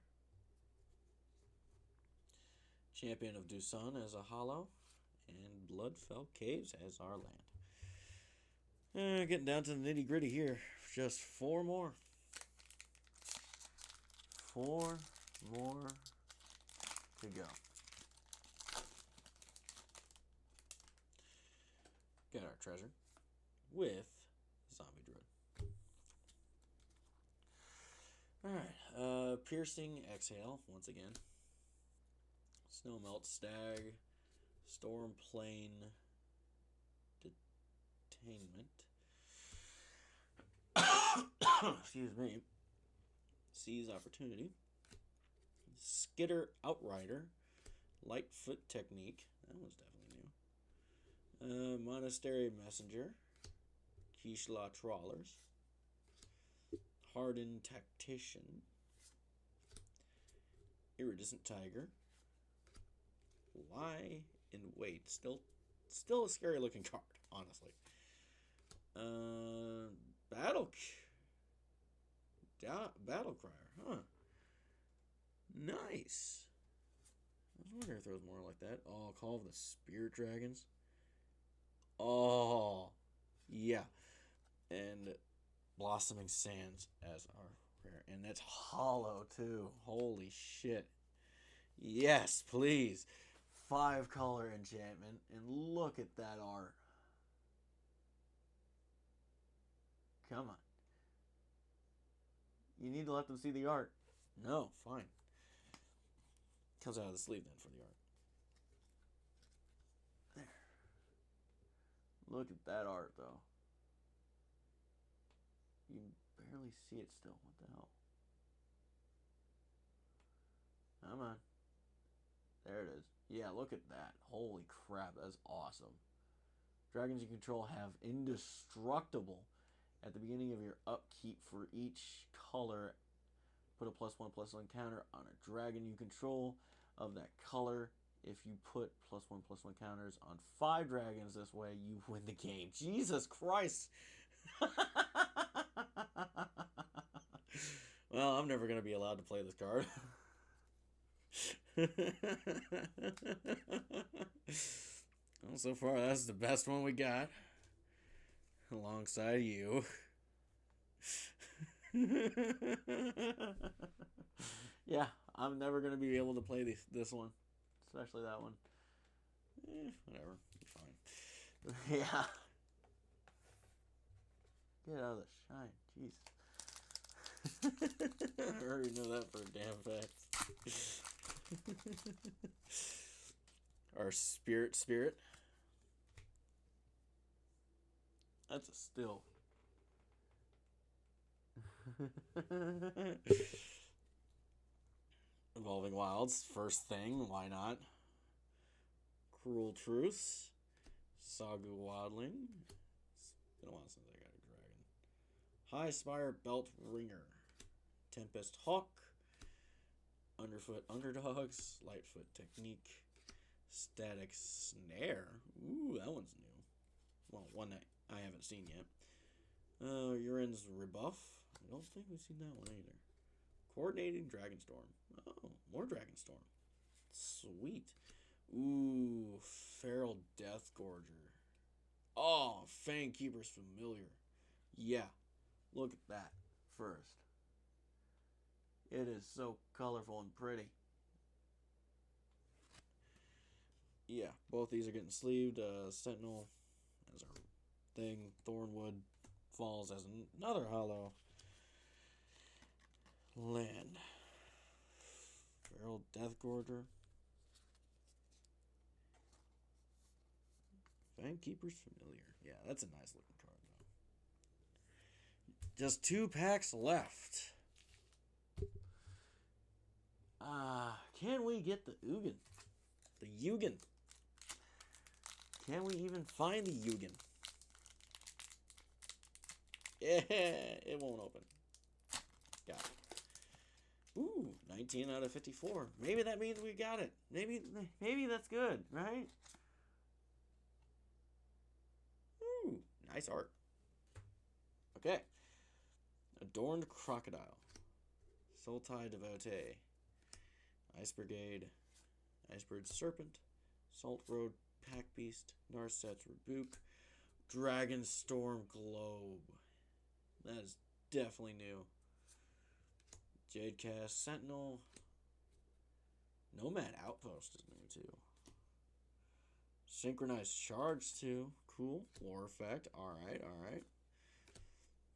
Champion of Dusan as a hollow. And Bloodfell Caves as our land. Getting down to the nitty gritty here. Just 4 more. 4 more to go. Got our treasure with Zombie Druid. Alright, Piercing Exhale once again. Snowmelt Stag. Storm Plane Detainment. Excuse me. Seize Opportunity. Skitter Outrider. Lightfoot Technique. That was definitely new. Monastery Messenger. Kishla Trawlers. Hardened Tactician. Iridescent Tiger. Lie in Wait. Still a scary looking card, honestly. Battle Crier, huh? Nice. I was wondering if there was more like that. Oh, Call of the Spirit Dragons. Oh, yeah. And Blossoming Sands as our rare. And that's hollow, too. Holy shit. Yes, please. 5-color enchantment. And look at that art. Come on. You need to let them see the art. No, fine. Comes out of the sleeve then for the art. There. Look at that art, though. You can barely see it still. What the hell? Come on. There it is. Yeah, look at that. Holy crap, that's awesome. Dragons you control have Indestructible at the beginning of your upkeep for each color. Put a +1/+1 counter on a dragon you control of that color. If you put +1/+1 counters on 5 dragons this way, you win the game. Jesus Christ! Well, I'm never going to be allowed to play this card. Well, so far, that's the best one we got. Alongside you. Yeah, I'm never going to be able to play this one. Especially that one. Whatever. Fine. Yeah. Get out of the shine. Jeez. I already know that for a damn fact. Our spirit. That's a still. Evolving Wilds, first thing, why not? Cruel Truths, Sagu Wadling. It's been a while since I got a dragon. High Spire Belt Ringer, Tempest Hawk, Underfoot Underdogs, Lightfoot Technique, Static Snare. Ooh, that one's new. Well, one that I haven't seen yet. Urin's Rebuff. I don't think we've seen that one either. Coordinating Dragonstorm. Oh, more Dragonstorm. Sweet. Ooh, Feral Deathgorger. Oh, Fangkeeper's Familiar. Yeah, look at that first. It is so colorful and pretty. Yeah, both these are getting sleeved. Sentinel as our thing. Thornwood falls as another hollow land. Feral Deathgorger. Fangkeeper's Familiar. Yeah, that's a nice looking card, though. Just 2 packs left. Can we get the Ugin? The Ugin. Can we even find the Ugin? Yeah, it won't open. Got it. Ooh, 19 out of 54. Maybe that means we got it. Maybe that's good, right? Ooh, nice art. Okay. Adorned Crocodile. Sultai Devotee. Ice Brigade. Icebird Serpent. Salt Road Pack Beast. Narset's Rebuke. Dragonstorm Globe. That is definitely new. Jadecast Sentinel. Nomad Outpost is new too. Synchronized Charge too. Cool. War Effect. Alright.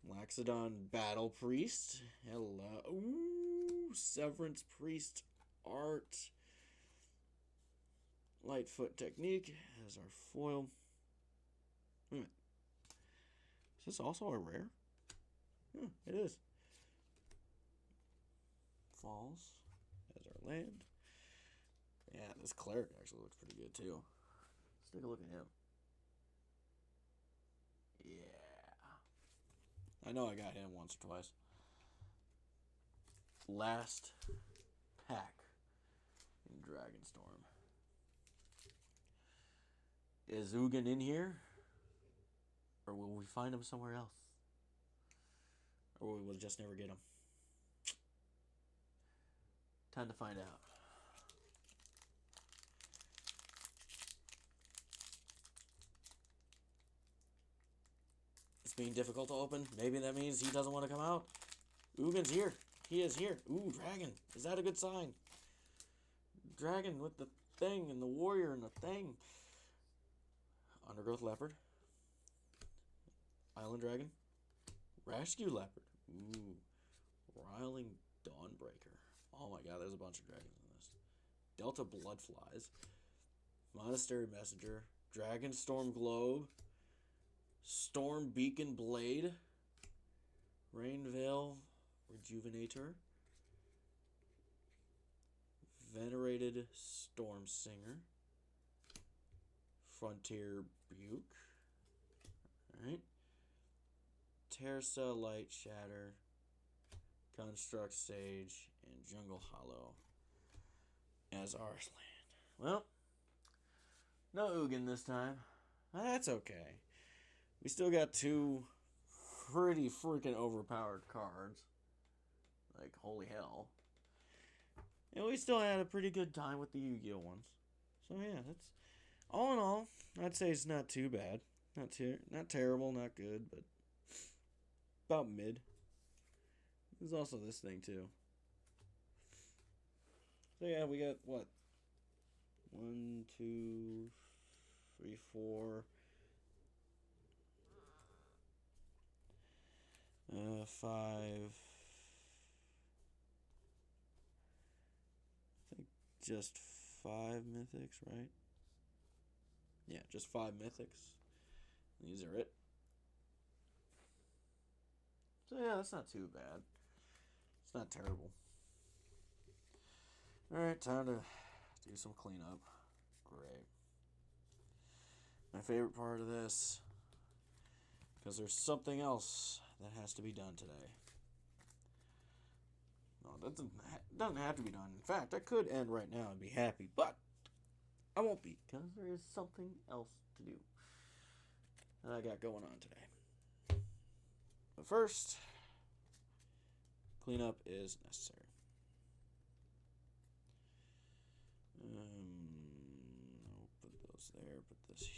Laxodon Battle Priest. Hello. Ooh, Severance Priest art. Lightfoot Technique as our foil. Wait a minute. Is this also a rare? Yeah, it is. Falls as our land. Yeah, this cleric actually looks pretty good too. Let's take a look at him. Yeah. I know I got him once or twice. Last pack in Dragonstorm. Is Ugin in here? Or will we find him somewhere else? Or we will just never get him? Time to find out. It's being difficult to open. Maybe that means he doesn't want to come out. Ugin's here. He is here. Ooh, dragon. Is that a good sign? Dragon with the thing and the warrior and the thing. Undergrowth Leopard. Island Dragon. Rescue Leopard. Ooh. Riling Dawnbreaker. Oh my god, there's a bunch of dragons in this. Delta Bloodflies. Monastery Messenger. Dragonstorm Globe. Storm Beacon Blade. Rainveil Rejuvenator. Venerated Storm Singer. Frontier Buke. Alright. Tersa Light Shatter. Construct Sage. And Jungle Hollow as our land. Well, no Ugin this time. That's okay. We still got 2 pretty freaking overpowered cards. Like, holy hell. And we still had a pretty good time with the Yu-Gi-Oh ones. So yeah, that's all in all, I'd say it's not too bad. Not terrible, not good, but about mid. There's also this thing too. So yeah, we got what? 1, 2, 3, 4. 5. I think just 5 mythics, right? Yeah, just 5 mythics. These are it. So yeah, that's not too bad. It's not terrible. Alright, time to do some cleanup. Great. My favorite part of this, because there's something else that has to be done today. No, that doesn't have to be done. In fact, I could end right now and be happy, but I won't be, because there is something else to do that I got going on today. But first, cleanup is necessary. I'll put those there. Put this.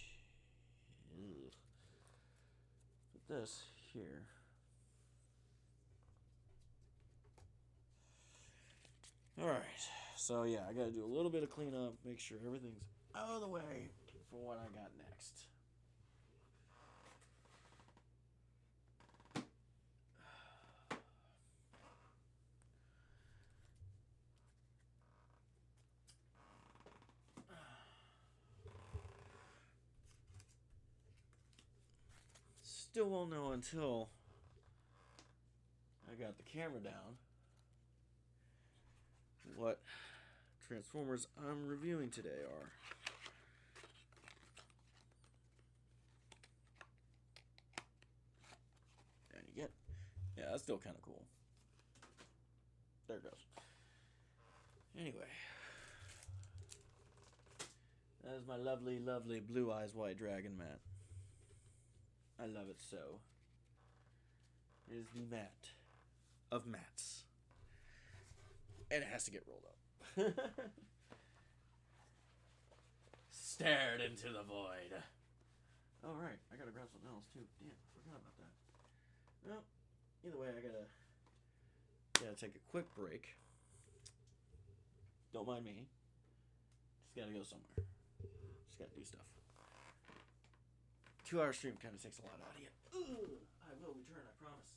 Put this here. All right. So yeah, I got to do a little bit of cleanup. Make sure everything's out of the way for what I got next. Still won't know until I got the camera down what Transformers I'm reviewing today are. And you get, yeah, that's still kind of cool. There it goes. Anyway, that is my lovely, lovely Blue Eyes White Dragon mat. I love it so. It is the mat of mats. And it has to get rolled up. Stared into the void. Oh, right. I gotta grab something else, too. Damn, I forgot about that. Well, either way, I gotta take a quick break. Don't mind me. Just gotta go somewhere. Just gotta do stuff. 2-hour stream kind of takes a lot out of you. Ugh, I will return, I promise.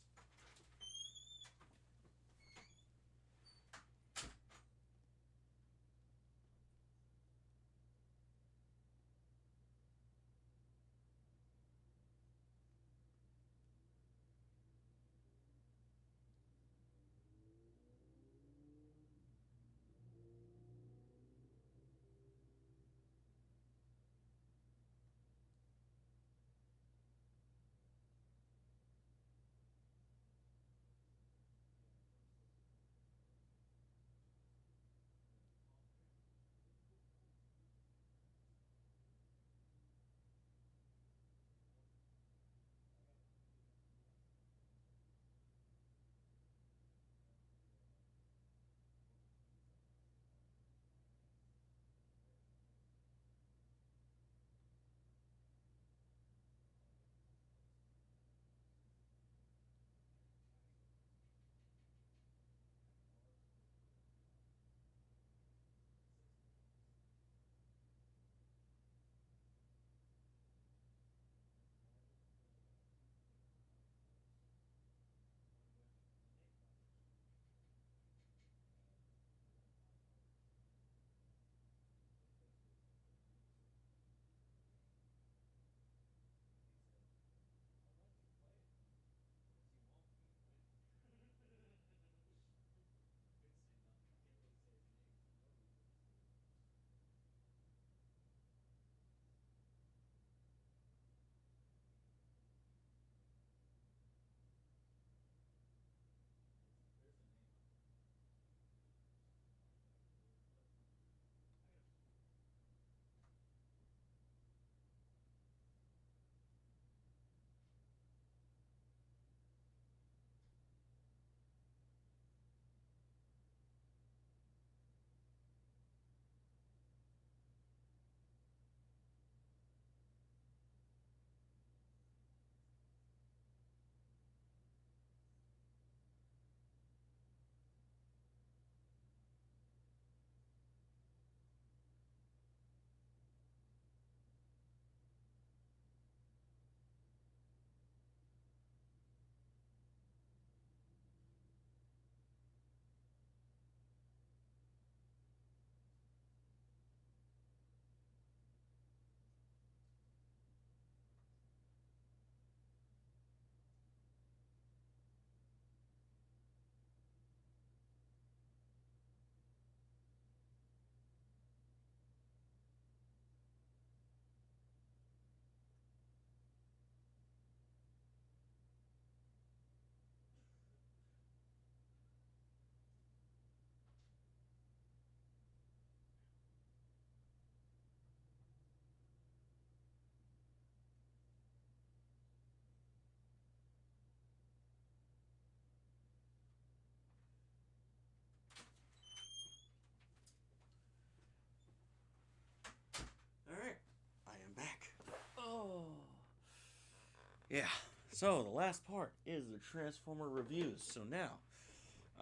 Yeah, so the last part is the Transformer reviews. So now,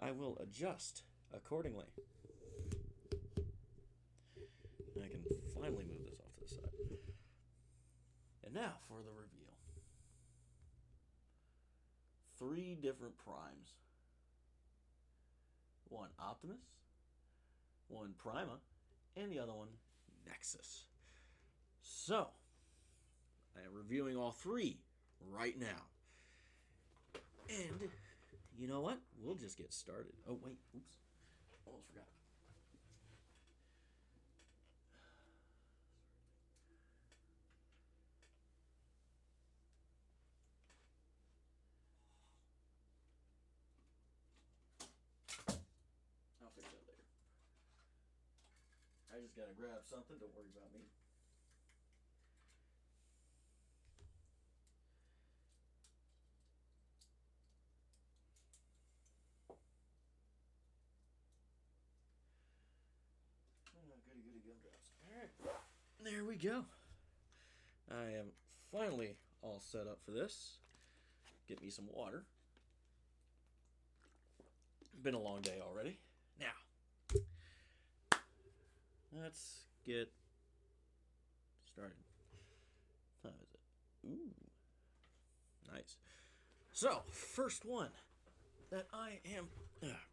I will adjust accordingly. I can finally move this off to the side. And now for the reveal. 3 different primes. One Optimus, one Prima, and the other one Nexus. So, I am reviewing all 3 right now. And, you know what? We'll just get started. Oh, wait, oops. Almost forgot. I'll fix that later. I just gotta grab something, don't worry about me. Goody gumdrops. Alright, there we go. I am finally all set up for this. Get me some water. Been a long day already. Now, let's get started. What time is it? Ooh, nice. So, first one that I am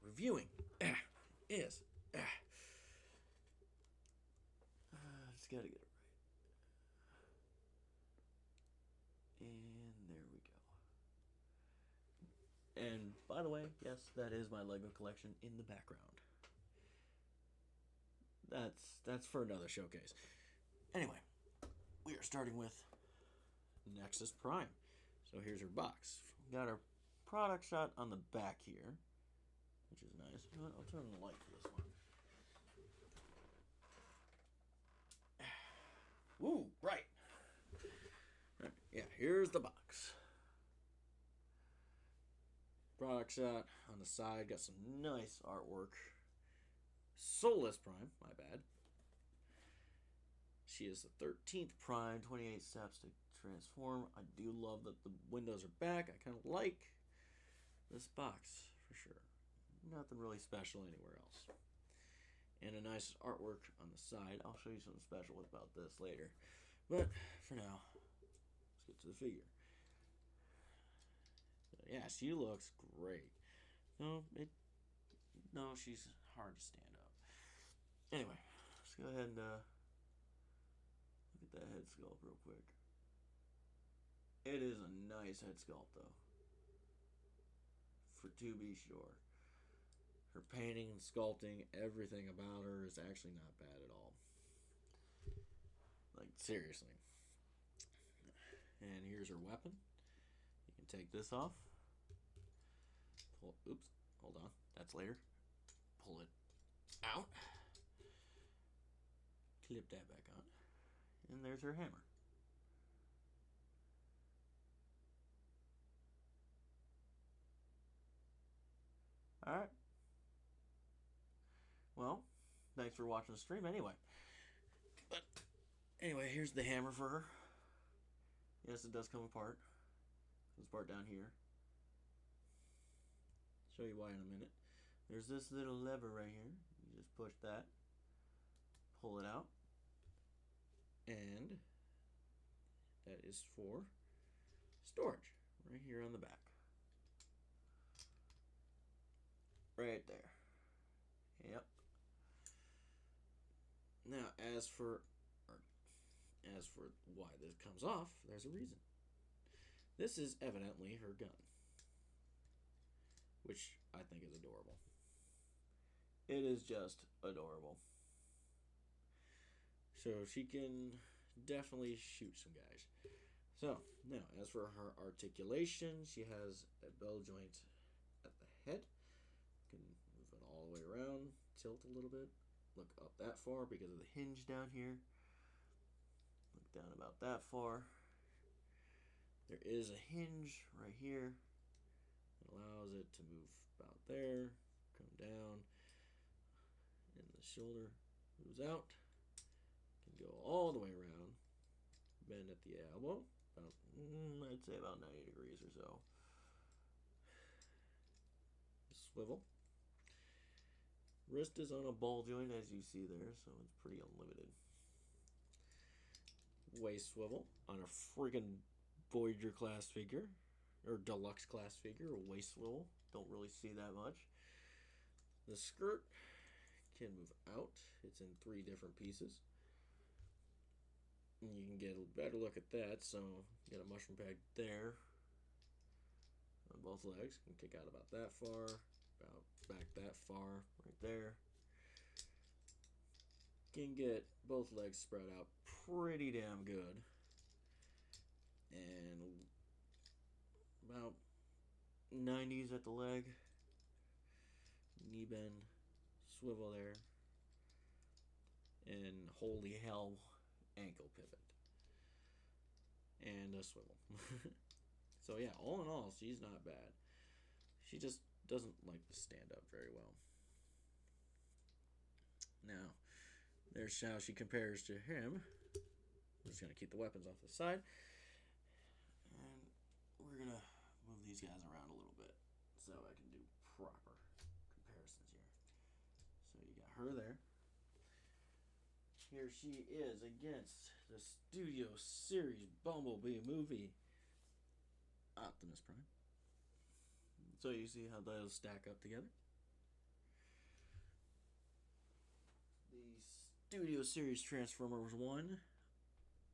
reviewing is just gotta get it right. And there we go. And by the way, yes, that is my Lego collection in the background. That's for another showcase. Anyway, we are starting with Nexus Prime. So here's her box. Got her product shot on the back here, which is nice. I'll turn on the light for this one. Ooh, right. Yeah, here's the box. Product shot on the side. Got some nice artwork. Soulless Prime, my bad. She is the 13th Prime, 28 steps to transform. I do love that the windows are back. I kind of like this box, for sure. Nothing really special anywhere else. And a nice artwork on the side. I'll show you something special about this later. But, for now, let's get to the figure. Yeah, she looks great. No, she's hard to stand up. Anyway, let's go ahead and look at that head sculpt real quick. It is a nice head sculpt, though. To be sure. Her painting and sculpting, everything about her is actually not bad at all. Like, seriously. And here's her weapon. You can take this off. Oops, hold on. That's later. Pull it out. Clip that back on. And there's her hammer. Alright. Well, thanks for watching the stream anyway. But, anyway, here's the hammer for her. Yes, it does come apart. This part down here. Show you why in a minute. There's this little lever right here. You just push that. Pull it out. And that is for storage. Right here on the back. Right there. Yep. Now, as for why this comes off, there's a reason. This is evidently her gun, which I think is adorable. It is just adorable. So she can definitely shoot some guys. So, now, as for her articulation, she has a bell joint at the head. You can move it all the way around, tilt a little bit, look up that far because of the hinge down here. Look down about that far. There is a hinge right here that allows it to move about there, come down, and the shoulder moves out. Can go all the way around, bend at the elbow, about, I'd say about 90 degrees or so. Swivel. Wrist is on a ball joint, as you see there, so it's pretty unlimited. Waist swivel on a friggin' Voyager class figure, or deluxe class figure, or waist swivel. Don't really see that much. The skirt can move out. It's in 3 different pieces. And you can get a better look at that. So you got a mushroom peg there on both legs. You can kick out about that far, about back that far, right there. You can get both legs spread out pretty damn good. And about 90s at the leg. Knee bend, swivel there. And holy hell, ankle pivot. And a swivel. So yeah, all in all, she's not bad. She just doesn't like to stand up very well. Now, there's how she compares to him. I'm just going to keep the weapons off the side. And we're going to move these guys around a little bit so I can do proper comparisons here. So you got her there. Here she is against the Studio Series Bumblebee movie, Optimus Prime. So you see how those stack up together. The Studio Series Transformers 1,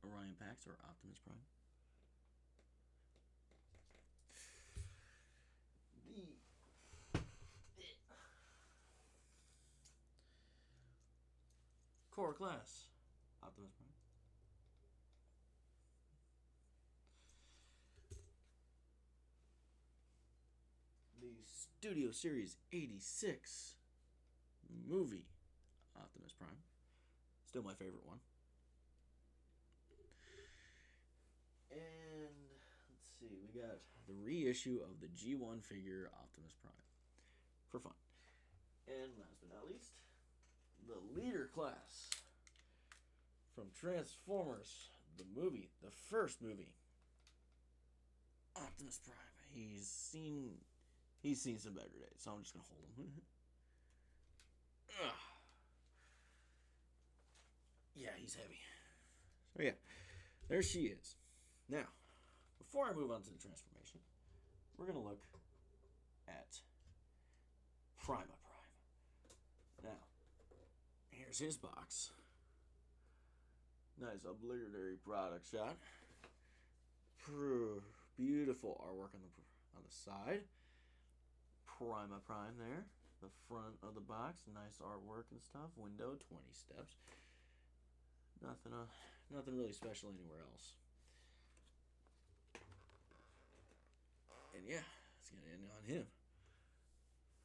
Orion Pax, or Optimus Prime. The Core Class, Optimus Prime. The Studio Series 86 movie, Optimus Prime. Still my favorite one. And let's see, we got the reissue of the G1 figure Optimus Prime for fun. And last but not least, the Leader Class from Transformers, the movie, the first movie, Optimus Prime. He's seen some better days, so I'm just gonna hold him. Yeah, he's heavy. So yeah, there she is. Now, before I move on to the transformation, we're gonna look at Prima Prime. Now, here's his box. Nice obligatory product shot. Beautiful artwork on the side. Prima Prime there. The front of the box, nice artwork and stuff. Window, 20 steps. Nothing really special anywhere else. And yeah, let's get in on him.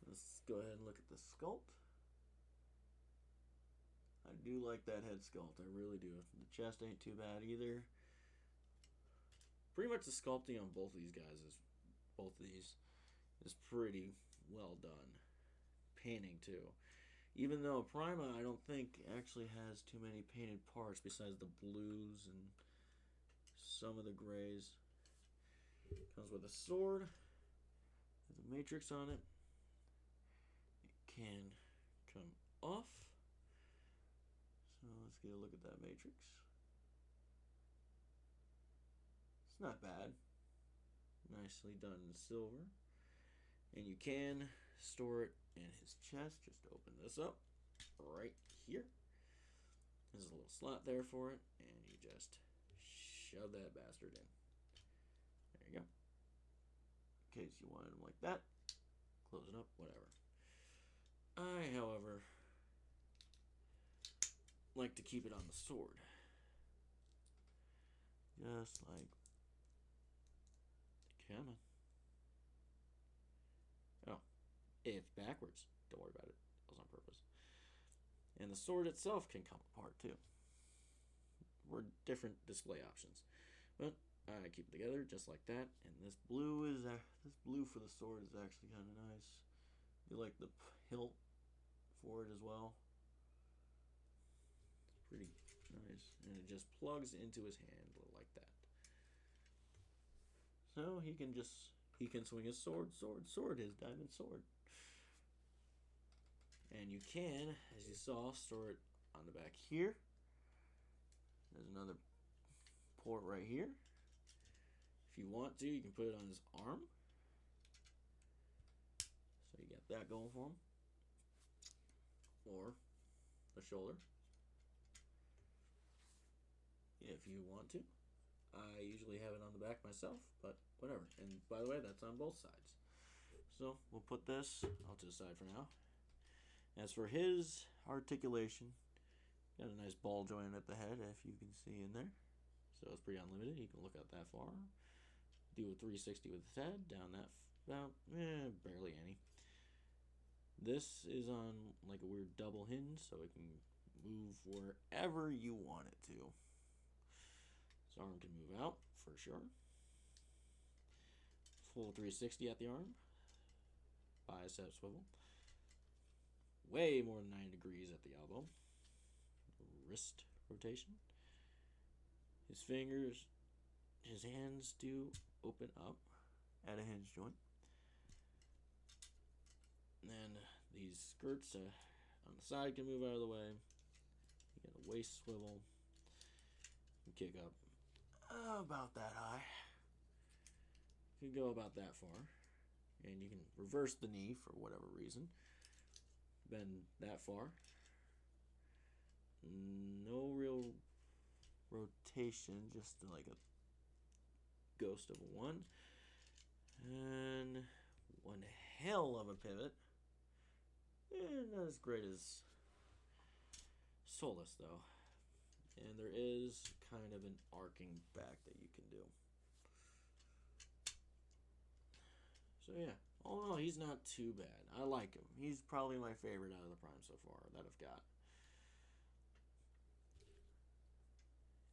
Let's go ahead and look at the sculpt. I do like that head sculpt, I really do. The chest ain't too bad either. Pretty much the sculpting on both of these is pretty well done. Painting too. Even though Prima, I don't think actually has too many painted parts besides the blues and some of the grays. Comes with a sword. There's a matrix on it. It can come off. So let's get a look at that matrix. It's not bad. Nicely done in silver. And you can store it in his chest. Just open this up right here. There's a little slot there for it, and you just shove that bastard in. There you go. In case you wanted him like that, close it up, whatever. I, however, like to keep it on the sword. Just like, come on. Oh, if backwards, don't worry about it. That was on purpose. And the sword itself can come apart too. Or different display options. But I keep it together just like that. And this blue for the sword is actually kind of nice. You like the hilt for it as well. Pretty nice. And it just plugs into his hand like that. So he can swing his sword, his diamond sword. And you can, as you saw, store it on the back here. There's another port right here. If you want to, you can put it on his arm. So you got that going for him. Or the shoulder, if you want to. I usually have it on the back myself, but whatever. And by the way, that's on both sides. So we'll put this out to the side for now. As for his articulation, got a nice ball joint at the head, if you can see in there. So it's pretty unlimited. He can look out that far. Do a 360 with his head, down that, barely any. This is on like a weird double hinge, so it can move wherever you want it to. His arm can move out, for sure. Full 360 at the arm. Bicep swivel. Way more than 90 degrees at the elbow. Wrist rotation. His fingers, his hands do open up at a hinge joint. And then these skirts on the side can move out of the way. You get a waist swivel. You can kick up about that high. You can go about that far. And you can reverse the knee for whatever reason. Bend that far. No real rotation, just like a ghost of a one. And one hell of a pivot. Not as great as Solus, though. And there is kind of an arcing back that you can do. So yeah, all in all, he's not too bad. I like him. He's probably my favorite out of the Prime so far that I've got.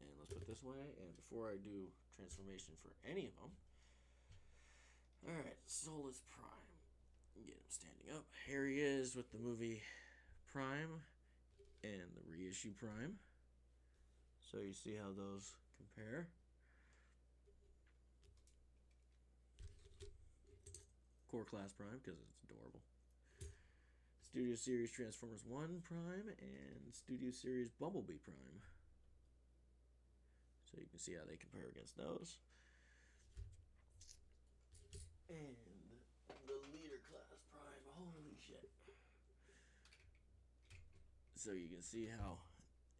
And let's put it this way. And before I do transformation for any of them, alright, Solus Prime. Get him standing up. Here he is with the movie Prime and the reissue Prime. So you see how those compare. Core Class Prime, because it's adorable. Studio Series Transformers 1 Prime and Studio Series Bumblebee Prime. So you can see how they compare against those. And the Leader Class Prime. Holy shit. So you can see how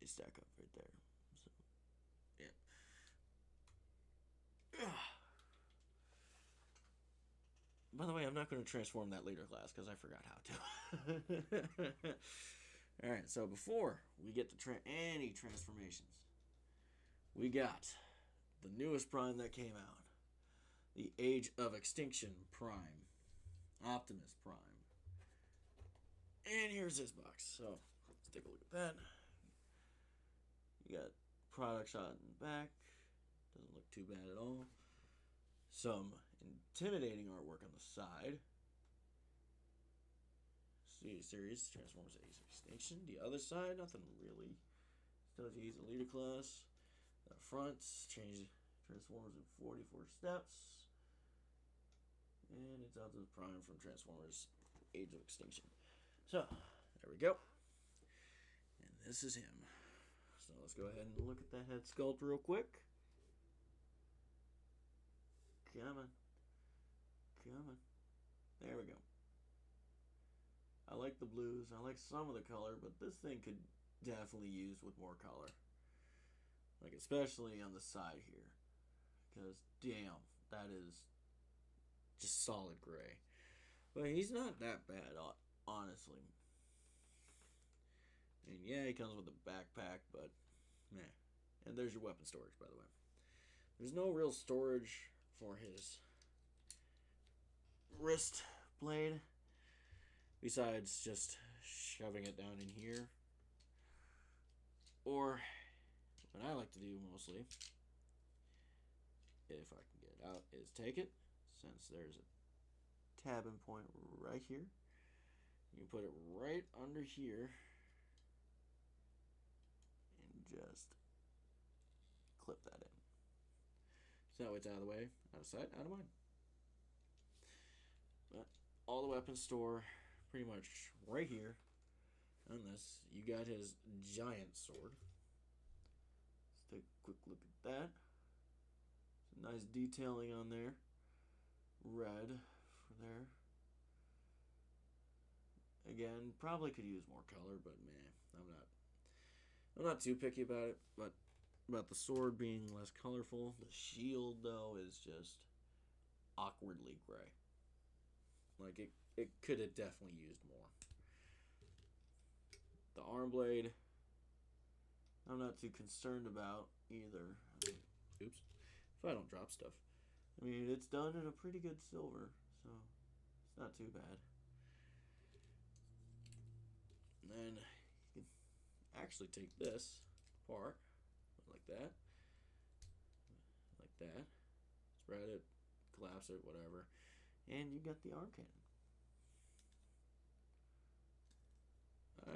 they stack up right there. So, yeah. By the way, I'm not going to transform that Leader Class because I forgot how to. Alright, so before we get to any transformations, we got the newest Prime that came out. The Age of Extinction Prime. Optimus Prime. And here's this box. So, let's take a look at that. You got product shot in the back. Doesn't look too bad at all. Some intimidating artwork on the side. Studio Series Transformers Age of Extinction. The other side, nothing really. Still has to use the Leader Class. The fronts, change Transformers in 44 steps. And it's Optimus Prime from Transformers Age of Extinction. So, there we go. And this is him. So let's go ahead and look at that head sculpt real quick. Come on. Come on. There we go. I like the blues. I like some of the color, but this thing could definitely use with more color. Like, especially on the side here. Because, damn, that is just solid gray. But he's not that bad, honestly. And yeah, he comes with a backpack, but meh. And there's your weapon storage, by the way. There's no real storage for his wrist blade, besides just shoving it down in here. Or, what I like to do mostly, if I can get it out, is take it, since there's a tabbing point right here. You put it right under here, and just clip that in. So it's out of the way, out of sight, out of mind. But all the weapons store pretty much right here on this. You got his giant sword. Let's take a quick look at that. Some nice detailing on there. Red for there. Again, probably could use more color, but man, I'm not too picky about it. But about the sword being less colorful. The shield though is just awkwardly gray. Like it could have definitely used more. The arm blade, I'm not too concerned about either. Oops. If I don't drop stuff. I mean, it's done in a pretty good silver, so it's not too bad. And then you can actually take this apart like that. Like that. Spread it, collapse it, whatever. And you got the arm cannon.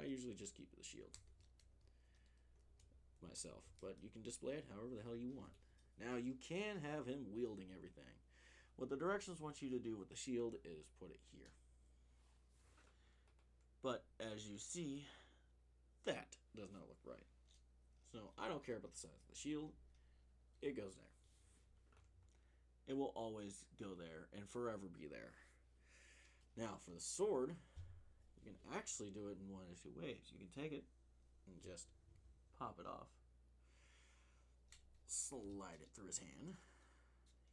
I usually just keep the shield myself, but you can display it however the hell you want. Now you can have him wielding everything. What the directions want you to do with the shield is put it here. But as you see, that does not look right. So I don't care about the size of the shield. It goes there. It will always go there and forever be there. Now for the sword, you can actually do it in one of two ways. You can take it and just pop it off. Slide it through his hand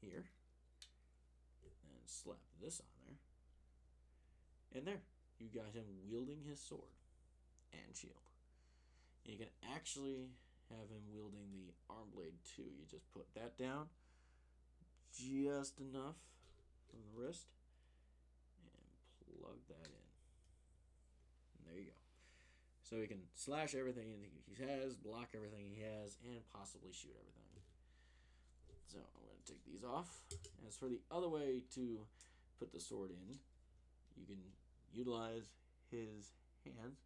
here. And slap this on there. And there, you got him wielding his sword and shield. And you can actually have him wielding the arm blade too. You just put that down just enough from the wrist and plug that in. And there you go. So he can slash everything he has, block everything he has, and possibly shoot everything. So I'm going to take these off. As for the other way to put the sword in, you can utilize his hands,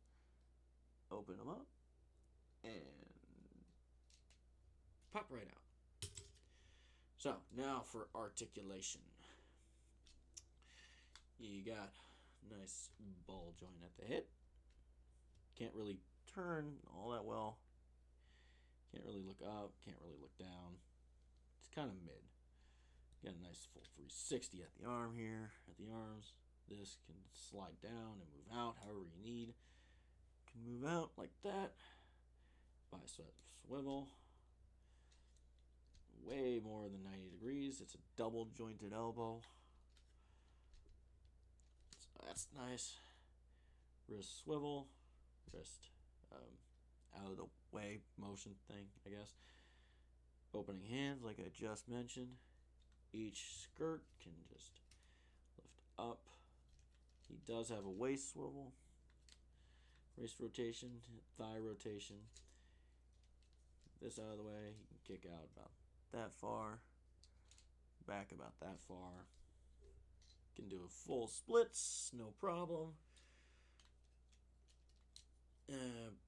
open them up, and pop right out. So now for articulation. You got a nice ball joint at the hip. Can't really turn all that well. Can't really look up, can't really look down. It's kind of mid. Got a nice full 360 at the arm here, at the arms. This can slide down and move out however you need. Can move out like that by a swivel. Way more than 90 degrees. It's a double jointed elbow. So that's nice. Wrist swivel. Wrist out of the way motion thing, I guess. Opening hands, like I just mentioned. Each skirt can just lift up. He does have a waist swivel, waist rotation, thigh rotation. This out of the way, he can kick out about that far, back about that far. Can do a full splits, no problem.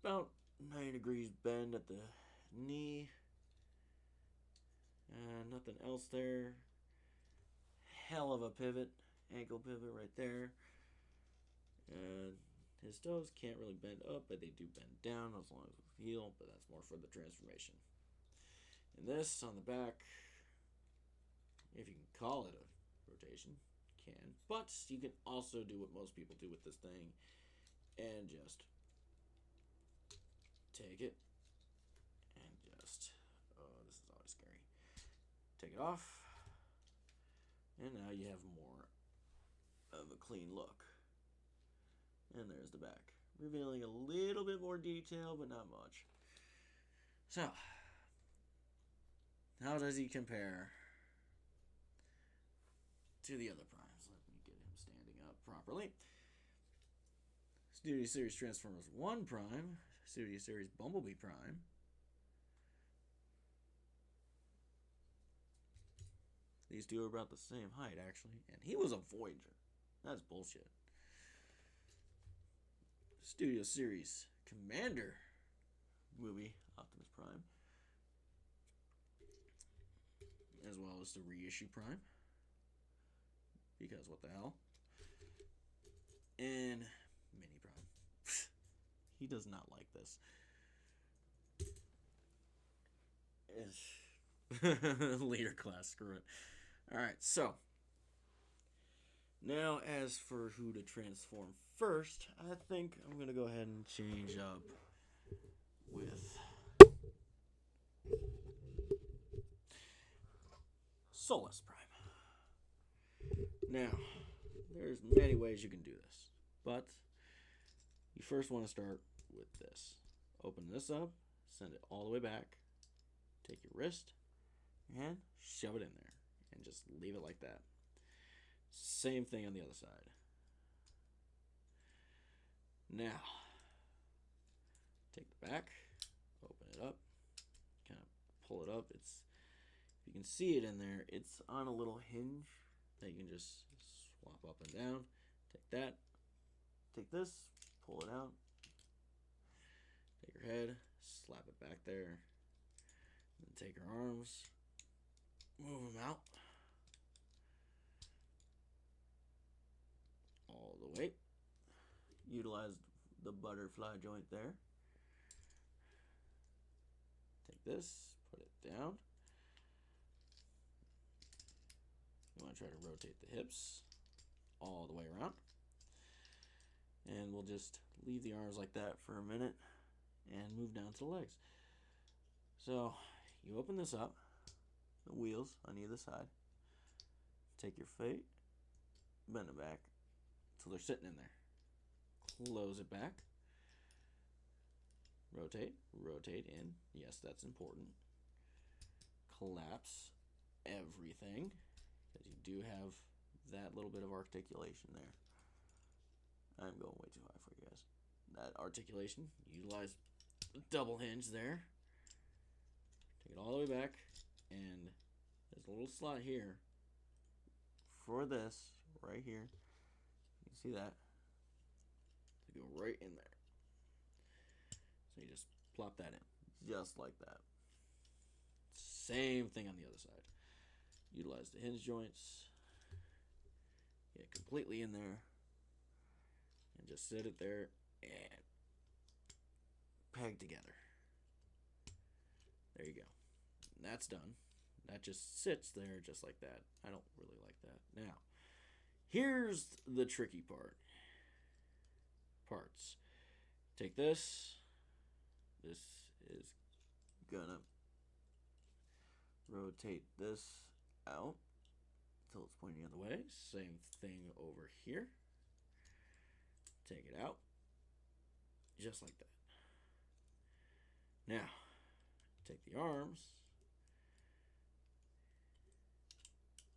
About 90 degrees bend at the knee. Nothing else there. Hell of a pivot, ankle pivot right there. His toes can't really bend up, but they do bend down as long as it's heel, but that's more for the transformation. And this on the back, if you can call it a rotation, can. But you can also do what most people do with this thing and just take it and just, oh, this is always scary. Take it off, and now you have more of a clean look. And there's the back, revealing a little bit more detail, but not much. So, how does he compare to the other primes? Let me get him standing up properly. Studio Series Transformers 1 Prime, Studio Series Bumblebee Prime. These two are about the same height, actually. And he was a Voyager. That's bullshit. Studio Series Commander movie, Optimus Prime. As well us to reissue Prime. Because what the hell? And Mini Prime. He does not like this. Leader class, screw it. Alright, so. Now, as for who to transform first, I think I'm going to go ahead and change up with Solus Prime. Now, there's many ways you can do this, but you first want to start with this. Open this up, send it all the way back, take your wrist, and shove it in there, and just leave it like that. Same thing on the other side. Now, take the back, open it up, kind of pull it up. You can see it in there. It's on a little hinge that you can just swap up and down. Take that, take this, pull it out, take your head, slap it back there, and take your arms, move them out all the way. Utilize the butterfly joint there. Take this, put it down. You want to try to rotate the hips all the way around. And we'll just leave the arms like that for a minute and move down to the legs. So you open this up, the wheels on either side. Take your feet, bend it back until they're sitting in there. Close it back. Rotate, rotate in. Yes, that's important. Collapse everything, because you do have that little bit of articulation there. I'm going way too high for you guys. That articulation, utilize the double hinge there. Take it all the way back, and there's a little slot here for this, right here. You can see that. To go right in there. So you just plop that in, just like that. Same thing on the other side. Utilize the hinge joints. Get completely in there. And just sit it there and peg together. There you go. And that's done. That just sits there just like that. I don't really like that. Now, here's the tricky parts. Take this. This is gonna rotate this out until it's pointing the other way. Same thing over here. Take it out. Just like that. Now, take the arms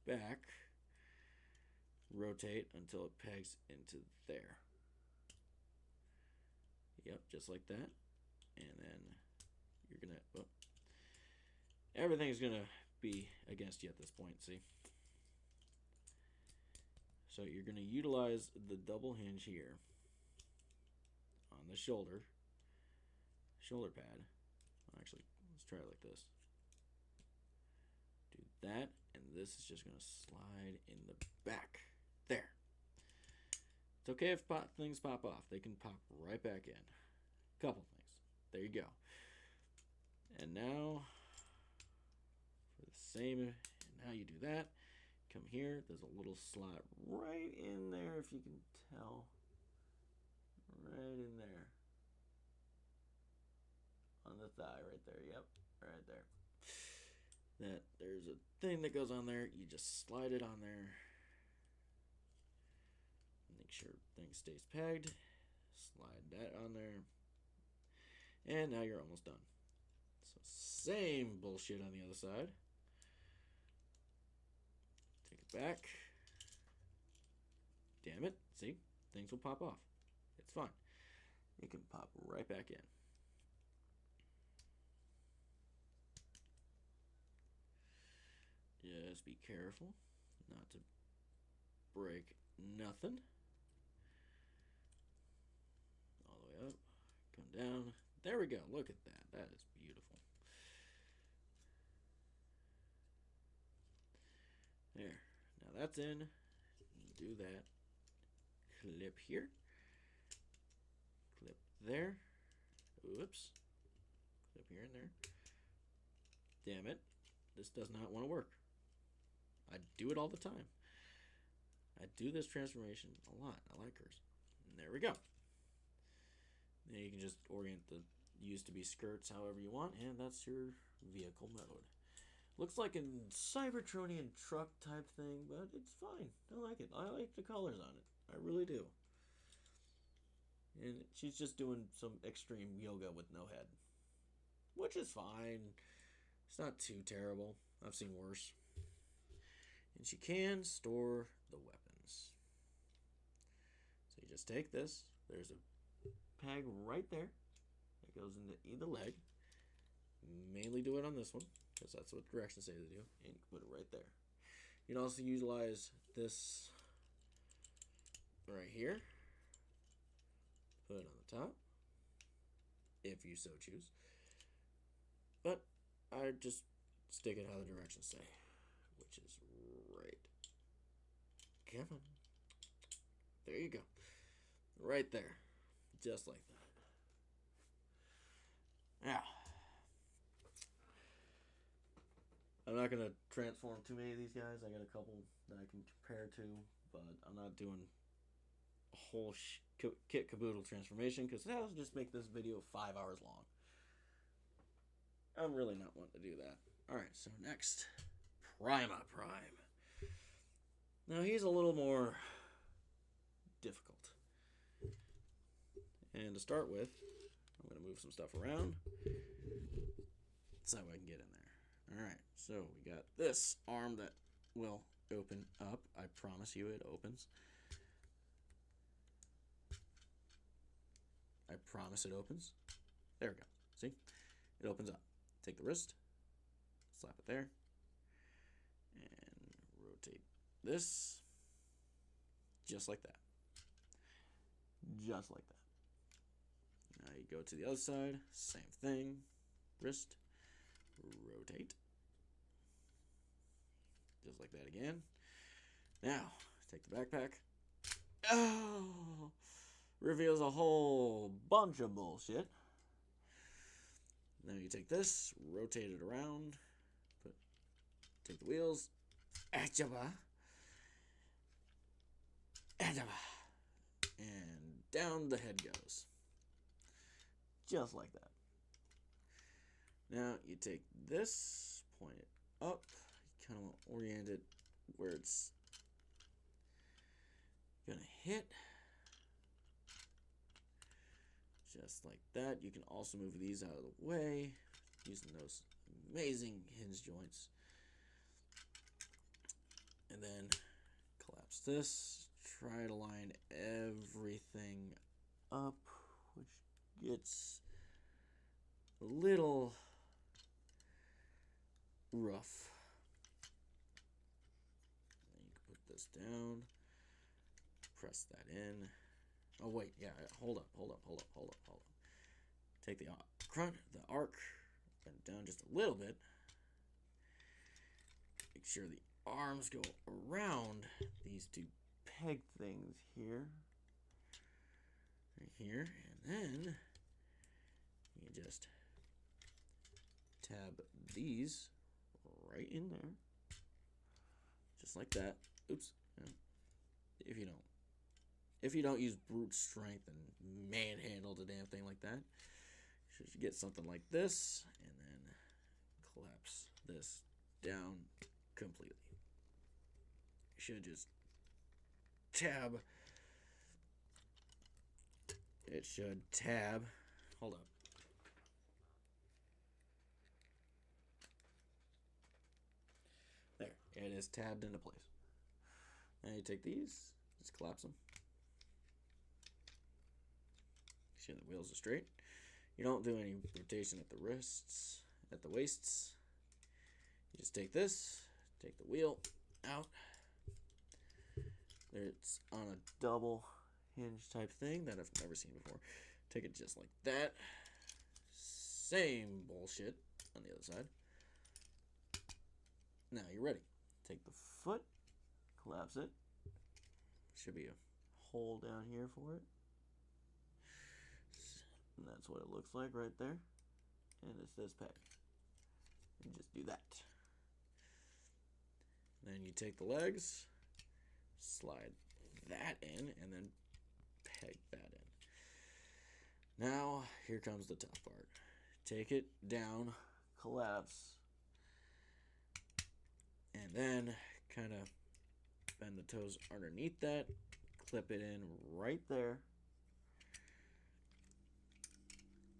back. Rotate until it pegs into there. Yep, just like that. And then you're gonna, oh, everything's gonna be against you at this point, see? So you're gonna utilize the double hinge here on the shoulder pad. Actually, let's try it like this. Do that, and this is just gonna slide in the back. There. It's okay if things pop off. They can pop right back in. Couple things. There you go. And now, for the same, now you do that. Come here. There's a little slot right in there, if you can tell. Right in there. On the thigh right there. Yep. Right there. There's a thing that goes on there. You just slide it on there. Make sure thing stays pegged. Slide that on there. And now you're almost done. So same bullshit on the other side. Take it back. Damn it. See? Things will pop off. It's fine. It can pop right back in. Just be careful not to break nothing. All the way up. Come down. There we go. Look at that. That is beautiful. that's in. Do that. Clip here. Clip there. Oops. Clip here and there. Damn it. This does not want to work. I do it all the time. I do this transformation a lot. I like hers. And there we go. Then you can just orient the used to be skirts however you want, and that's your vehicle mode. Looks like a Cybertronian truck type thing, but it's fine. I like it. I like the colors on it. I really do. And she's just doing some extreme yoga with no head, which is fine. It's not too terrible. I've seen worse. And she can store the weapons. So you just take this. There's a peg right there that goes into either leg. Mainly do it on this one, because that's what directions say to do. And you can put it right there. You can also utilize this right here. Put it on the top, if you so choose. But I just stick it how the directions say, which is right. Come on. There you go. Right there. Just like that. Now, I'm not going to transform too many of these guys. I got a couple that I can compare to, but I'm not doing a whole kit caboodle transformation because that will just make this video 5 hours long. I'm really not wanting to do that. Alright, so next, Prima Prime. Now he's a little more difficult. And to start with, I'm going to move some stuff around so I can get in there. Alright, so we got this arm that will open up. I promise you it opens. I promise it opens. There we go. See? It opens up. Take the wrist, slap it there, and rotate this just like that. Just like that. Now you go to the other side, same thing. Wrist, rotate. Just like that again. Now, take the backpack. Oh! Reveals a whole bunch of bullshit. Now you take this, rotate it around, take the wheels, and down the head goes. Just like that. Now you take this, point it up, you kind of want to orient it where it's gonna hit. Just like that. You can also move these out of the way using those amazing hinge joints. And then collapse this. Try to line everything up, which gets a little rough. And you can put this down. Press that in. Oh wait, yeah, hold up. Take the arc, bend it down just a little bit. Make sure the arms go around these two peg things here. Right here, and then you just tab these right in there. Just like that. Oops. If you don't use brute strength and manhandle the damn thing like that, you should get something like this, and then collapse this down completely. You should just tab. It should tab. Hold up. There, it is tabbed into place. Now you take these, just collapse them. Make sure the wheels are straight. You don't do any rotation at the wrists, at the waists. You just take this, take the wheel out. It's on a double hinge type thing that I've never seen before. Take it just like that. Same bullshit on the other side. Now you're ready. Take the foot, collapse it. Should be a hole down here for it. And that's what it looks like right there. And it's this peg. And just do that. Then you take the legs, slide that in, and then peg that in. Now, here comes the tough part. Take it down, collapse, and then kind of bend the toes underneath that, clip it in right there,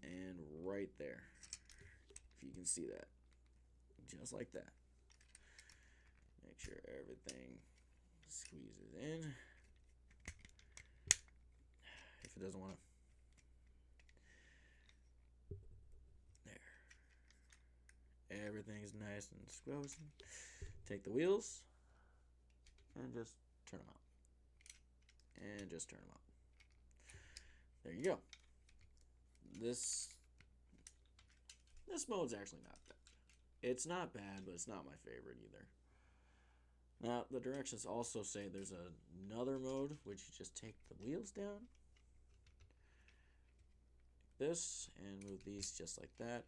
and right there, if you can see that, just like that. Make sure everything squeezes in. If it doesn't want to, there. Everything's nice and squishy. Take the wheels and just turn them out. And just turn them out. There you go. This mode's actually not bad. It's not bad, but it's not my favorite either. Now, the directions also say there's another mode, which you just take the wheels down, like this, and move these just like that,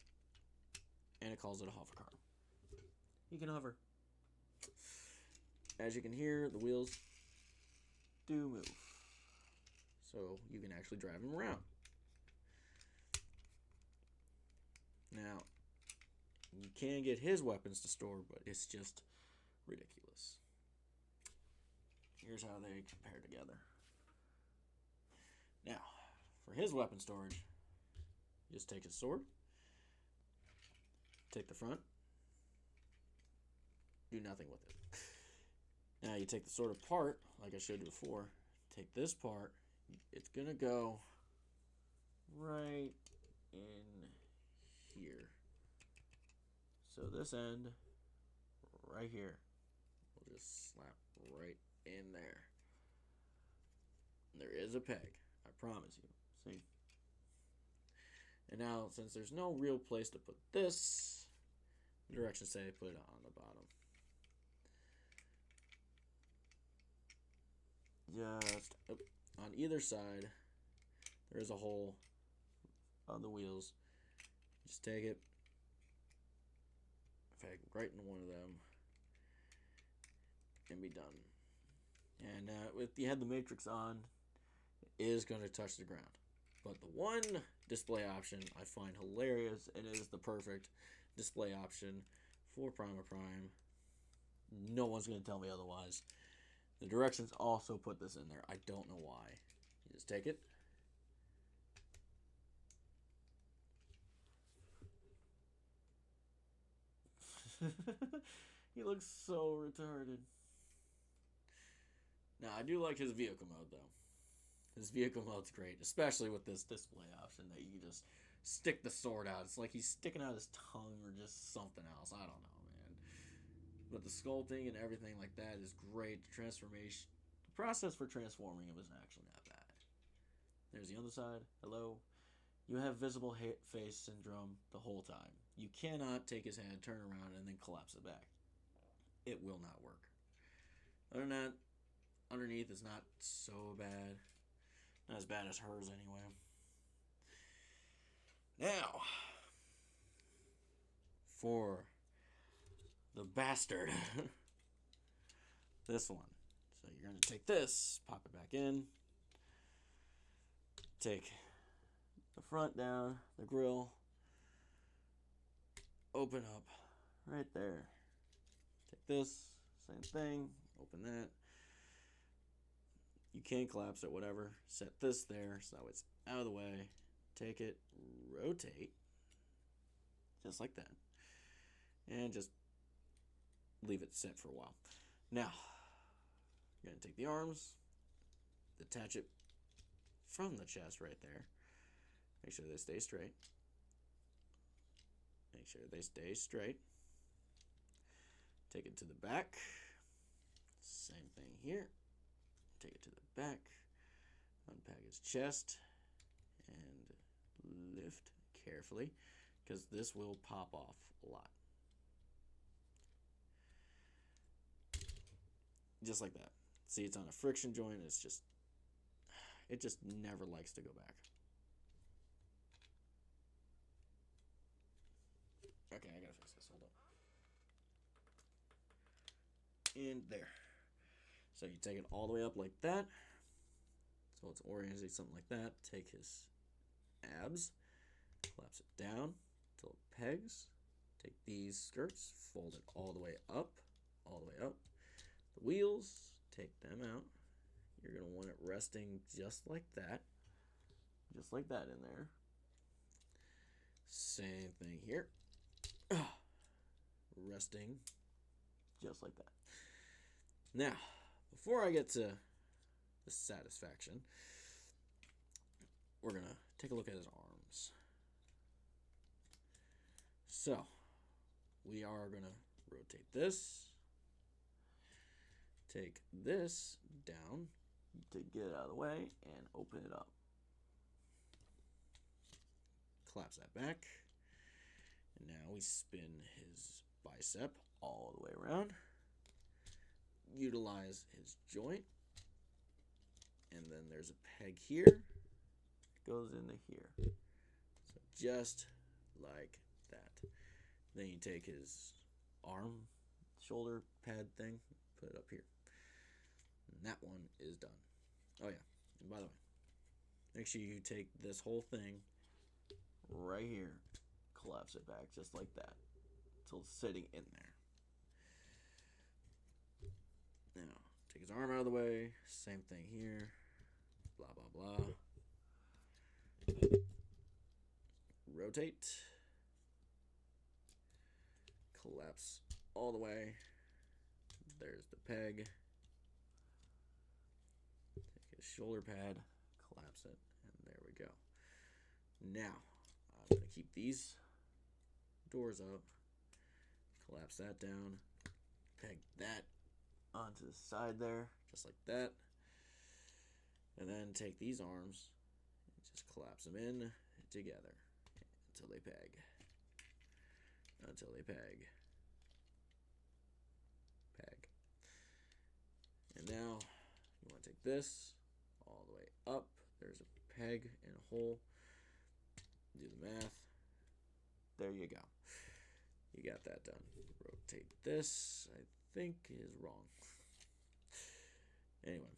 and it calls it a hover car. You can hover. As you can hear, the wheels do move, so you can actually drive them around. Now, you can get his weapons to store, but it's just ridiculous. Here's how they compare together. Now, for his weapon storage, just take his sword, take the front, do nothing with it. Now you take the sword apart, like I showed you before, take this part, it's gonna go right in here. So this end, right here, we'll just slap right in there. There is a peg, I promise you. See? And now, since there's no real place to put this, the directions say put it on the bottom. Just on either side, there is a hole on the wheels. Just take it, peg right in one of them, and be done. And if you had the matrix on, it is going to touch the ground. But the one display option I find hilarious, and it is the perfect display option for Prima Prime. No one's going to tell me otherwise. The directions also put this in there. I don't know why. You just take it. He looks so retarded. Now, I do like his vehicle mode, though. His vehicle mode's great, especially with this display option that you can just stick the sword out. It's like he's sticking out his tongue or just something else. I don't know, man. But the sculpting and everything like that is great. The transformation, the process for transforming him is actually not bad. There's the other side. Hello. You have visible face syndrome the whole time. You cannot take his head, turn around, and then collapse it back. It will not work. Other than that, underneath is not so bad. Not as bad as hers anyway. Now, for the bastard. This one. So you're going to take this, pop it back in. Take the front down, the grill. Open up right there. Take this, same thing, open that. You can collapse it, whatever. Set this there so it's out of the way. Take it, rotate, just like that. And just leave it set for a while. Now, you're going to take the arms, detach it from the chest right there. Make sure they stay straight. Make sure they stay straight. Take it to the back. Same thing here. Take it to the back. Unpack his chest. And lift carefully, because this will pop off a lot. just like that. See, it's on a friction joint. It just never likes to go back. Okay, I gotta fix this. Hold on. And there. So you take it all the way up like that. So it's oriented something like that. Take his abs, collapse it down until it pegs. Take these skirts, fold it all the way up, all the way up. The wheels, take them out. You're going to want it resting just like that in there. Same thing here. Resting just like that. Now, before I get to the satisfaction, we're going to take a look at his arms. So, we are going to rotate this, take this down to get it out of the way, and open it up. Collapse that back. And now we spin his bicep all the way around. Utilize his joint. And then there's a peg here. It goes into here. So just like that. Then you take his arm, shoulder pad thing, put it up here. And that one is done. Oh yeah, and by the way, make sure you take this whole thing right here, collapse it back just like that until it's sitting in there. Now, take his arm out of the way, same thing here, blah, blah, blah. Rotate, collapse all the way, there's the peg. Take his shoulder pad, collapse it, and there we go. Now, I'm going to keep these doors up, collapse that down, peg that onto the side there, just like that. And then take these arms and just collapse them in together until they peg. Until they peg. Peg. And now you want to take this all the way up. There's a peg and a hole. Do the math. There you go. You got that done. Rotate this. I think is wrong. Anyway.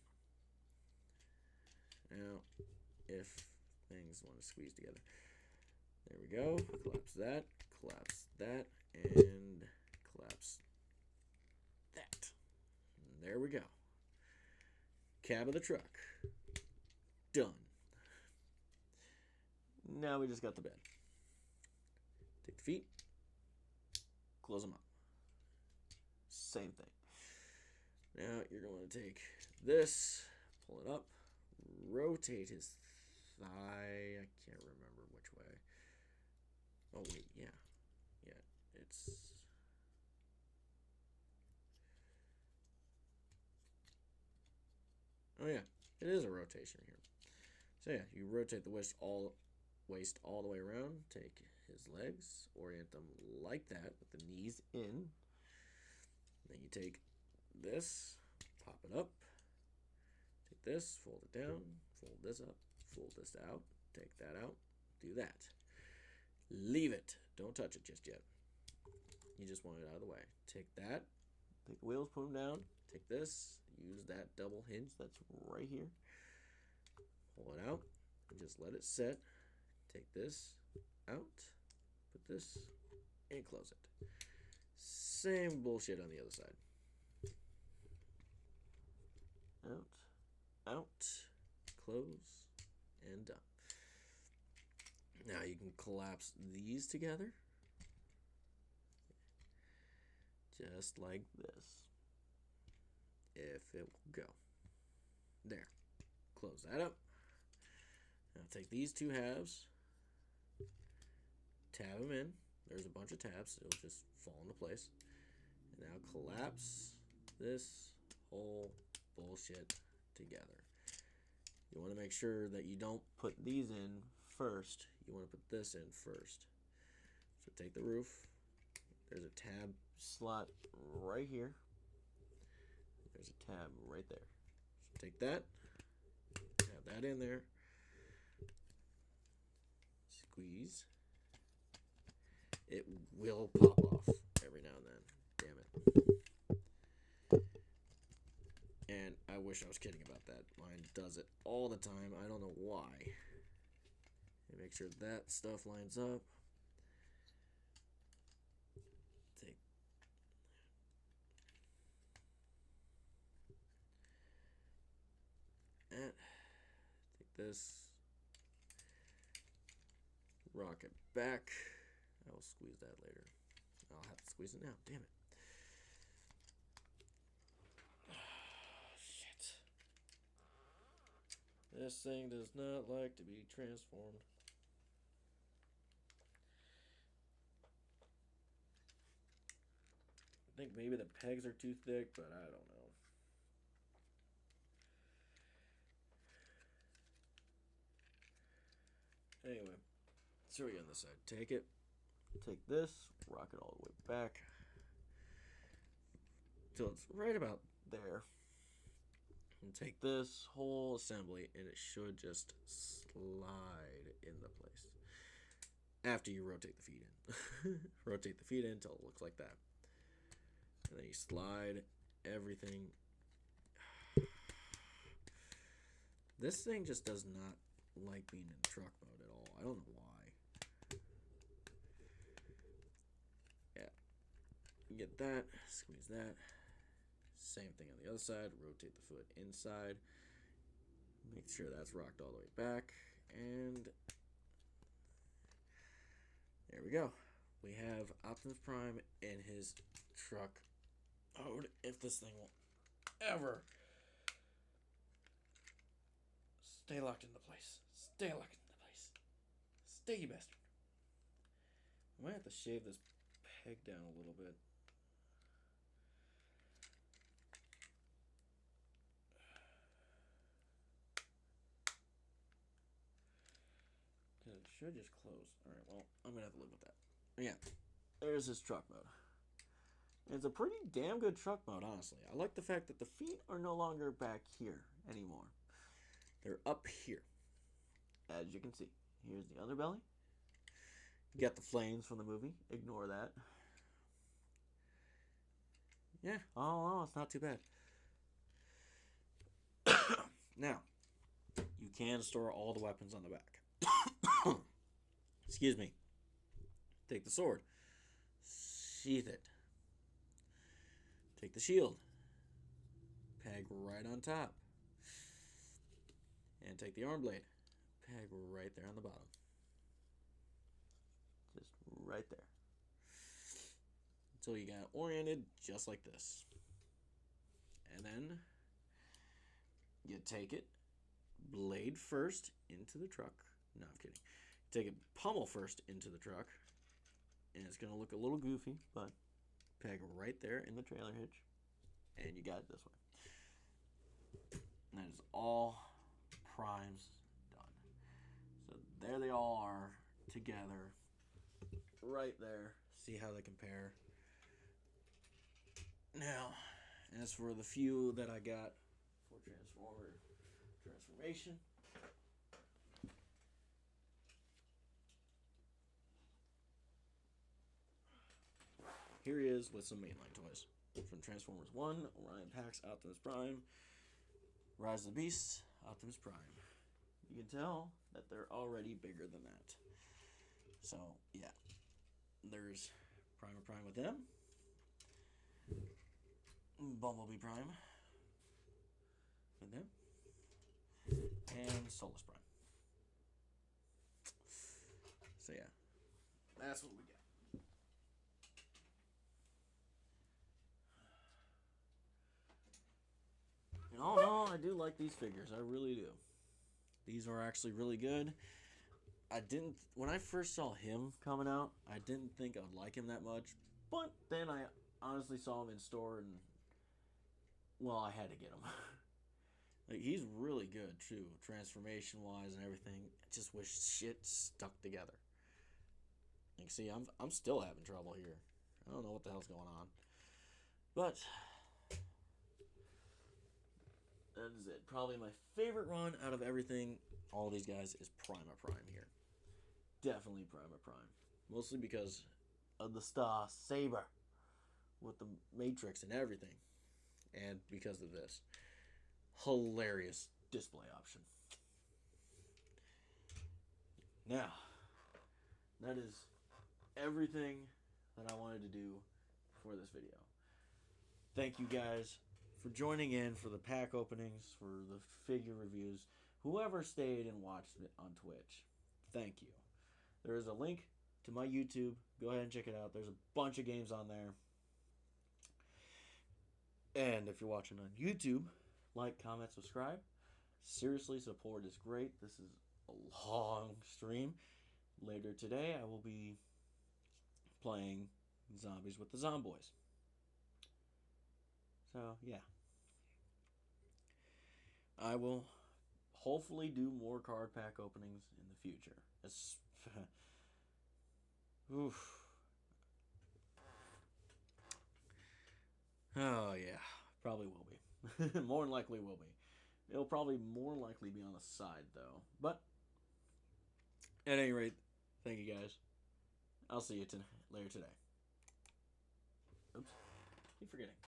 Now, if things want to squeeze together. There we go. Collapse that, and collapse that. And there we go. Cab of the truck. Done. Now we just got the bed. Take the feet. Close them up. Same thing. Now you're going to take this, pull it up, rotate his thigh. I can't remember which way. Oh, wait, yeah. Yeah, it's... Oh, yeah, it is a rotation here. So, yeah, you rotate the waist all the way around. Take his legs, orient them like that with the knees in. Then you take this, pop it up. Take this, fold it down, fold this up, fold this out, take that out, do that. Leave it. Don't touch it just yet. You just want it out of the way. Take that, take the wheels, put them down, take this, use that double hinge that's right here. Pull it out, and just let it set. Take this out, put this, and close it. Same bullshit on the other side. Out, close, and done. Now you can collapse these together. Just like this. If it will go. There. Close that up. Now take these two halves. Tab them in. There's a bunch of tabs. It'll just fall into place. And now collapse this whole bullshit together. You want to make sure that you don't put these in first. You want to put this in first. So take the roof. There's a tab slot right here. There's a tab right there. So take that, have that in there, squeeze. It will pop off every now and then. Damn it. And I wish I was kidding about that. Mine does it all the time. I don't know why. And make sure that stuff lines up. Take that. Take this. Rock it back. I will squeeze that later. I'll have to squeeze it now. Damn it. Shit. This thing does not like to be transformed. I think maybe the pegs are too thick, but I don't know. Anyway, so we on this side. Take it. Take this. Rock it all the way back. Till it's right about there. And take this whole assembly and it should just slide into place. After you rotate the feet in. Rotate the feet in until it looks like that. And then you slide everything. This thing just does not like being in truck mode at all. I don't know why. Yeah. You get that. Squeeze that. Same thing on the other side. Rotate the foot inside. Make sure that's rocked all the way back. And there we go. We have Optimus Prime in his truck mode. If this thing will ever stay locked into place. Stay locked into place. Stay, you bastard. I might have to shave this peg down a little bit. It should just close. Alright, well, I'm going to have to live with that. Yeah, there's his truck mode. It's a pretty damn good truck mode, honestly. I like the fact that the feet are no longer back here anymore. They're up here. As you can see. Here's the underbelly. You got the flames from the movie. Ignore that. Yeah, oh, it's not too bad. Now, you can store all the weapons on the back. Excuse me. Take the sword. Sheath it. Take the shield. Peg right on top. And take the arm blade. Peg right there on the bottom. Just right there. Until you got it oriented just like this. And then you take it blade first into the truck. No, I'm kidding. Take it pommel first into the truck. And it's going to look a little goofy, but peg right there in the trailer hitch. And you got it this way. And that is all primes done. So there they all are together. Right there. See how they compare. Now, as for the few that I got for transformation. Here he is with some mainline toys. From Transformers 1, Orion Pax, Optimus Prime, Rise of the Beasts, Optimus Prime. You can tell that they're already bigger than that. So, yeah. There's Primer Prime with them. Bumblebee Prime with them. And Solus Prime. So, yeah. That's what we got. Oh no, I do like these figures. I really do. These are actually really good. When I first saw him coming out, I didn't think I would like him that much. But then I honestly saw him in store and, well, I had to get him. Like, he's really good too, transformation-wise and everything. I just wish shit stuck together. You can see, I'm still having trouble here. I don't know what the hell's going on. But That is it. Probably my favorite run out of everything, all these guys, is Prima Prime here. Definitely Prima Prime. Mostly because of the Star Saber with the Matrix and everything. And because of this hilarious display option. Now, that is everything that I wanted to do for this video. Thank you guys for joining in for the pack openings, for the figure reviews. Whoever stayed and watched it on Twitch, thank you. There is a link to my YouTube. Go ahead and check it out. There's a bunch of games on there. And if you're watching on YouTube, like, comment, subscribe. Seriously, support is great. This is a long stream. Later today, I will be playing Zombies with the Zomboys. So, yeah. I will hopefully do more card pack openings in the future. Oof. Oh, yeah. Probably will be. More than likely will be. It'll probably more likely be on the side, though. But, at any rate, thank you guys. I'll see you later today. Oops. Keep forgetting.